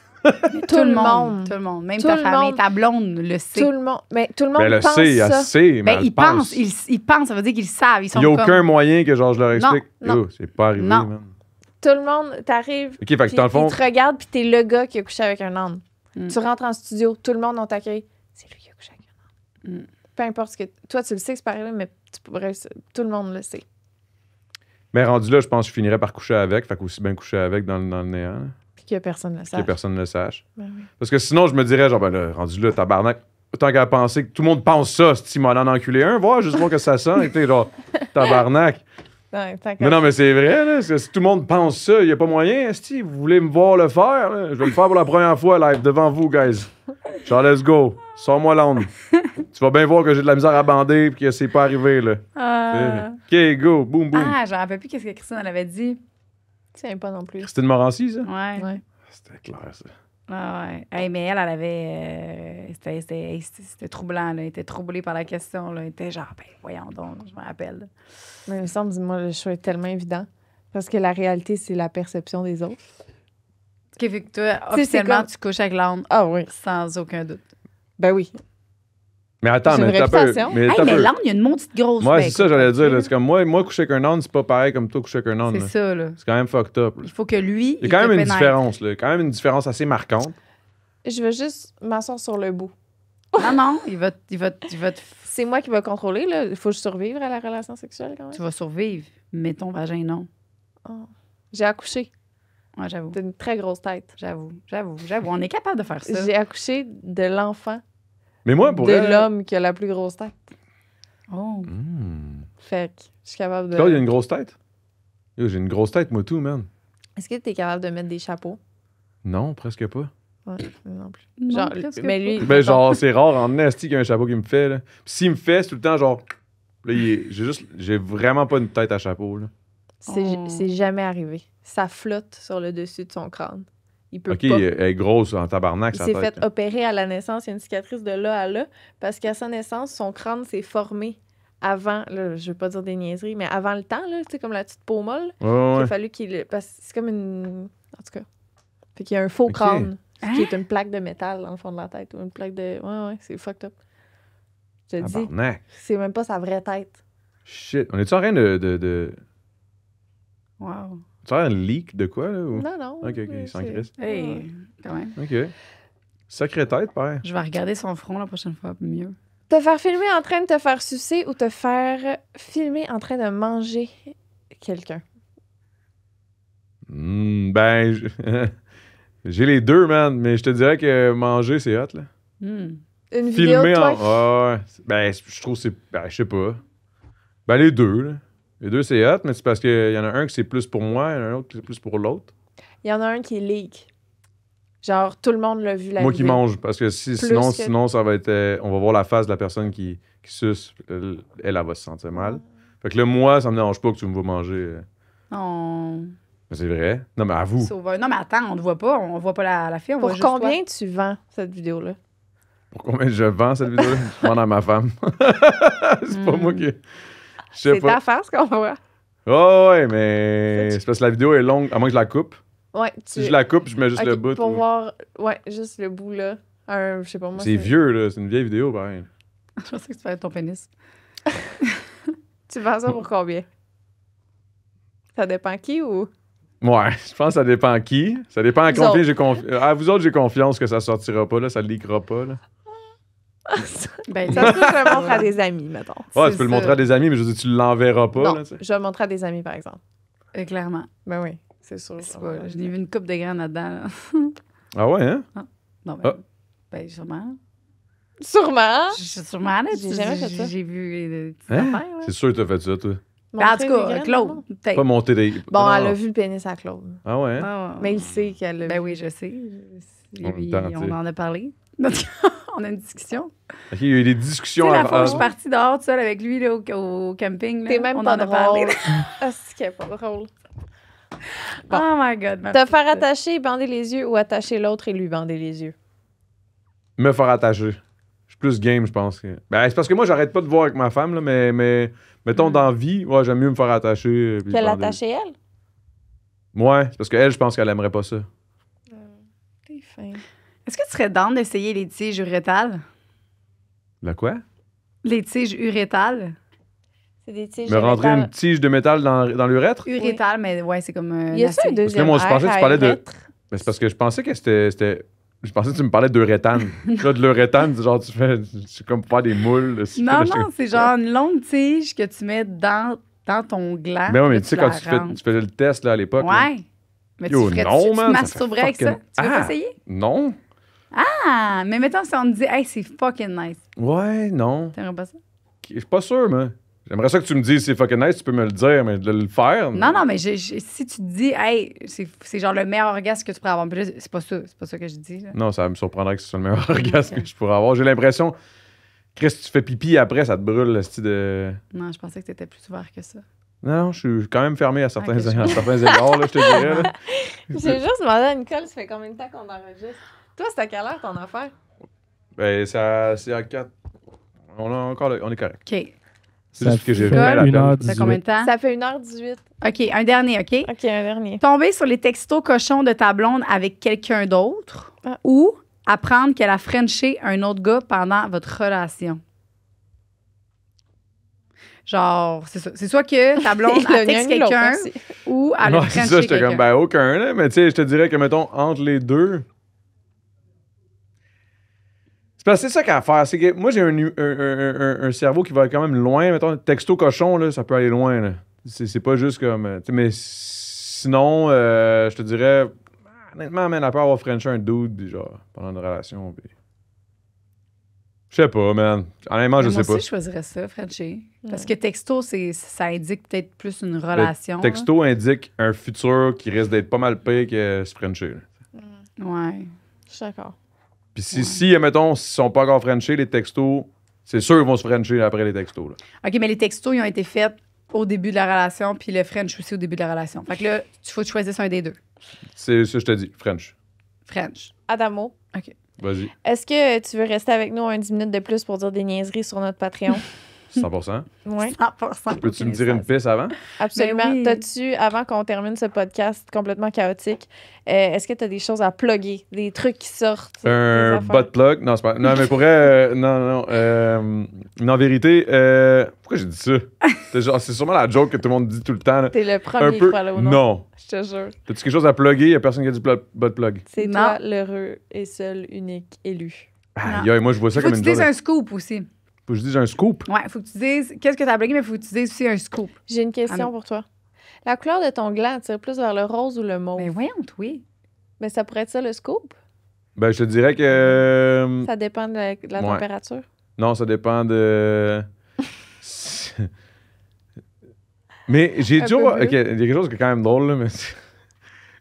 Tout le monde. Tout le monde. Même Tout ta le famille, monde. ta blonde le sait. Tout le monde, mais tout le monde Ben, elle le pense sait, elle ça. sait, mais Ben, elle ils pensent. Ils pensent, ça veut dire qu'ils le savent. Ils Il sont n'y a comme... aucun moyen que genre je leur explique. Non. Yo, c'est pas arrivé, Non. man. Tout le monde, t'arrives, OK, fait que puis dans le fond... ils te regardent, puis t'es le gars qui a couché avec un âne. Mm. Tu rentres en studio, tout le monde, on t'accueille. C'est lui qui a couché avec un âne. Mm. Peu importe ce que... Toi, tu le sais que c'est pareil, mais tout le monde le sait. Mais rendu là, je pense que je finirais par coucher avec. Fait qu'aussi bien coucher avec dans le néant. Là, Puis que personne ne le que sache. personne ne le sache. Ben oui. Parce que sinon, je me dirais, genre, ben là, rendu là, tabarnak, tant qu'à penser que tout le monde pense ça, si tu m'en en enculé un, voir, juste voir que ça sent, et t'es genre, tabarnak. Ouais, tant qu'à- Mais non, mais c'est vrai, là. Si tout le monde pense ça, il n'y a pas moyen. Esti, vous voulez me voir le faire, là? Je vais le faire pour la première fois live devant vous, guys. Genre, let's go. Sors-moi l'onde. Tu vas bien voir que j'ai de la misère à bander et que c'est pas arrivé, là. OK, go. Boum, boum. Ah, je me rappelle plus qu'est-ce que Christine elle avait dit. Tiens pas non plus. Christine Morancy, ça? Ouais. Ouais. C'était clair, ça. Ah ouais. Hey, mais elle avait... c'était troublant, là. Elle était troublée par la question, là. Elle était genre, ben voyons donc, je me rappelle. Mais il me semble, dis-moi, le choix est tellement évident. Parce que la réalité, c'est la perception des autres. Ce qui fait que toi, c'est officiellement, comme- tu couches avec l'âne Ah oui. sans aucun doute. Ben oui. Mais attends, J'ai mais une t'as peu. réputation. Mais Hey, t'as mais peu. l'âne, il y a une maudite grosse Moi, bec, c'est ça, j'allais dire. ok? là. C'est comme moi, coucher avec un âne, c'est pas pareil comme toi, coucher avec un âne. C'est là. ça, là. C'est quand même fucked up. là. Il faut que lui, Il y a quand te même une pénètre. différence, là. Quand même une différence assez marquante. Je veux juste m'asseoir sur le bout. Non, non, il va te... C'est moi qui vais contrôler, là. Il faut que je survive à la relation sexuelle, quand même. Tu vas survivre, mais ton vagin, non. Oh. J'ai accouché Ouais, j'avoue. d'une très grosse tête. J'avoue. On est capable de faire ça. J'ai accouché de l'enfant Mais moi, pour de elle... l'homme qui a la plus grosse tête. Oh. Fait que je suis capable de... Claude, il a une grosse tête? Yo, j'ai une grosse tête, moi, tout, man. Est-ce que tu es capable de mettre des chapeaux? Non, presque pas. Ouais, non plus. Non, Genre, presque mais pas. lui... Ben, genre, c'est rare en esti qu'il y a un chapeau qui me fait, là. Puis s'il me fait, c'est tout le temps, genre... Là, j'ai vraiment pas une tête à chapeau, là. C'est jamais arrivé. Ça flotte sur le dessus de son crâne. Il peut OK, pas. elle est grosse en tabarnak, Il sa s'est tête. fait là. opérer à la naissance. Il y a une cicatrice de là à là. Parce qu'à sa naissance, son crâne s'est formé avant, là, je veux pas dire des niaiseries, mais avant le temps, là, tu sais, comme la petite peau molle. Ouais, Il a ouais. fallu qu'il... Parce que c'est comme une... En tout cas. Fait qu'il y a un faux Ok. crâne, Hein? qui est une plaque de métal dans le fond de la tête. Ou une plaque de... Ouais, c'est fucked up. Je te dis, Tabarnak. c'est même pas sa vraie tête. Shit. On est-tu en train de... Wow. Tu as un leak de quoi, là? Ou... Non, non. OK, il s'en c'est- crisse. Hey, quand même. OK. Sacrée tête, père. Je vais regarder son front la prochaine fois, mieux. Te faire filmer en train de te faire sucer ou te faire filmer en train de manger quelqu'un. Ben, j'ai les deux, man. Mais je te dirais que manger, c'est hot, là. Hmm. Une vidéo de Filmer toi. en... Ouais. Ben, je trouve que c'est... Ben, je sais pas. Ben, les deux, là. Les deux, c'est hot, mais c'est parce qu'il y en a un qui c'est plus pour moi, et un autre qui c'est plus pour l'autre. Il y en a un qui est leak. Genre, tout le monde l'a vu la Moi qui vidéo. mange, parce que Plus sinon, que- sinon, ça va être... on va voir la face de la personne qui suce. Elle va se sentir mal. Fait que là, moi, ça me dérange pas que tu me vois manger. On... Mais c'est vrai. Non, mais avoue. Sauveur. Non, mais attends, on ne voit pas. On voit pas la fille. On Pour voit juste combien tu vends cette vidéo-là? Pour combien je vends cette vidéo? Je vends à ma femme. C'est pas Hmm. moi qui... Je sais C'est pas. ta face qu'on voit. Oh, ouais, mais c'est parce que la vidéo est longue, à moins que je la coupe. Ouais, Si je la coupe, je mets juste le bout. Pour voir, juste le bout, là. Je sais pas moi. C'est vieux, là. C'est une vieille vidéo, pareil. Je pensais que tu faisais ton pénis. Tu vends ça pour combien? Ça dépend qui ou... Ouais, je pense que ça dépend qui. Ça dépend à Vous combien j'ai confiance. À vous autres, j'ai confiance que ça sortira pas, là. Ça leakera pas, là. Ben, Ça se peut que je le montre à des amis, mettons. Ouais, C'est tu peux le ça. montrer à des amis, mais je veux dire, tu l'enverras pas, Non, là, tu sais. je vais le montrer à des amis, par exemple. clairement. Ben oui, c'est sûr. C'est pas, je n'ai vu une coupe de graines là-dedans. Là. Ah ouais, hein? Non, Ah. ben sûrement. Sûrement. Sûrement, là. J'ai jamais fait ça. J'ai vu des petites Hein? affaires. là. C'est sûr que t'as fait ça, toi. Ben, en Montrer tout des cas, graines, Claude, non? peut-être. Pas monter des... Bon, Non. elle a vu le pénis à Claude. Ah ouais, hein? Ah, Mais il sait qu'elle a Ben vu. oui, je sais. En même temps, tu sais. On en a parlé. On a une discussion. Ok, il y a eu des Tu discussions sais, la avant- fois où je suis partie dehors toute seule avec lui là, au camping, là, T'es même on pas en a parlé. drôle. Ah, c'est qu'elle est pas drôle. Bon. Oh my God. ma Te petite- faire attacher et bander les yeux ou attacher l'autre et lui bander les yeux? Me faire attacher. Je suis plus game, je pense. Ben, c'est parce que moi, j'arrête pas de voir avec ma femme, là, mais mettons, dans la vie, ouais, j'aime mieux me faire attacher. Puis Qu'elle bander. attacher elle? Ouais, c'est parce qu'elle, je pense qu'elle aimerait pas ça. T'es fin. Est-ce que tu serais down d'essayer les tiges urétales? La quoi? Les tiges urétales? C'est des tiges Me de rentrer métal. une tige de métal dans l'urètre? Urétales, mais ouais, c'est comme un Y a ça un acier. deuxième moi, je pensais que tu parlais de- urètre? Ben, c'est parce que je pensais que c'était... Je pensais que tu me parlais d'uréthane. Là, de l'uréthane, c'est genre, tu fais... C'est comme pour faire des moules. là, si Non, tu fais- non, c'est genre une longue tige que tu mets dans ton gland. Ben ouais, mais là, tu sais, la quand rentres. tu faisais le test, là, à l'époque. là. Ouais. Mais Yo, tu ferais non, tu man, te ça masturberais fait avec ça? fucking- Tu veux Ah! pas essayer? Non. Ah, mais mettons si on te dit, hey, c'est fucking nice. Ouais, non. T'aimerais pas ça? Je suis pas sûr, moi. J'aimerais ça que tu me dises c'est fucking nice, tu peux me le dire, mais de le faire. Non, non, mais si tu te dis, hey, c'est genre le meilleur orgasme que tu pourrais avoir. Puis là, c'est pas ça que je dis. Là. Non, ça me surprendrait que ce soit le meilleur orgasme que je pourrais avoir. J'ai l'impression, Chris, tu fais pipi après, ça te brûle, le style de. Non, je pensais que t'étais plus ouvert que ça. Non, je suis quand même fermé à certains, Ok, je à certains égards, là, je te dirais. Là. J'ai juste demandé à Nicole, ça fait combien de temps qu'on enregistre? Toi, c'est à quelle heure ton affaire? Ben, c'est à 4. On est correct. OK. C'est juste que j'ai fait rien à une peine. heure Ça fait combien de temps? Ça fait 1h18. OK, un dernier, OK? OK, un dernier. Tomber sur les textos cochons de ta blonde avec quelqu'un d'autre Ah. ou apprendre qu'elle a frenché un autre gars pendant votre relation. Genre, c'est ça. C'est soit que ta blonde Le elle texte mien, l'autre, quelqu'un merci. ou elle a Ouais, c'est frenché ça, j'étais quelqu'un. comme, ben, aucun, là. Mais tu sais, je te dirais que, mettons, entre les deux. C'est parce que c'est ça qu'il y a à faire. C'est que moi, j'ai un cerveau qui va quand même loin. Mettons, texto cochon, là, ça peut aller loin, là. C'est pas juste comme. Tu sais, mais sinon, je te dirais, honnêtement, man, à part avoir frenché un dude, genre, pendant une relation. Puis... Je sais pas, man. Honnêtement, je Mais moi sais pas. aussi, je choisirais ça, Frenchie. Parce que texto, ça indique peut-être plus une relation. là. Texto indique un futur qui risque d'être pas mal pire que se frencher. là. Ouais. Je suis d'accord. Puis si, mettons, s'ils sont pas encore frenchés, les textos, c'est sûr qu'ils vont se frencher après les textos. Là. OK, mais les textos, ils ont été faits au début de la relation, puis le French aussi au début de la relation. Fait que là, il faut que tu choisisses un des deux. C'est ça, je te dis. French. French. Adamo, Vas-y. est-ce que tu veux rester avec nous un 10 minutes de plus pour dire des niaiseries sur notre Patreon? 100%. Oui, 100%. Peux-tu me dire une piste avant? absolument. Ben oui. T'as-tu, avant qu'on termine ce podcast complètement chaotique, est-ce que tu as des choses à plugger? Des trucs qui sortent? des Un affaires? butt plug? Non, c'est pas. Non, mais pour vrai, non. En vérité, pourquoi j'ai dit ça? C'est sûrement la joke que tout le monde dit tout le temps. Là. T'es le Un premier peu. fois là ou non? Non. Je te jure. T'as-tu quelque chose à plugger? Il y a personne qui a dit butt plug. C'est Non. toi l'heureux et seul, unique, élu. Aïe, moi, je vois ça Faut comme que une tu dises joke. un scoop aussi. Faut que je dise un scoop. Ouais, faut que tu dises qu'est-ce que tu as bloqué, mais faut que tu dises aussi un scoop. J'ai une question Ah non. pour toi. La couleur de ton gland tire plus vers le rose ou le mauve? Ben voyons, oui. Mais ça pourrait être ça le scoop? Ben, je te dirais que. Ça dépend de la Ouais. température. Non, ça dépend de. Mais j'ai Un toujours. peu Ok, il y a quelque chose qui est quand même drôle, là, mais.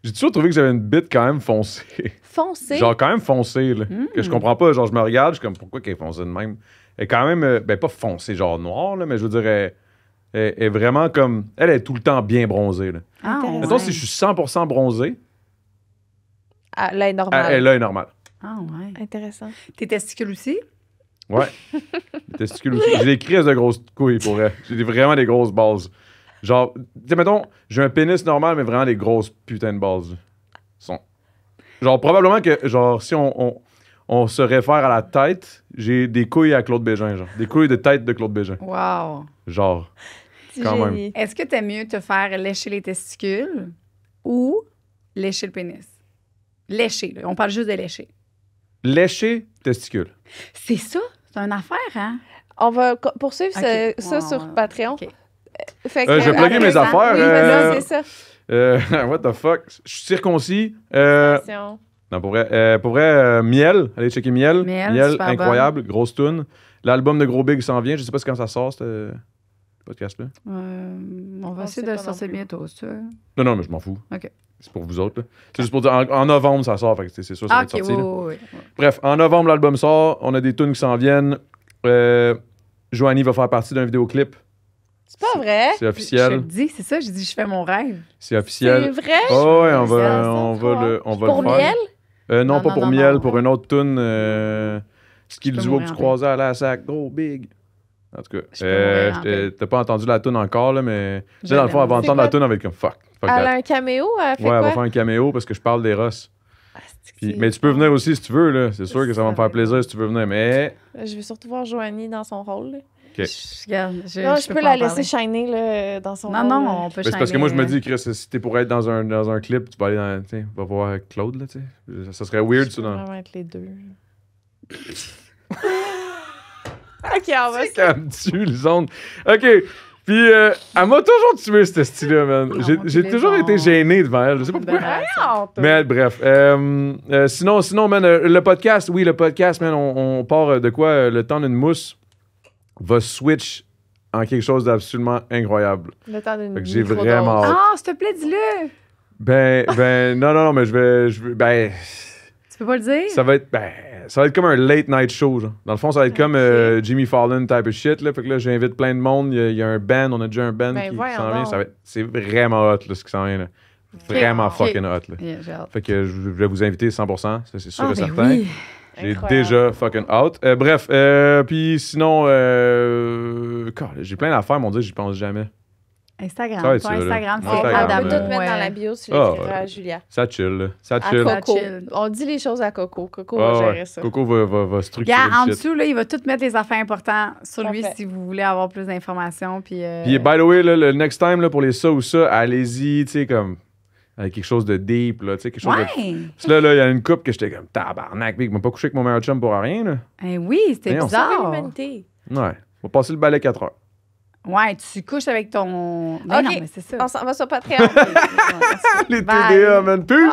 J'ai toujours trouvé que j'avais une bite quand même foncée. Foncé? Genre quand même foncée, là. Mm. Que je comprends pas. Genre, je me regarde, je suis comme, pourquoi qu'elle est foncée de même? Elle est quand même. Ben, pas foncée, genre noire, là, mais je veux dire, elle est vraiment comme. Elle est tout le temps bien bronzée, là. Ah, Intéressant. Mettons, si je suis 100% bronzé, Ah, là, est normal. elle là est normale. Ah, ouais. Intéressant. Tes testicules aussi? Ouais. Les testicules aussi. J'ai des crises de grosses couilles pour elle. J'ai vraiment des grosses bases. Genre, tu sais, mettons, j'ai un pénis normal, mais vraiment des grosses putains de balles. Genre, probablement que, genre, si on se réfère à la tête, j'ai des couilles à Claude Bégin, genre. Des couilles de tête de Claude Bégin. Wow. Genre, quand même. Est-ce que t'aimes mieux te faire lécher les testicules ou lécher le pénis? Lécher, là. On parle juste de lécher. Lécher testicule. C'est ça? C'est une affaire, hein? On va poursuivre Ok. ça sur Patreon. OK. Fait que, Je vais plugger mes affaires. Oui, vas-y, c'est ça. What the fuck? Je suis circoncis. Attention. Non, pour vrai, Miel. Allez checker Miel. Miel, super incroyable. Grosse tune. L'album de Gros Big s'en vient. Je sais pas quand ça sort, ce podcast-là. On va On essayer sait de pas non sortir plus. bientôt, c'est sûr. Non, mais je m'en fous. OK. C'est pour vous autres. Là. C'est juste pour dire, en novembre, ça sort. Fait que c'est sûr, ça va être OK, sorti. là. oui. Bref, en novembre, l'album sort. On a des tunes qui s'en viennent. Joanie va faire partie d'un vidéoclip. C'est pas vrai? C'est Je te officiel. le dis, c'est ça, j'ai dit, je fais mon rêve. C'est officiel. C'est vrai? Oh, ouais, on C'est va Pour le faire. Miel? Non, Non, pas non, pour non, Miel, non. pour une autre tune. Ce qui Je le peux duo que mourir tu en croisais à la sac. Gros Big. En tout cas, Je peux mourir en paix. t'as pas entendu la tune encore, là, mais Je dans le fond, l'aime. avant C'est d'entendre la quoi? tune, avec comme fuck Elle that. a un caméo? Elle fait Ouais, elle va quoi? faire un caméo parce que je parle des Ross. Ah, c'est que Puis- c'est- mais tu peux venir aussi si tu veux, là. C'est sûr que ça va me faire plaisir si tu veux venir. Mais. Je veux surtout voir Joanie dans son rôle. Là. Regarde, Non, je peux pas la en laisser parler. shiner là, dans son Non, rôle. non, là. on peut C'est parce que moi, je me shiner, dis, Chris, si t'es pour être dans un clip, tu vas aller dans. Tu sais, va voir Claude, là, tu sais. Ça serait weird, Je ça. peux Dans... vraiment être les deux. OK, on va se... Calme-tu, Lisande. OK. Puis, elle m'a toujours tué, cette style-là, man. Non, J'ai puis toujours les été gens- gêné devant elle. Je sais pas pourquoi. Mais bref. Sinon, man, le podcast, man, on part de quoi? Le temps d'une mousse va switch en quelque chose d'absolument incroyable. Le temps d'une Fait que j'ai microdose. vraiment hâte. Ah, s'il te plaît, dis-le. Non, mais je vais, Tu peux pas le dire? ça va être comme un late night show, genre. Dans le fond, ça va être comme Jimmy Fallon type of shit, là. Fait que là, j'invite plein de monde. Il y a un band, on a déjà un band Ben, qui voyons s'en vient. donc. C'est vraiment hot, là, ce qui s'en vient, là. Vraiment Ok. fucking hot, là. Yeah, j'ai hâte. Fait que je vais vous inviter 100%, ça c'est sûr Ah, et ben certain. oui. J'ai Incroyable. déjà fucking out. Bref, puis sinon, j'ai plein d'affaires, mon Dieu, j'y pense jamais. Instagram. Ça va être Ton ça, là. Instagram, On c'est Instagram, peut tout Adamo. mettre dans la bio sur Ah, l'écrira ouais. à Julia. Ça chill, là. Ça À chill. Coco. chill. On dit les choses à Coco. Coco Ouais, va ouais. gérer ça. Coco va structurer Regarde, en le shit. dessous, là, il va tout mettre les affaires importantes sur lui Parfait. si vous voulez avoir plus d'informations. Puis, Puis, by the way, là, le next time, là, pour les ça ou ça, allez-y, tu sais, comme, avec quelque chose de deep, là, tu sais, quelque chose de... ouais. Parce que là, il y a une couple que j'étais comme, tabarnak, il m'a pas couché avec mon meilleur chum pour rien, là. Eh oui, c'était Voyons. Sauver bizarre. l'humanité. Ouais. On va passer le balai 4 heures. Ouais, tu couches avec ton. Mais Ok. non, mais c'est ça. On s'en va sur Patreon. Les Bye. TDA, man, plus!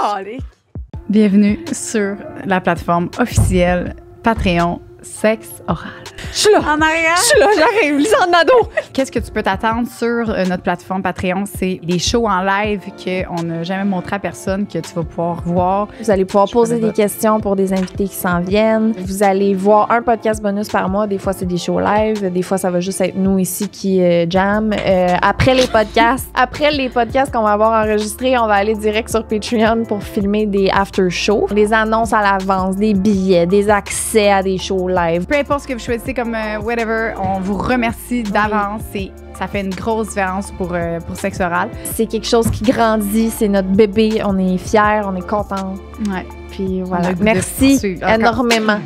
Bienvenue sur la plateforme officielle Patreon Sexe Oral. Je suis là. En arrière. Je suis là, j'arrive. Lisande Nadeau. Qu'est-ce que tu peux t'attendre sur notre plateforme Patreon? C'est des shows en live qu'on n'a jamais montré à personne que tu vas pouvoir voir. Vous allez pouvoir poser connais des questions pour des invités qui s'en viennent. Vous allez voir un podcast bonus par mois. Des fois, c'est des shows live. Des fois, ça va juste être nous ici qui jam. Après les podcasts qu'on va avoir enregistrés, on va aller direct sur Patreon pour filmer des after shows. Des annonces à l'avance, des billets, des accès à des shows live. Peu importe ce que vous choisissez comme whatever, on vous remercie d'avance. Ça fait une grosse différence pour Sexe Oral. C'est quelque chose qui grandit. C'est notre bébé. On est fiers, on est contents. Ouais. Puis On a voilà. le goût de Merci poursuivre. Encore. énormément.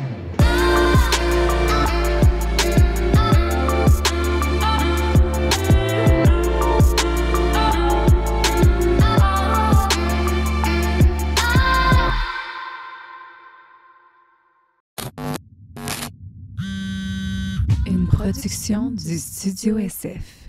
Une production du Studio SF.